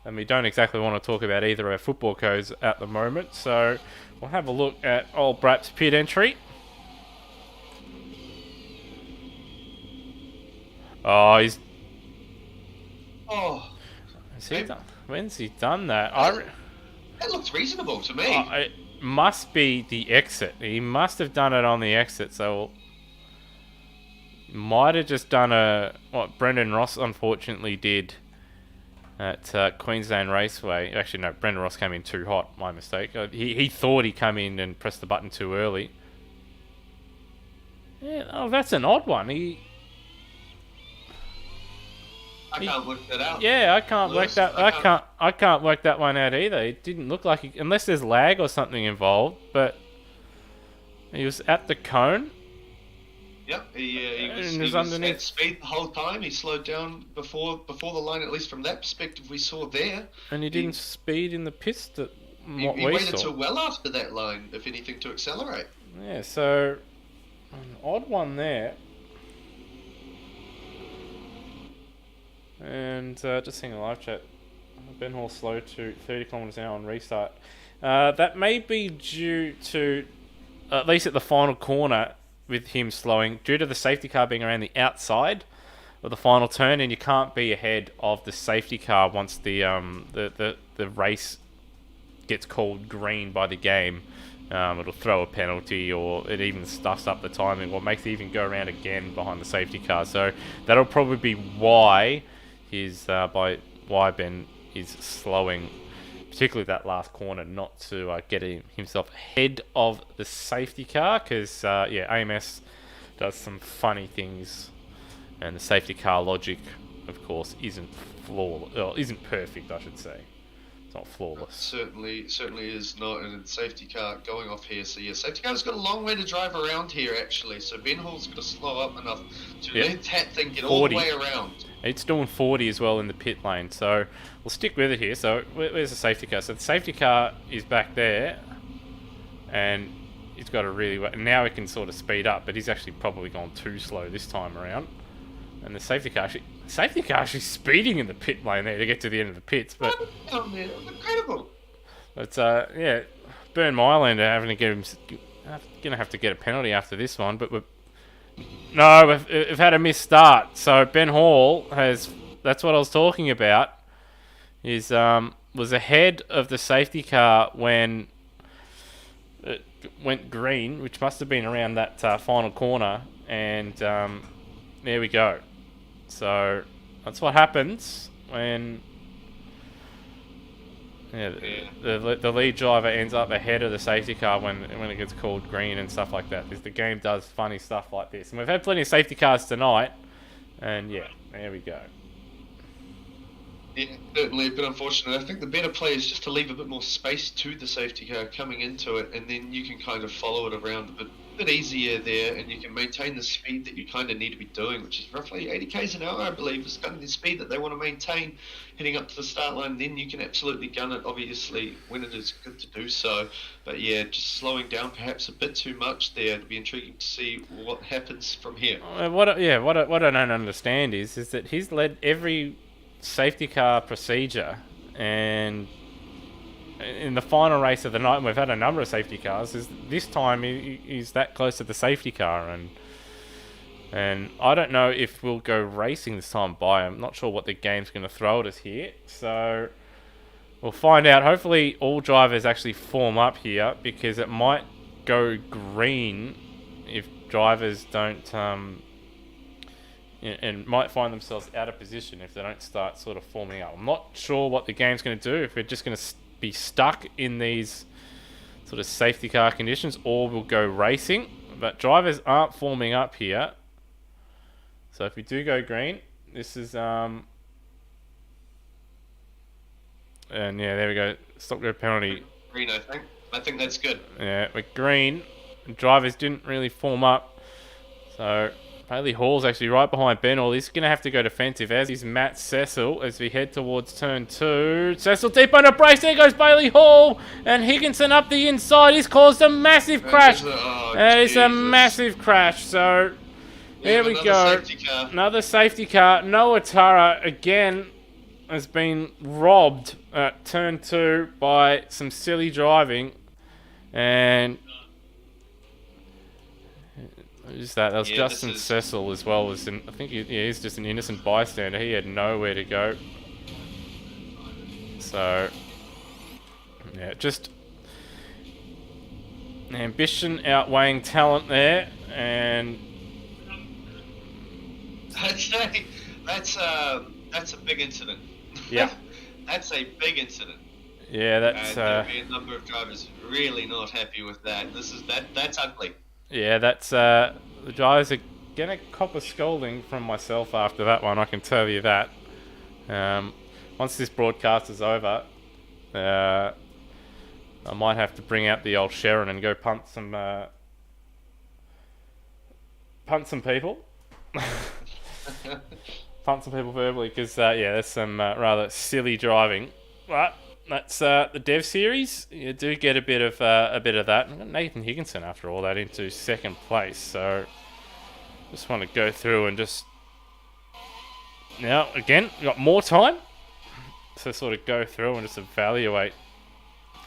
A: And we don't exactly want to talk about either of our football codes at the moment. So we'll have a look at old Brapp's pit entry. Oh, he's...
B: Oh...
A: When's he done that?
B: That looks reasonable to me.
A: It must be the exit. He must have done it on the exit, so might have just done what Brendan Ross unfortunately did at Queensland Raceway. Actually, no, Brendan Ross came in too hot. My mistake. He thought he came in and pressed the button too early. Yeah, that's an odd one.
B: I can't work that out.
A: Yeah, I can't work that. I can't work that one out either. It didn't look like unless there's lag or something involved. But he was at the cone.
B: Yep, he was
A: underneath
B: at speed the whole time. He slowed down before the line, at least from that perspective we saw there.
A: And he didn't speed in the pits that
B: he waited till well after that line, if anything, to accelerate.
A: Yeah, so an odd one there. And just seeing a live chat, Ben Hall slow to 30 kilometres an hour on restart. That may be due to, at least at the final corner, with him slowing, due to the safety car being around the outside of the final turn, and you can't be ahead of the safety car once the race gets called green by the game. It'll throw a penalty, or it even stuffs up the timing, or makes it even go around again behind the safety car. So that'll probably be why why Ben is slowing, particularly that last corner, not to get himself ahead of the safety car, because AMS does some funny things, and the safety car logic, of course, isn't perfect, I should say. It's not flawless.
C: Certainly is not, and a safety car going off here. So yeah, safety car's got a long way to drive around here actually. So Ben Hall's got to slow up enough to let that thing get 40. All the way around.
A: It's doing 40 as well in the pit lane, so we'll stick with it here. So where's the safety car? So the safety car is back there, and he's got a really... Now he can sort of speed up, but he's actually probably gone too slow this time around. And the safety car actually speeding in the pit lane there to get to the end of the pits, but...
C: Oh man, incredible!
A: But yeah, Burn Mylander having to get him... Gonna have to get a penalty after this one, but we've had a missed start. So Ben Hall has... That's what I was talking about. Is was ahead of the safety car when it went green, which must have been around that final corner, and there we go. So that's what happens when the lead driver ends up ahead of the safety car when it gets called green and stuff like that. The game does funny stuff like this, and we've had plenty of safety cars tonight, and yeah, there we go.
C: Yeah, certainly a bit unfortunate. I think the better play is just to leave a bit more space to the safety car coming into it, and then you can kind of follow it around a bit easier there, and you can maintain the speed that you kind of need to be doing, which is roughly 80 k's an hour, I believe, is kind of the speed that they want to maintain heading up to the start line. Then you can absolutely gun it, obviously, when it is good to do so. But yeah, just slowing down perhaps a bit too much there. It'll be intriguing to see what happens from here.
A: What I don't understand is that he's led every safety car procedure, and in the final race of the night, and we've had a number of safety cars, is this time he's that close to the safety car, and I don't know if we'll go racing this time by. I'm not sure what the game's going to throw at us here, so we'll find out. Hopefully all drivers actually form up here, because it might go green if drivers don't and might find themselves out of position if they don't start sort of forming up. I'm not sure what the game's going to do, if we're just going to be stuck in these sort of safety car conditions, or we'll go racing. But drivers aren't forming up here. So if we do go green, this is... and yeah, there we go. Stop go penalty.
C: Green, I think that's good.
A: Yeah, we're green. Drivers didn't really form up. So... Bailey Hall's actually right behind Ben Hall. He's going to have to go defensive, as is Matt Cecil, as we head towards turn 2. Cecil deep under brace. There goes Bailey Hall. And Higginson up the inside. He's caused a massive crash. That is a massive crash. So, there we go. Another safety car. Noah Tara, again, has been robbed at turn 2 by some silly driving. And... Who's that? That was Justin Cecil as well. I think he's just an innocent bystander. He had nowhere to go. So, yeah, just ambition outweighing talent there, and
B: that's a big incident.
A: Yeah,
B: that's a big incident.
A: Yeah, that's.
B: There'll be a number of drivers really not happy with that. That's ugly.
A: Yeah, that's the drivers are gonna cop a scolding from myself after that one. I can tell you that. Once this broadcast is over, I might have to bring out the old Sharon and go punt some people, punt some people verbally, because yeah, there's some rather silly driving. But that's the Dev Series. You do get a bit of that. I've got Nathan Higginson, after all that, into second place. So just want to go through and just now again, we've got more time to sort of go through and just evaluate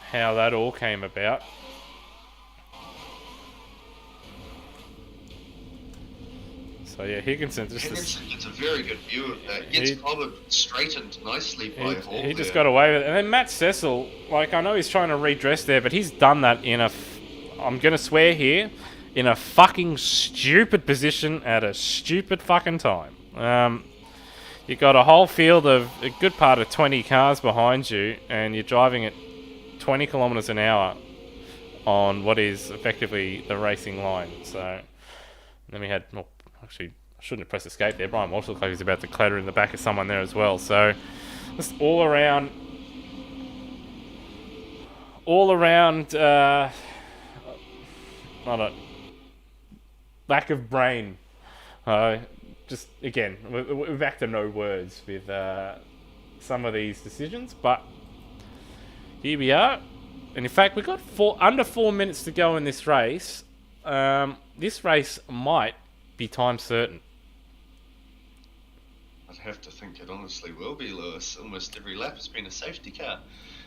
A: how that all came about. So yeah, Higginson gets
C: a very good view of that. Gets covered, straightened nicely by Hall.
A: He just got away with it. And then Matt Cecil, like, I know he's trying to redress there, but he's done that in I'm going to swear here, in a fucking stupid position at a stupid fucking time. You got a whole field of a good part of 20 cars behind you, and you're driving at 20 kilometers an hour on what is effectively the racing line. So then we had, well, actually, I shouldn't have pressed escape there. Brian Walsh looked like he's about to clatter in the back of someone there as well. So just all around all around, I don't, lack of brain. Just again, we're back to no words with some of these decisions, but here we are. And in fact, we've got under 4 minutes to go in this race. This race might be time certain.
C: I'd have to think it honestly will be, Lewis. Almost every lap has been a safety car,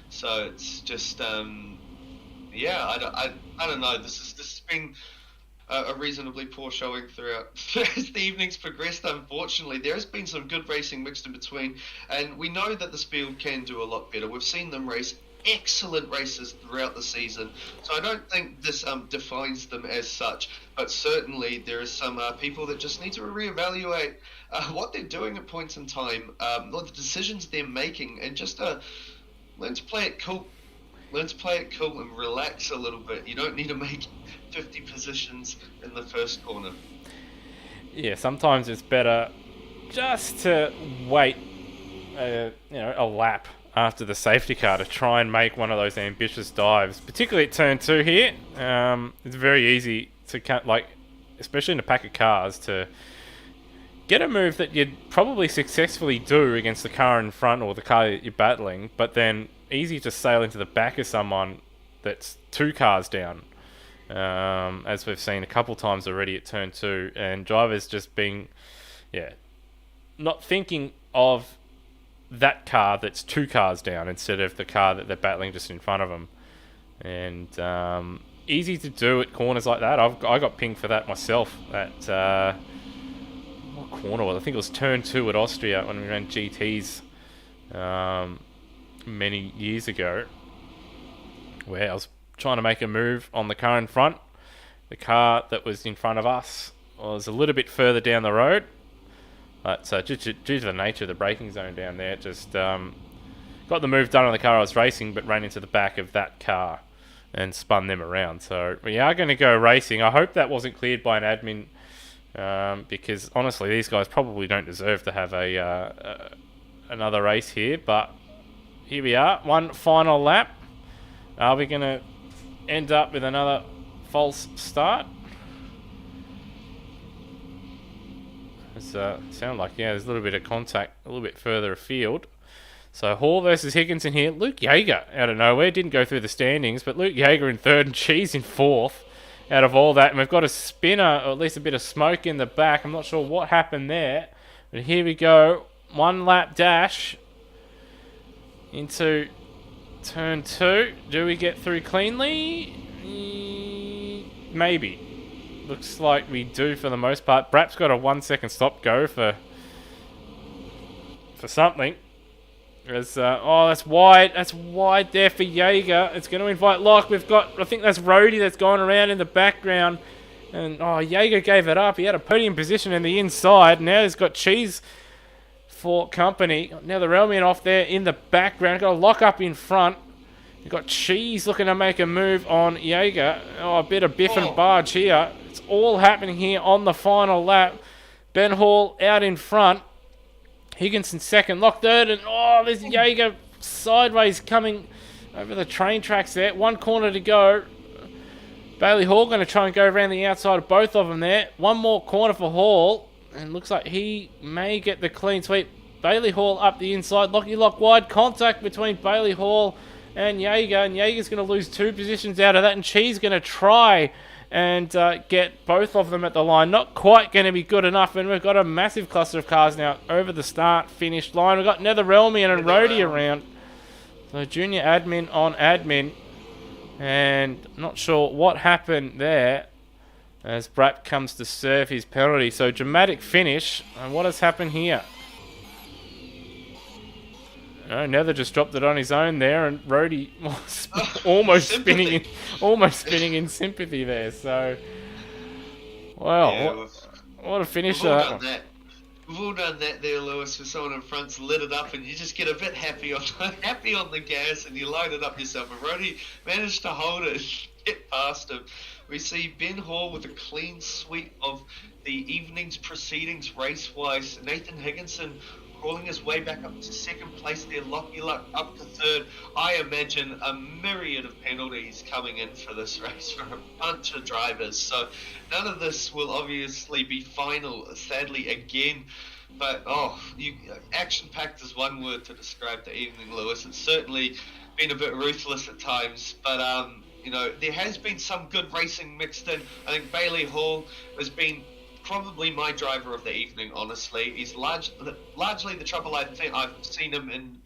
C: so it's just I don't know. This has been a reasonably poor showing throughout as the evening's progressed. Unfortunately, there has been some good racing mixed in between, and we know that this field can do a lot better. We've seen them race excellent races throughout the season, so I don't think this defines them as such, but certainly there is some people that just need to reevaluate what they're doing at points in time, what the decisions they're making, and just learn to play it cool. Learn to play it cool and relax a little bit. You don't need to make 50 positions in the first corner.
A: Yeah, sometimes it's better just to wait a lap after the safety car to try and make one of those ambitious dives, particularly at turn 2 here. It's very easy to especially in a pack of cars, to get a move that you'd probably successfully do against the car in front or the car that you're battling, but then easy to sail into the back of someone that's 2 cars down, as we've seen a couple times already at turn 2, and drivers just being not thinking of that car that's 2 cars down instead of the car that they're battling just in front of them. And easy to do at corners like that. I got pinged for that myself at what corner was it? I think it was turn 2 at Austria when we ran GTs many years ago, where I was trying to make a move on the car in front. The car that was in front of us was a little bit further down the road, but due to the nature of the braking zone down there, just got the move done on the car I was racing, but ran into the back of that car and spun them around. So we are going to go racing. I hope that wasn't cleared by an admin, because honestly, these guys probably don't deserve to have another race here. But here we are, one final lap. Are we going to end up with another false start? Sound like, there's a little bit of contact a little bit further afield. So Hall versus Higginson here. Luke Yeager out of nowhere. Didn't go through the standings, but Luke Yeager in 3rd and Cheese in 4th out of all that. And we've got a spinner, or at least a bit of smoke in the back. I'm not sure what happened there. But here we go. 1 lap dash into turn 2. Do we get through cleanly? Maybe. Looks like we do for the most part. Brap's got a 1 second stop go for something. There's, that's wide. That's wide there for Yeager. It's going to invite lock. We've got, I think that's Rhodey that's gone around in the background. And, Yeager gave it up. He had a podium position in the inside. Now he's got Cheese for company. Now the Relmian off there in the background. Got a lock up in front. You've got Cheese looking to make a move on Yeager. A bit of biff and barge here. It's all happening here on the final lap. Ben Hall out in front. Higginson 2nd, lock 3rd, and there's Yeager sideways coming over the train tracks there. 1 corner to go. Bailey Hall going to try and go around the outside of both of them there. 1 more corner for Hall, and looks like he may get the clean sweep. Bailey Hall up the inside, lock wide, contact between Bailey Hall and Yeager's going to lose 2 positions out of that, and Cheese going to try and get both of them at the line. Not quite going to be good enough, and we've got a massive cluster of cars now over the start-finish line. We've got Netherelmian and Rhodey around. So junior admin on admin, and not sure what happened there as Brap comes to serve his penalty. So dramatic finish, and what has happened here? Nether just dropped it on his own there, and Rhodey was almost spinning in sympathy there. So, wow, what a finish that one.
C: We've all done that there, Lewis, with someone in front's lit it up, and you just get a bit happy on the gas, and you load it up yourself. And Rhodey managed to hold it and get past him. We see Ben Hall with a clean sweep of the evening's proceedings race-wise. Nathan Higginson
B: crawling his way back up to second place there. Lockie Luck up to third. I imagine a myriad of penalties coming in for this race for a bunch of drivers. So none of this will obviously be final, sadly, again. But, action-packed is one word to describe the evening, Lewis. It's certainly been a bit ruthless at times, but there has been some good racing mixed in. I think Bailey Hall has been probably my driver of the evening, honestly. He's largely the trouble I've seen him in.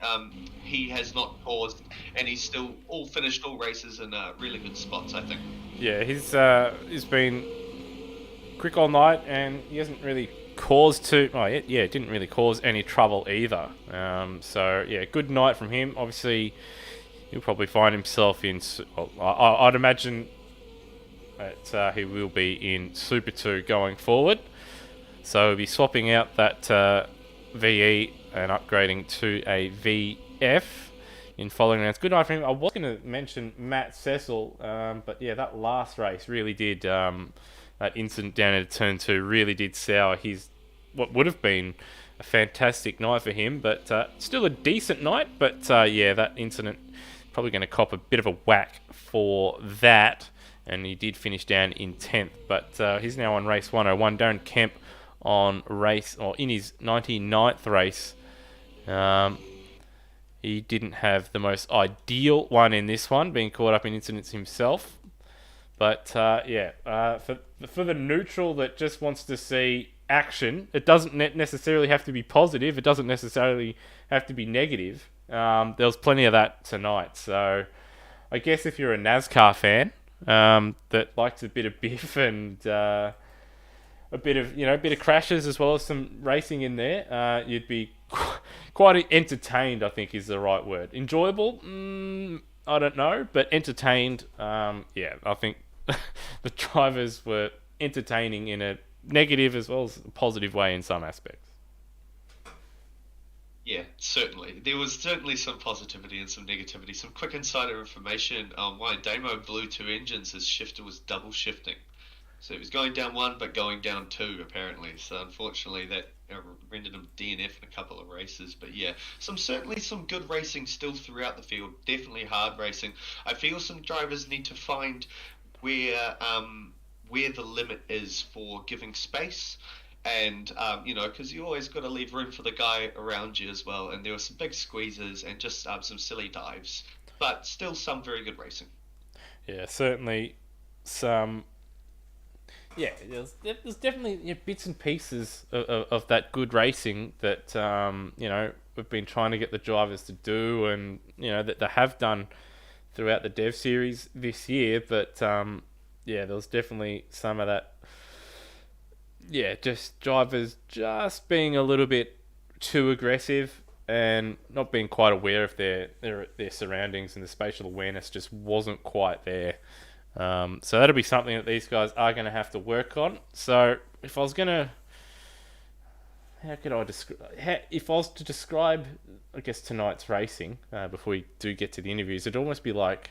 B: He has not caused, and he's still finished all races in really good spots, I think.
A: Yeah, he's been quick all night, and he hasn't really didn't really cause any trouble either. So yeah, good night from him. Obviously, he'll probably find himself in. I'd imagine that he will be in Super 2 going forward. So he'll be swapping out that VE and upgrading to a VF in following rounds. Good night for him. I was going to mention Matt Cecil, but yeah, that last race really did. That incident down at turn 2 really did sour what would have been a fantastic night for him, but still a decent night. But that incident probably going to cop a bit of a whack for that, and he did finish down in 10th. But he's now on race 101. Darren Kemp in his 99th race. He didn't have the most ideal one in this one, being caught up in incidents himself. But for the neutral that just wants to see action, it doesn't necessarily have to be positive. It doesn't necessarily have to be negative. There was plenty of that tonight. So I guess if you're a NASCAR fan that likes a bit of biff and a bit of crashes as well as some racing in there, you'd be quite entertained, I think is the right word. Enjoyable? I don't know, but entertained, I think the drivers were entertaining in a negative as well as a positive way in some aspects.
B: Yeah, certainly. There was certainly some positivity and some negativity. Some quick insider information on why Damo blew 2 engines. His shifter was double shifting. So he was going down 1 but going down 2 apparently. So unfortunately that rendered him DNF in a couple of races. But yeah, certainly some good racing still throughout the field. Definitely hard racing. I feel some drivers need to find where the limit is for giving space, and because you always got to leave room for the guy around you as well. And there were some big squeezes and just some silly dives, but still some very good racing.
A: Yeah, certainly some. Yeah, there's definitely bits and pieces of that good racing that we've been trying to get the drivers to do, and that they have done throughout the Dev Series this year. But there was definitely some of that. Yeah, just drivers just being a little bit too aggressive and not being quite aware of their surroundings, and the spatial awareness just wasn't quite there. So that'll be something that these guys are going to have to work on. So if I was to describe, I guess, tonight's racing, before we do get to the interviews, it'd almost be like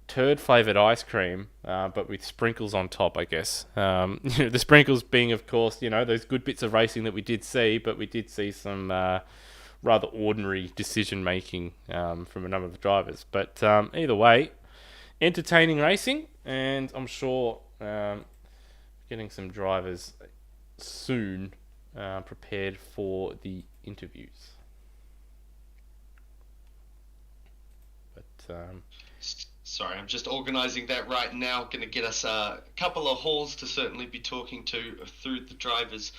A: turd flavoured ice cream, but with sprinkles on top, I guess. The sprinkles being, of course, those good bits of racing that we did see, but we did see some rather ordinary decision making from a number of drivers. But either way, entertaining racing, and I'm sure getting some drivers soon prepared for the interviews. But
B: sorry, I'm just organising that right now. Going to get us a couple of halls to certainly be talking to through the drivers.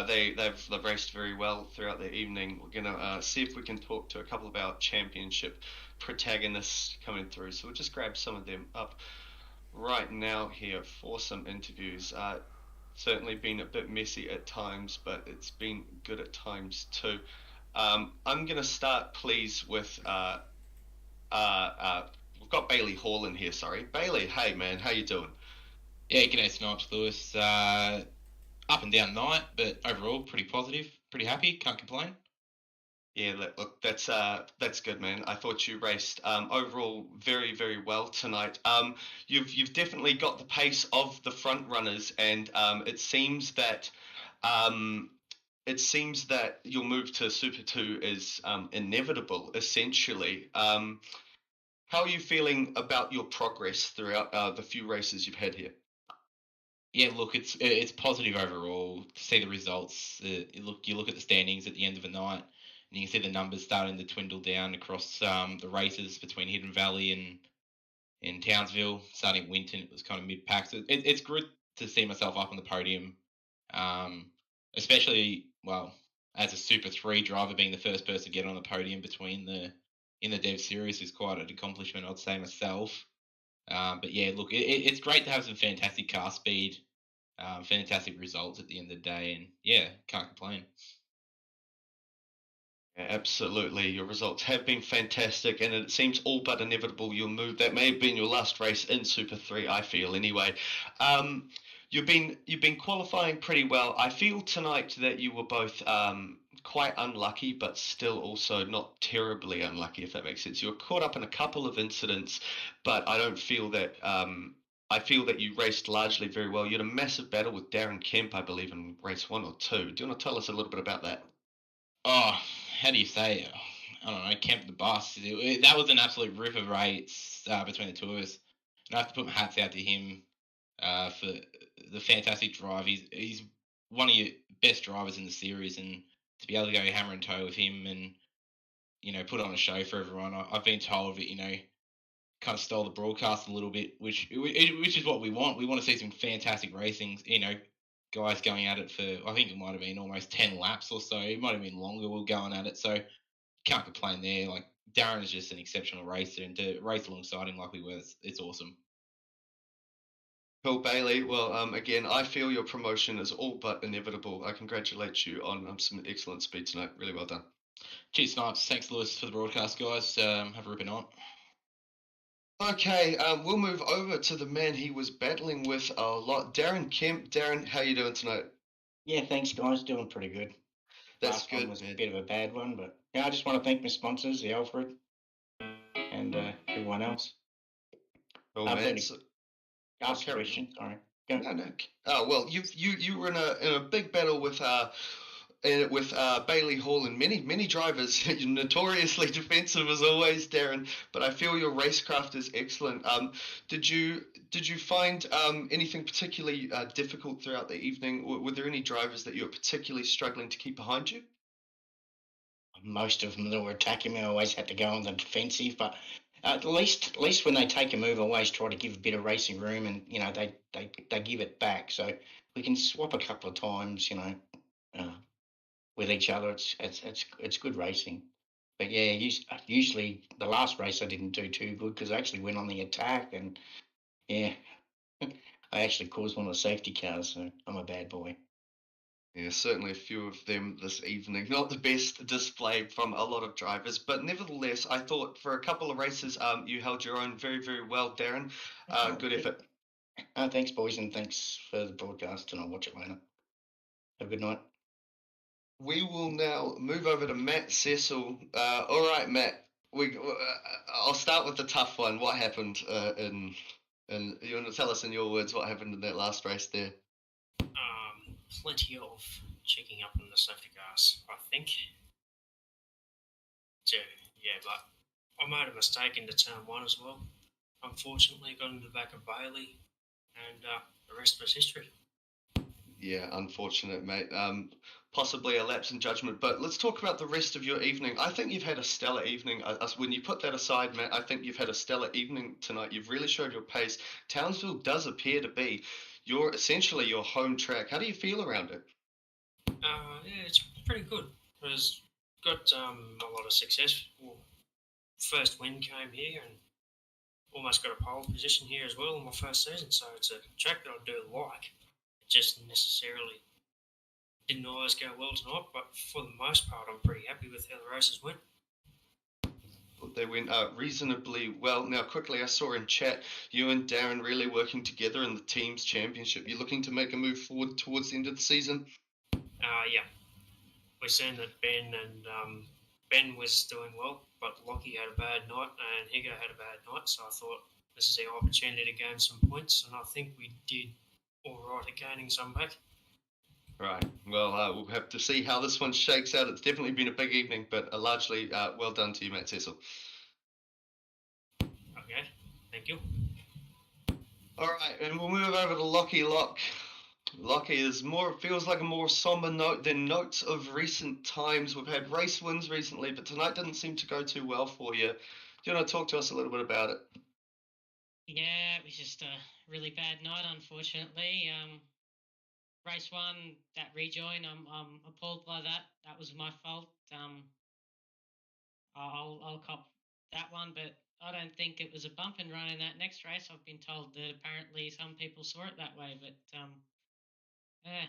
B: They've raced very well throughout the evening. We're going to see if we can talk to a couple of our championship protagonists coming through. So we'll just grab some of them up right now here for some interviews. Certainly been a bit messy at times, but it's been good at times too. I'm going to start, please, with we've got Bailey Hall in here. Sorry, Bailey. Hey, man, how you doing?
D: Yeah, g'day, Snipes, Lewis. Up and down night, but overall pretty positive, pretty happy. Can't complain.
B: Yeah, look, that's good, man. I thought you raced overall very, very well tonight. You've definitely got the pace of the front runners, and it seems that it seems that your move to Super 2 is inevitable, essentially. How are you feeling about your progress throughout the few races you've had here?
D: Yeah, look, it's positive overall to see the results. You look at the standings at the end of the night, and you can see the numbers starting to dwindle down across the races between Hidden Valley and in Townsville. Starting Winton, it was kind of mid pack. So it's good to see myself up on the podium, um, especially well as a Super 3 driver, being the first person to get on the podium between the in the Dev Series is quite an accomplishment, I'd say myself. But yeah, look, it's great to have some fantastic car speed, fantastic results at the end of the day, and yeah, can't complain.
B: Yeah, absolutely. Your results have been fantastic, and it seems all but inevitable you'll move. That may have been your last race in Super 3, I feel, anyway. Um, you've been qualifying pretty well. I feel tonight that you were both quite unlucky, but still also not terribly unlucky, if that makes sense. You were caught up in a couple of incidents, but I don't feel that. I feel that you raced largely very well. You had a massive battle with Darren Kemp, I believe, in race 1 or 2. Do you want to tell us a little bit about that?
D: Oh, how do you say it? I don't know, Kemp the Bus. That was an absolute rip of race between the two of us. And I have to put my hats out to him for the fantastic drive. He's one of your best drivers in the series, and to be able to go hammer and toe with him and put on a show for everyone. I've been told that kind of stole the broadcast a little bit, which is what we want. We want to see some fantastic racing. Guys going at it for, I think it might have been almost 10 laps or so. It might have been longer. We were going at it, so can't complain there. Like Darren is just an exceptional racer, and to race alongside him like we were, it's awesome.
B: Cool, Bailey. Well, again, I feel your promotion is all but inevitable. I congratulate you on some excellent speed tonight. Really well done.
D: Cheers, Snipes. Thanks, Lewis, for the broadcast, guys. Have a ripping night.
B: Okay, we'll move over to the man he was battling with a lot, Darren Kemp. Darren, how you doing tonight?
E: Yeah, thanks, guys. Doing pretty good.
B: That's
E: Last
B: good,
E: one was a
B: man.
E: bit of a bad one, but yeah, I just want to thank my sponsors, the Alfred, and everyone else.
B: Oh,
E: I've
B: man.
E: been
B: So,
E: asked a
B: carry on.
E: question. Sorry. Go.
B: No, no. Oh well, you were in a big battle with Bailey Hall and many drivers. You're notoriously defensive as always, Darren. But I feel your racecraft is excellent. Did you find anything particularly difficult throughout the evening? Were there any drivers that you were particularly struggling to keep behind you?
E: Most of them that were attacking me, I always had to go on the defensive, but at least when they take a move, I always try to give a bit of racing room, and they give it back. So we can swap a couple of times, uh, with each other. It's good racing. But yeah, usually the last race I didn't do too good because I actually went on the attack, and yeah, I actually caused one of the safety cars. So I'm a bad boy.
B: Yeah, certainly a few of them this evening. Not the best display from a lot of drivers, but nevertheless, I thought for a couple of races, you held your own very well, Darren. Good effort.
E: Thanks, boys, and thanks for the broadcast, and I'll watch it later. Have a good night.
B: We will now move over to Matt Cecil. All right, Matt. I'll start with the tough one. What happened in you want to tell us in your words what happened in that last race there?
F: Plenty of checking up on the safety cars, I think. So, yeah, but I made a mistake into turn 1 as well. Unfortunately, got into the back of Bailey, and the rest was history.
B: Yeah, unfortunate, mate. Possibly a lapse in judgment, but let's talk about the rest of your evening. I think you've had a stellar evening. When you put that aside, Matt, I think you've had a stellar evening tonight. You've really showed your pace. Townsville does appear to be essentially your home track. How do you feel around it?
F: Yeah, it's pretty good. It was got a lot of success. Well, first win came here, and almost got a pole position here as well in my first season. So it's a track that I do like. It just necessarily didn't always go well tonight, but for the most part, I'm pretty happy with how the races went.
B: They went reasonably well. Now, quickly, I saw in chat you and Darren really working together in the team's championship. You're looking to make a move forward towards the end of the season?
F: Yeah. We're seeing that Ben was doing well, but Lockie had a bad night and Higo had a bad night, so I thought this is our opportunity to gain some points, and I think we did all right at gaining some back.
C: Right. Well, we'll have to see how this one shakes out. It's definitely been a big evening, but largely well done to you, Matt Cecil.
F: Okay, thank you.
C: All right, and we'll move over to Lockie Lock. Lockie feels like a more somber note than notes of recent times. We've had race wins recently, but tonight didn't seem to go too well for you. Do you want to talk to us a little bit about it?
G: Yeah, it was just a really bad night, unfortunately. Race one, that rejoin, I'm appalled by that. That was my fault. I'll cop that one, but I don't think it was a bump and run in that next race. I've been told that apparently some people saw it that way, but yeah.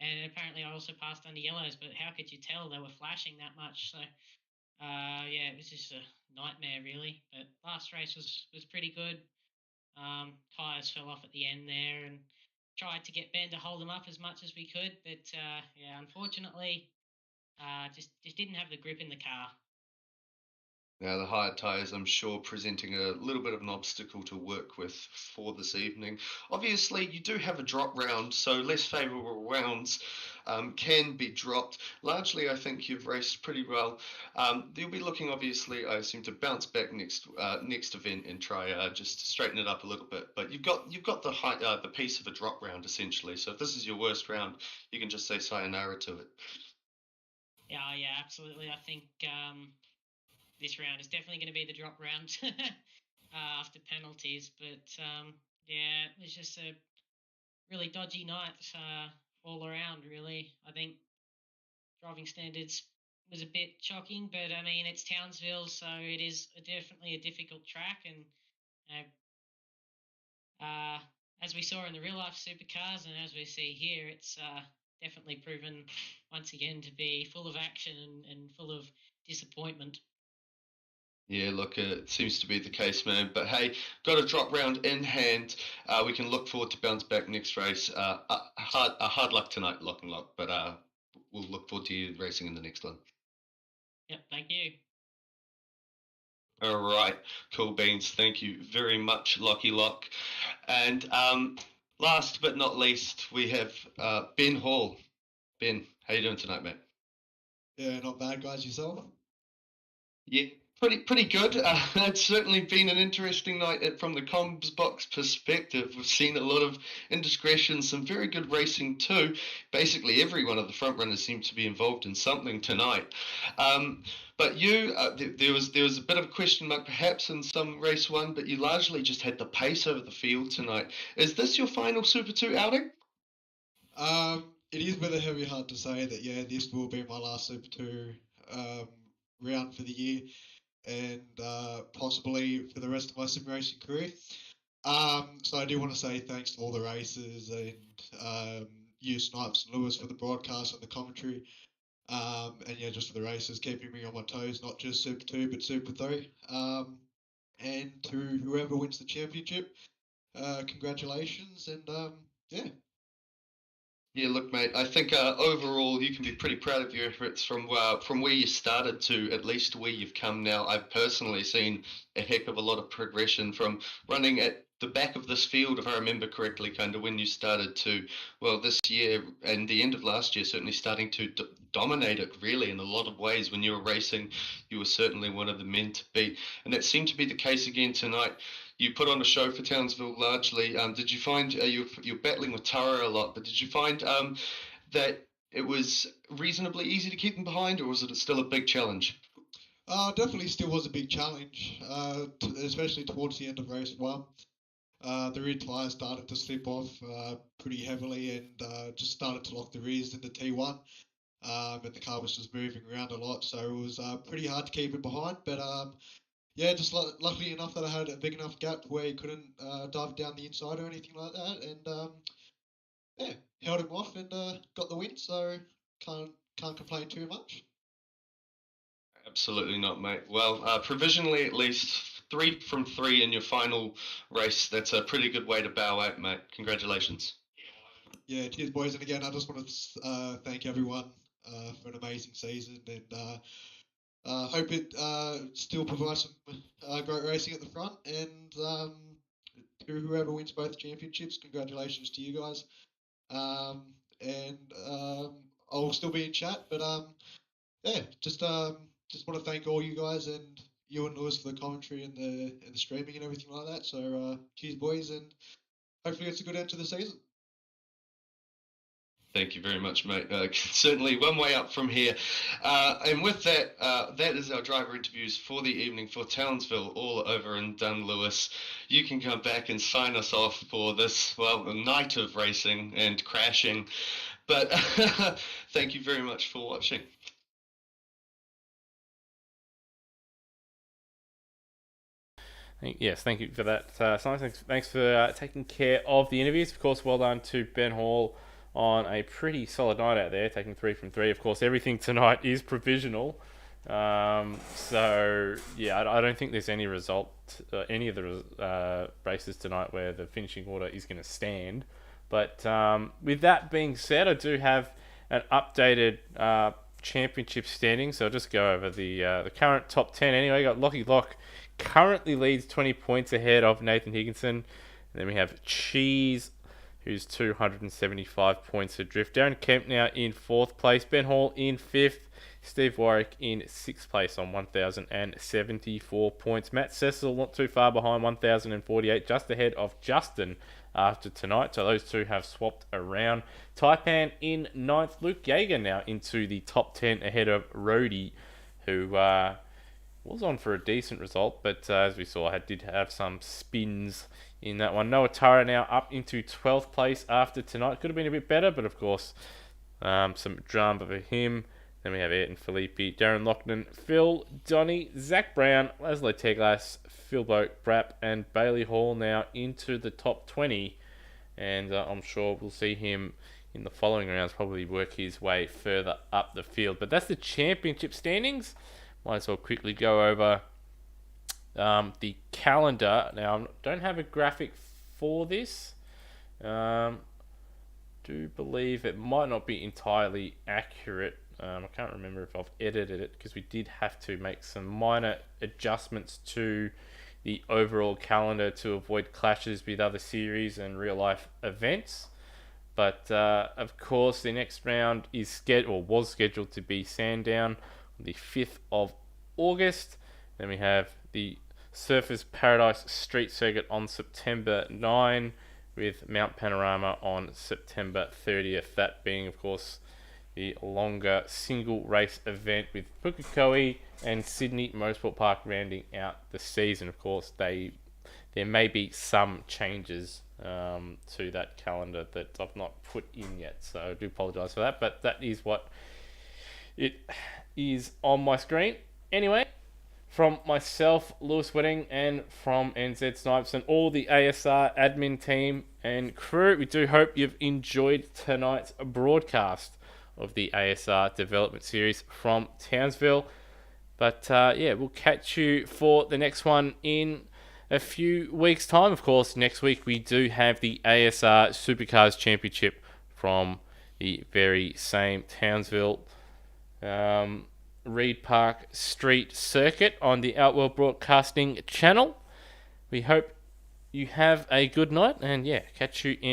G: And apparently I also passed under yellows, but how could you tell they were flashing that much? So yeah, it was just a nightmare really. But last race was pretty good. Tyres fell off at the end there, and tried to get Ben to hold them up as much as we could, but yeah, unfortunately, just didn't have the grip in the car.
C: Now, the hard tyres, I'm sure, presenting a little bit of an obstacle to work with for this evening. Obviously, you do have a drop round, so less favourable rounds can be dropped. Largely, I think you've raced pretty well. You'll be looking, obviously, I assume, to bounce back next event and try just to straighten it up a little bit. But you've got the piece of a drop round essentially. So if this is your worst round, you can just say sayonara to it.
G: Yeah, absolutely. I think this round is definitely going to be the drop round after penalties. But yeah, it was just a really dodgy night all around, really. I think driving standards was a bit shocking, but I mean, it's Townsville, so it is definitely a difficult track. And as we saw in the real life supercars and as we see here, it's definitely proven once again to be full of action and full of disappointment.
C: Yeah, look, it seems to be the case, man. But hey, got a drop round in hand. We can look forward to bounce back next race. Hard luck tonight, Lock and Lock. But we'll look forward to you racing in the next one.
G: Yep, thank you.
C: All right, cool beans. Thank you very much, Lockie Lock. And last but not least, we have Ben Hall. Ben, how you doing tonight, mate?
H: Yeah, not bad, guys. Yourself?
C: Yeah, pretty good. It's certainly been an interesting night from the comms box perspective. We've seen a lot of indiscretions, some very good racing too. Basically, every one of the front runners seemed to be involved in something tonight. But you, there was a bit of a question mark perhaps in some race one, but you largely just had the pace over the field tonight. Is this your final Super 2 outing?
H: It is with a heavy heart to say that, yeah, this will be my last Super 2 round for the year, and possibly for the rest of my sim racing career. So I do want to say thanks to all the racers and you, Snipes and Lewis, for the broadcast and the commentary. And yeah, just for the racers keeping me on my toes, not just Super 2 but Super 3. And to whoever wins the championship, congratulations, and yeah.
C: Yeah, look, mate. I think overall you can be pretty proud of your efforts from where you started to at least where you've come now. I've personally seen a heck of a lot of progression from running at the back of this field, if I remember correctly, kind of when you started to, well, this year and the end of last year, certainly starting to dominate it really in a lot of ways. When you were racing, you were certainly one of the men to beat, and that seemed to be the case again tonight. You put on a show for Townsville largely. Did you find you're battling with Tara a lot, but did you find that it was reasonably easy to keep them behind, or was it still a big challenge?
H: Definitely still was a big challenge, especially towards the end of race one. The rear tyres started to slip off pretty heavily and just started to lock the rears into T1. And the car was just moving around a lot, so it was pretty hard to keep him behind. But yeah, just luckily enough that I had a big enough gap where he couldn't dive down the inside or anything like that, and yeah, held him off and got the win. So can't complain too much.
C: Absolutely not, mate. Well, provisionally at least 3 from 3 in your final race. That's a pretty good way to bow out, mate. Congratulations.
H: Yeah, cheers, boys. And again, I just want to thank everyone for an amazing season, and hope it still provides some great racing at the front. And to whoever wins both championships, congratulations to you guys. And I'll still be in chat. But yeah, just want to thank all you guys and you and Lewis for the commentary and the streaming and everything like that. So cheers, boys, and hopefully it's a good end to the season.
C: Thank you very much, mate. Certainly one way up from here. And with that, that is our driver interviews for the evening for Townsville, all over and done, Lewis. You can come back and sign us off for this, well, a night of racing and crashing. But thank you very much for watching.
A: Yes, thank you for that, Simon. Thanks for taking care of the interviews. Of course, well done to Ben Hall on a pretty solid night out there, taking 3 from 3. Of course, everything tonight is provisional. So, yeah, I don't think there's any result, any of the races tonight where the finishing order is going to stand. But with that being said, I do have an updated championship standing. So I'll just go over the current top 10 anyway. Got Lockie Lock currently leads 20 points ahead of Nathan Higginson. And then we have Cheese, who's 275 points adrift. Darren Kemp now in 4th place. Ben Hall in 5th. Steve Warwick in 6th place on 1,074 points. Matt Cecil not too far behind, 1,048, just ahead of Justin after tonight. So those two have swapped around. Taipan in 9th. Luke Yeager now into the top 10 ahead of Rhodey, who was on for a decent result, but as we saw, did have some spins in that one. Noah Tara now up into 12th place after tonight. Could have been a bit better, but of course, some drama for him. Then we have Ayrton Filippi, Darren Loughnane, Phil, Donny, Zach Brown, Laszlo Teglas, Phil Boak, Brapp, and Bailey Hall now into the top 20. And I'm sure we'll see him in the following rounds probably work his way further up the field. But that's the championship standings. Might as well quickly go over the calendar. Now, I don't have a graphic for this. Do believe it might not be entirely accurate. I can't remember if I've edited it because we did have to make some minor adjustments to the overall calendar to avoid clashes with other series and real-life events. But, of course, the next round was scheduled to be Sandown on the 5th of August. Then we have the Surfers Paradise Street Circuit on September 9, with Mount Panorama on September 30th. That being, of course, the longer single race event with Pukekohe and Sydney Motorsport Park rounding out the season. Of course, there may be some changes to that calendar that I've not put in yet, so I do apologise for that, but that is what it is on my screen. Anyway, from myself, Lewis Wedding, and from NZ Snipes and all the ASR admin team and crew, we do hope you've enjoyed tonight's broadcast of the ASR Development Series from Townsville. But yeah, we'll catch you for the next one in a few weeks' time. Of course, next week we do have the ASR Supercars Championship from the very same Townsville Reid Park Street Circuit on the Outworld Broadcasting channel. We hope you have a good night, and yeah, catch you in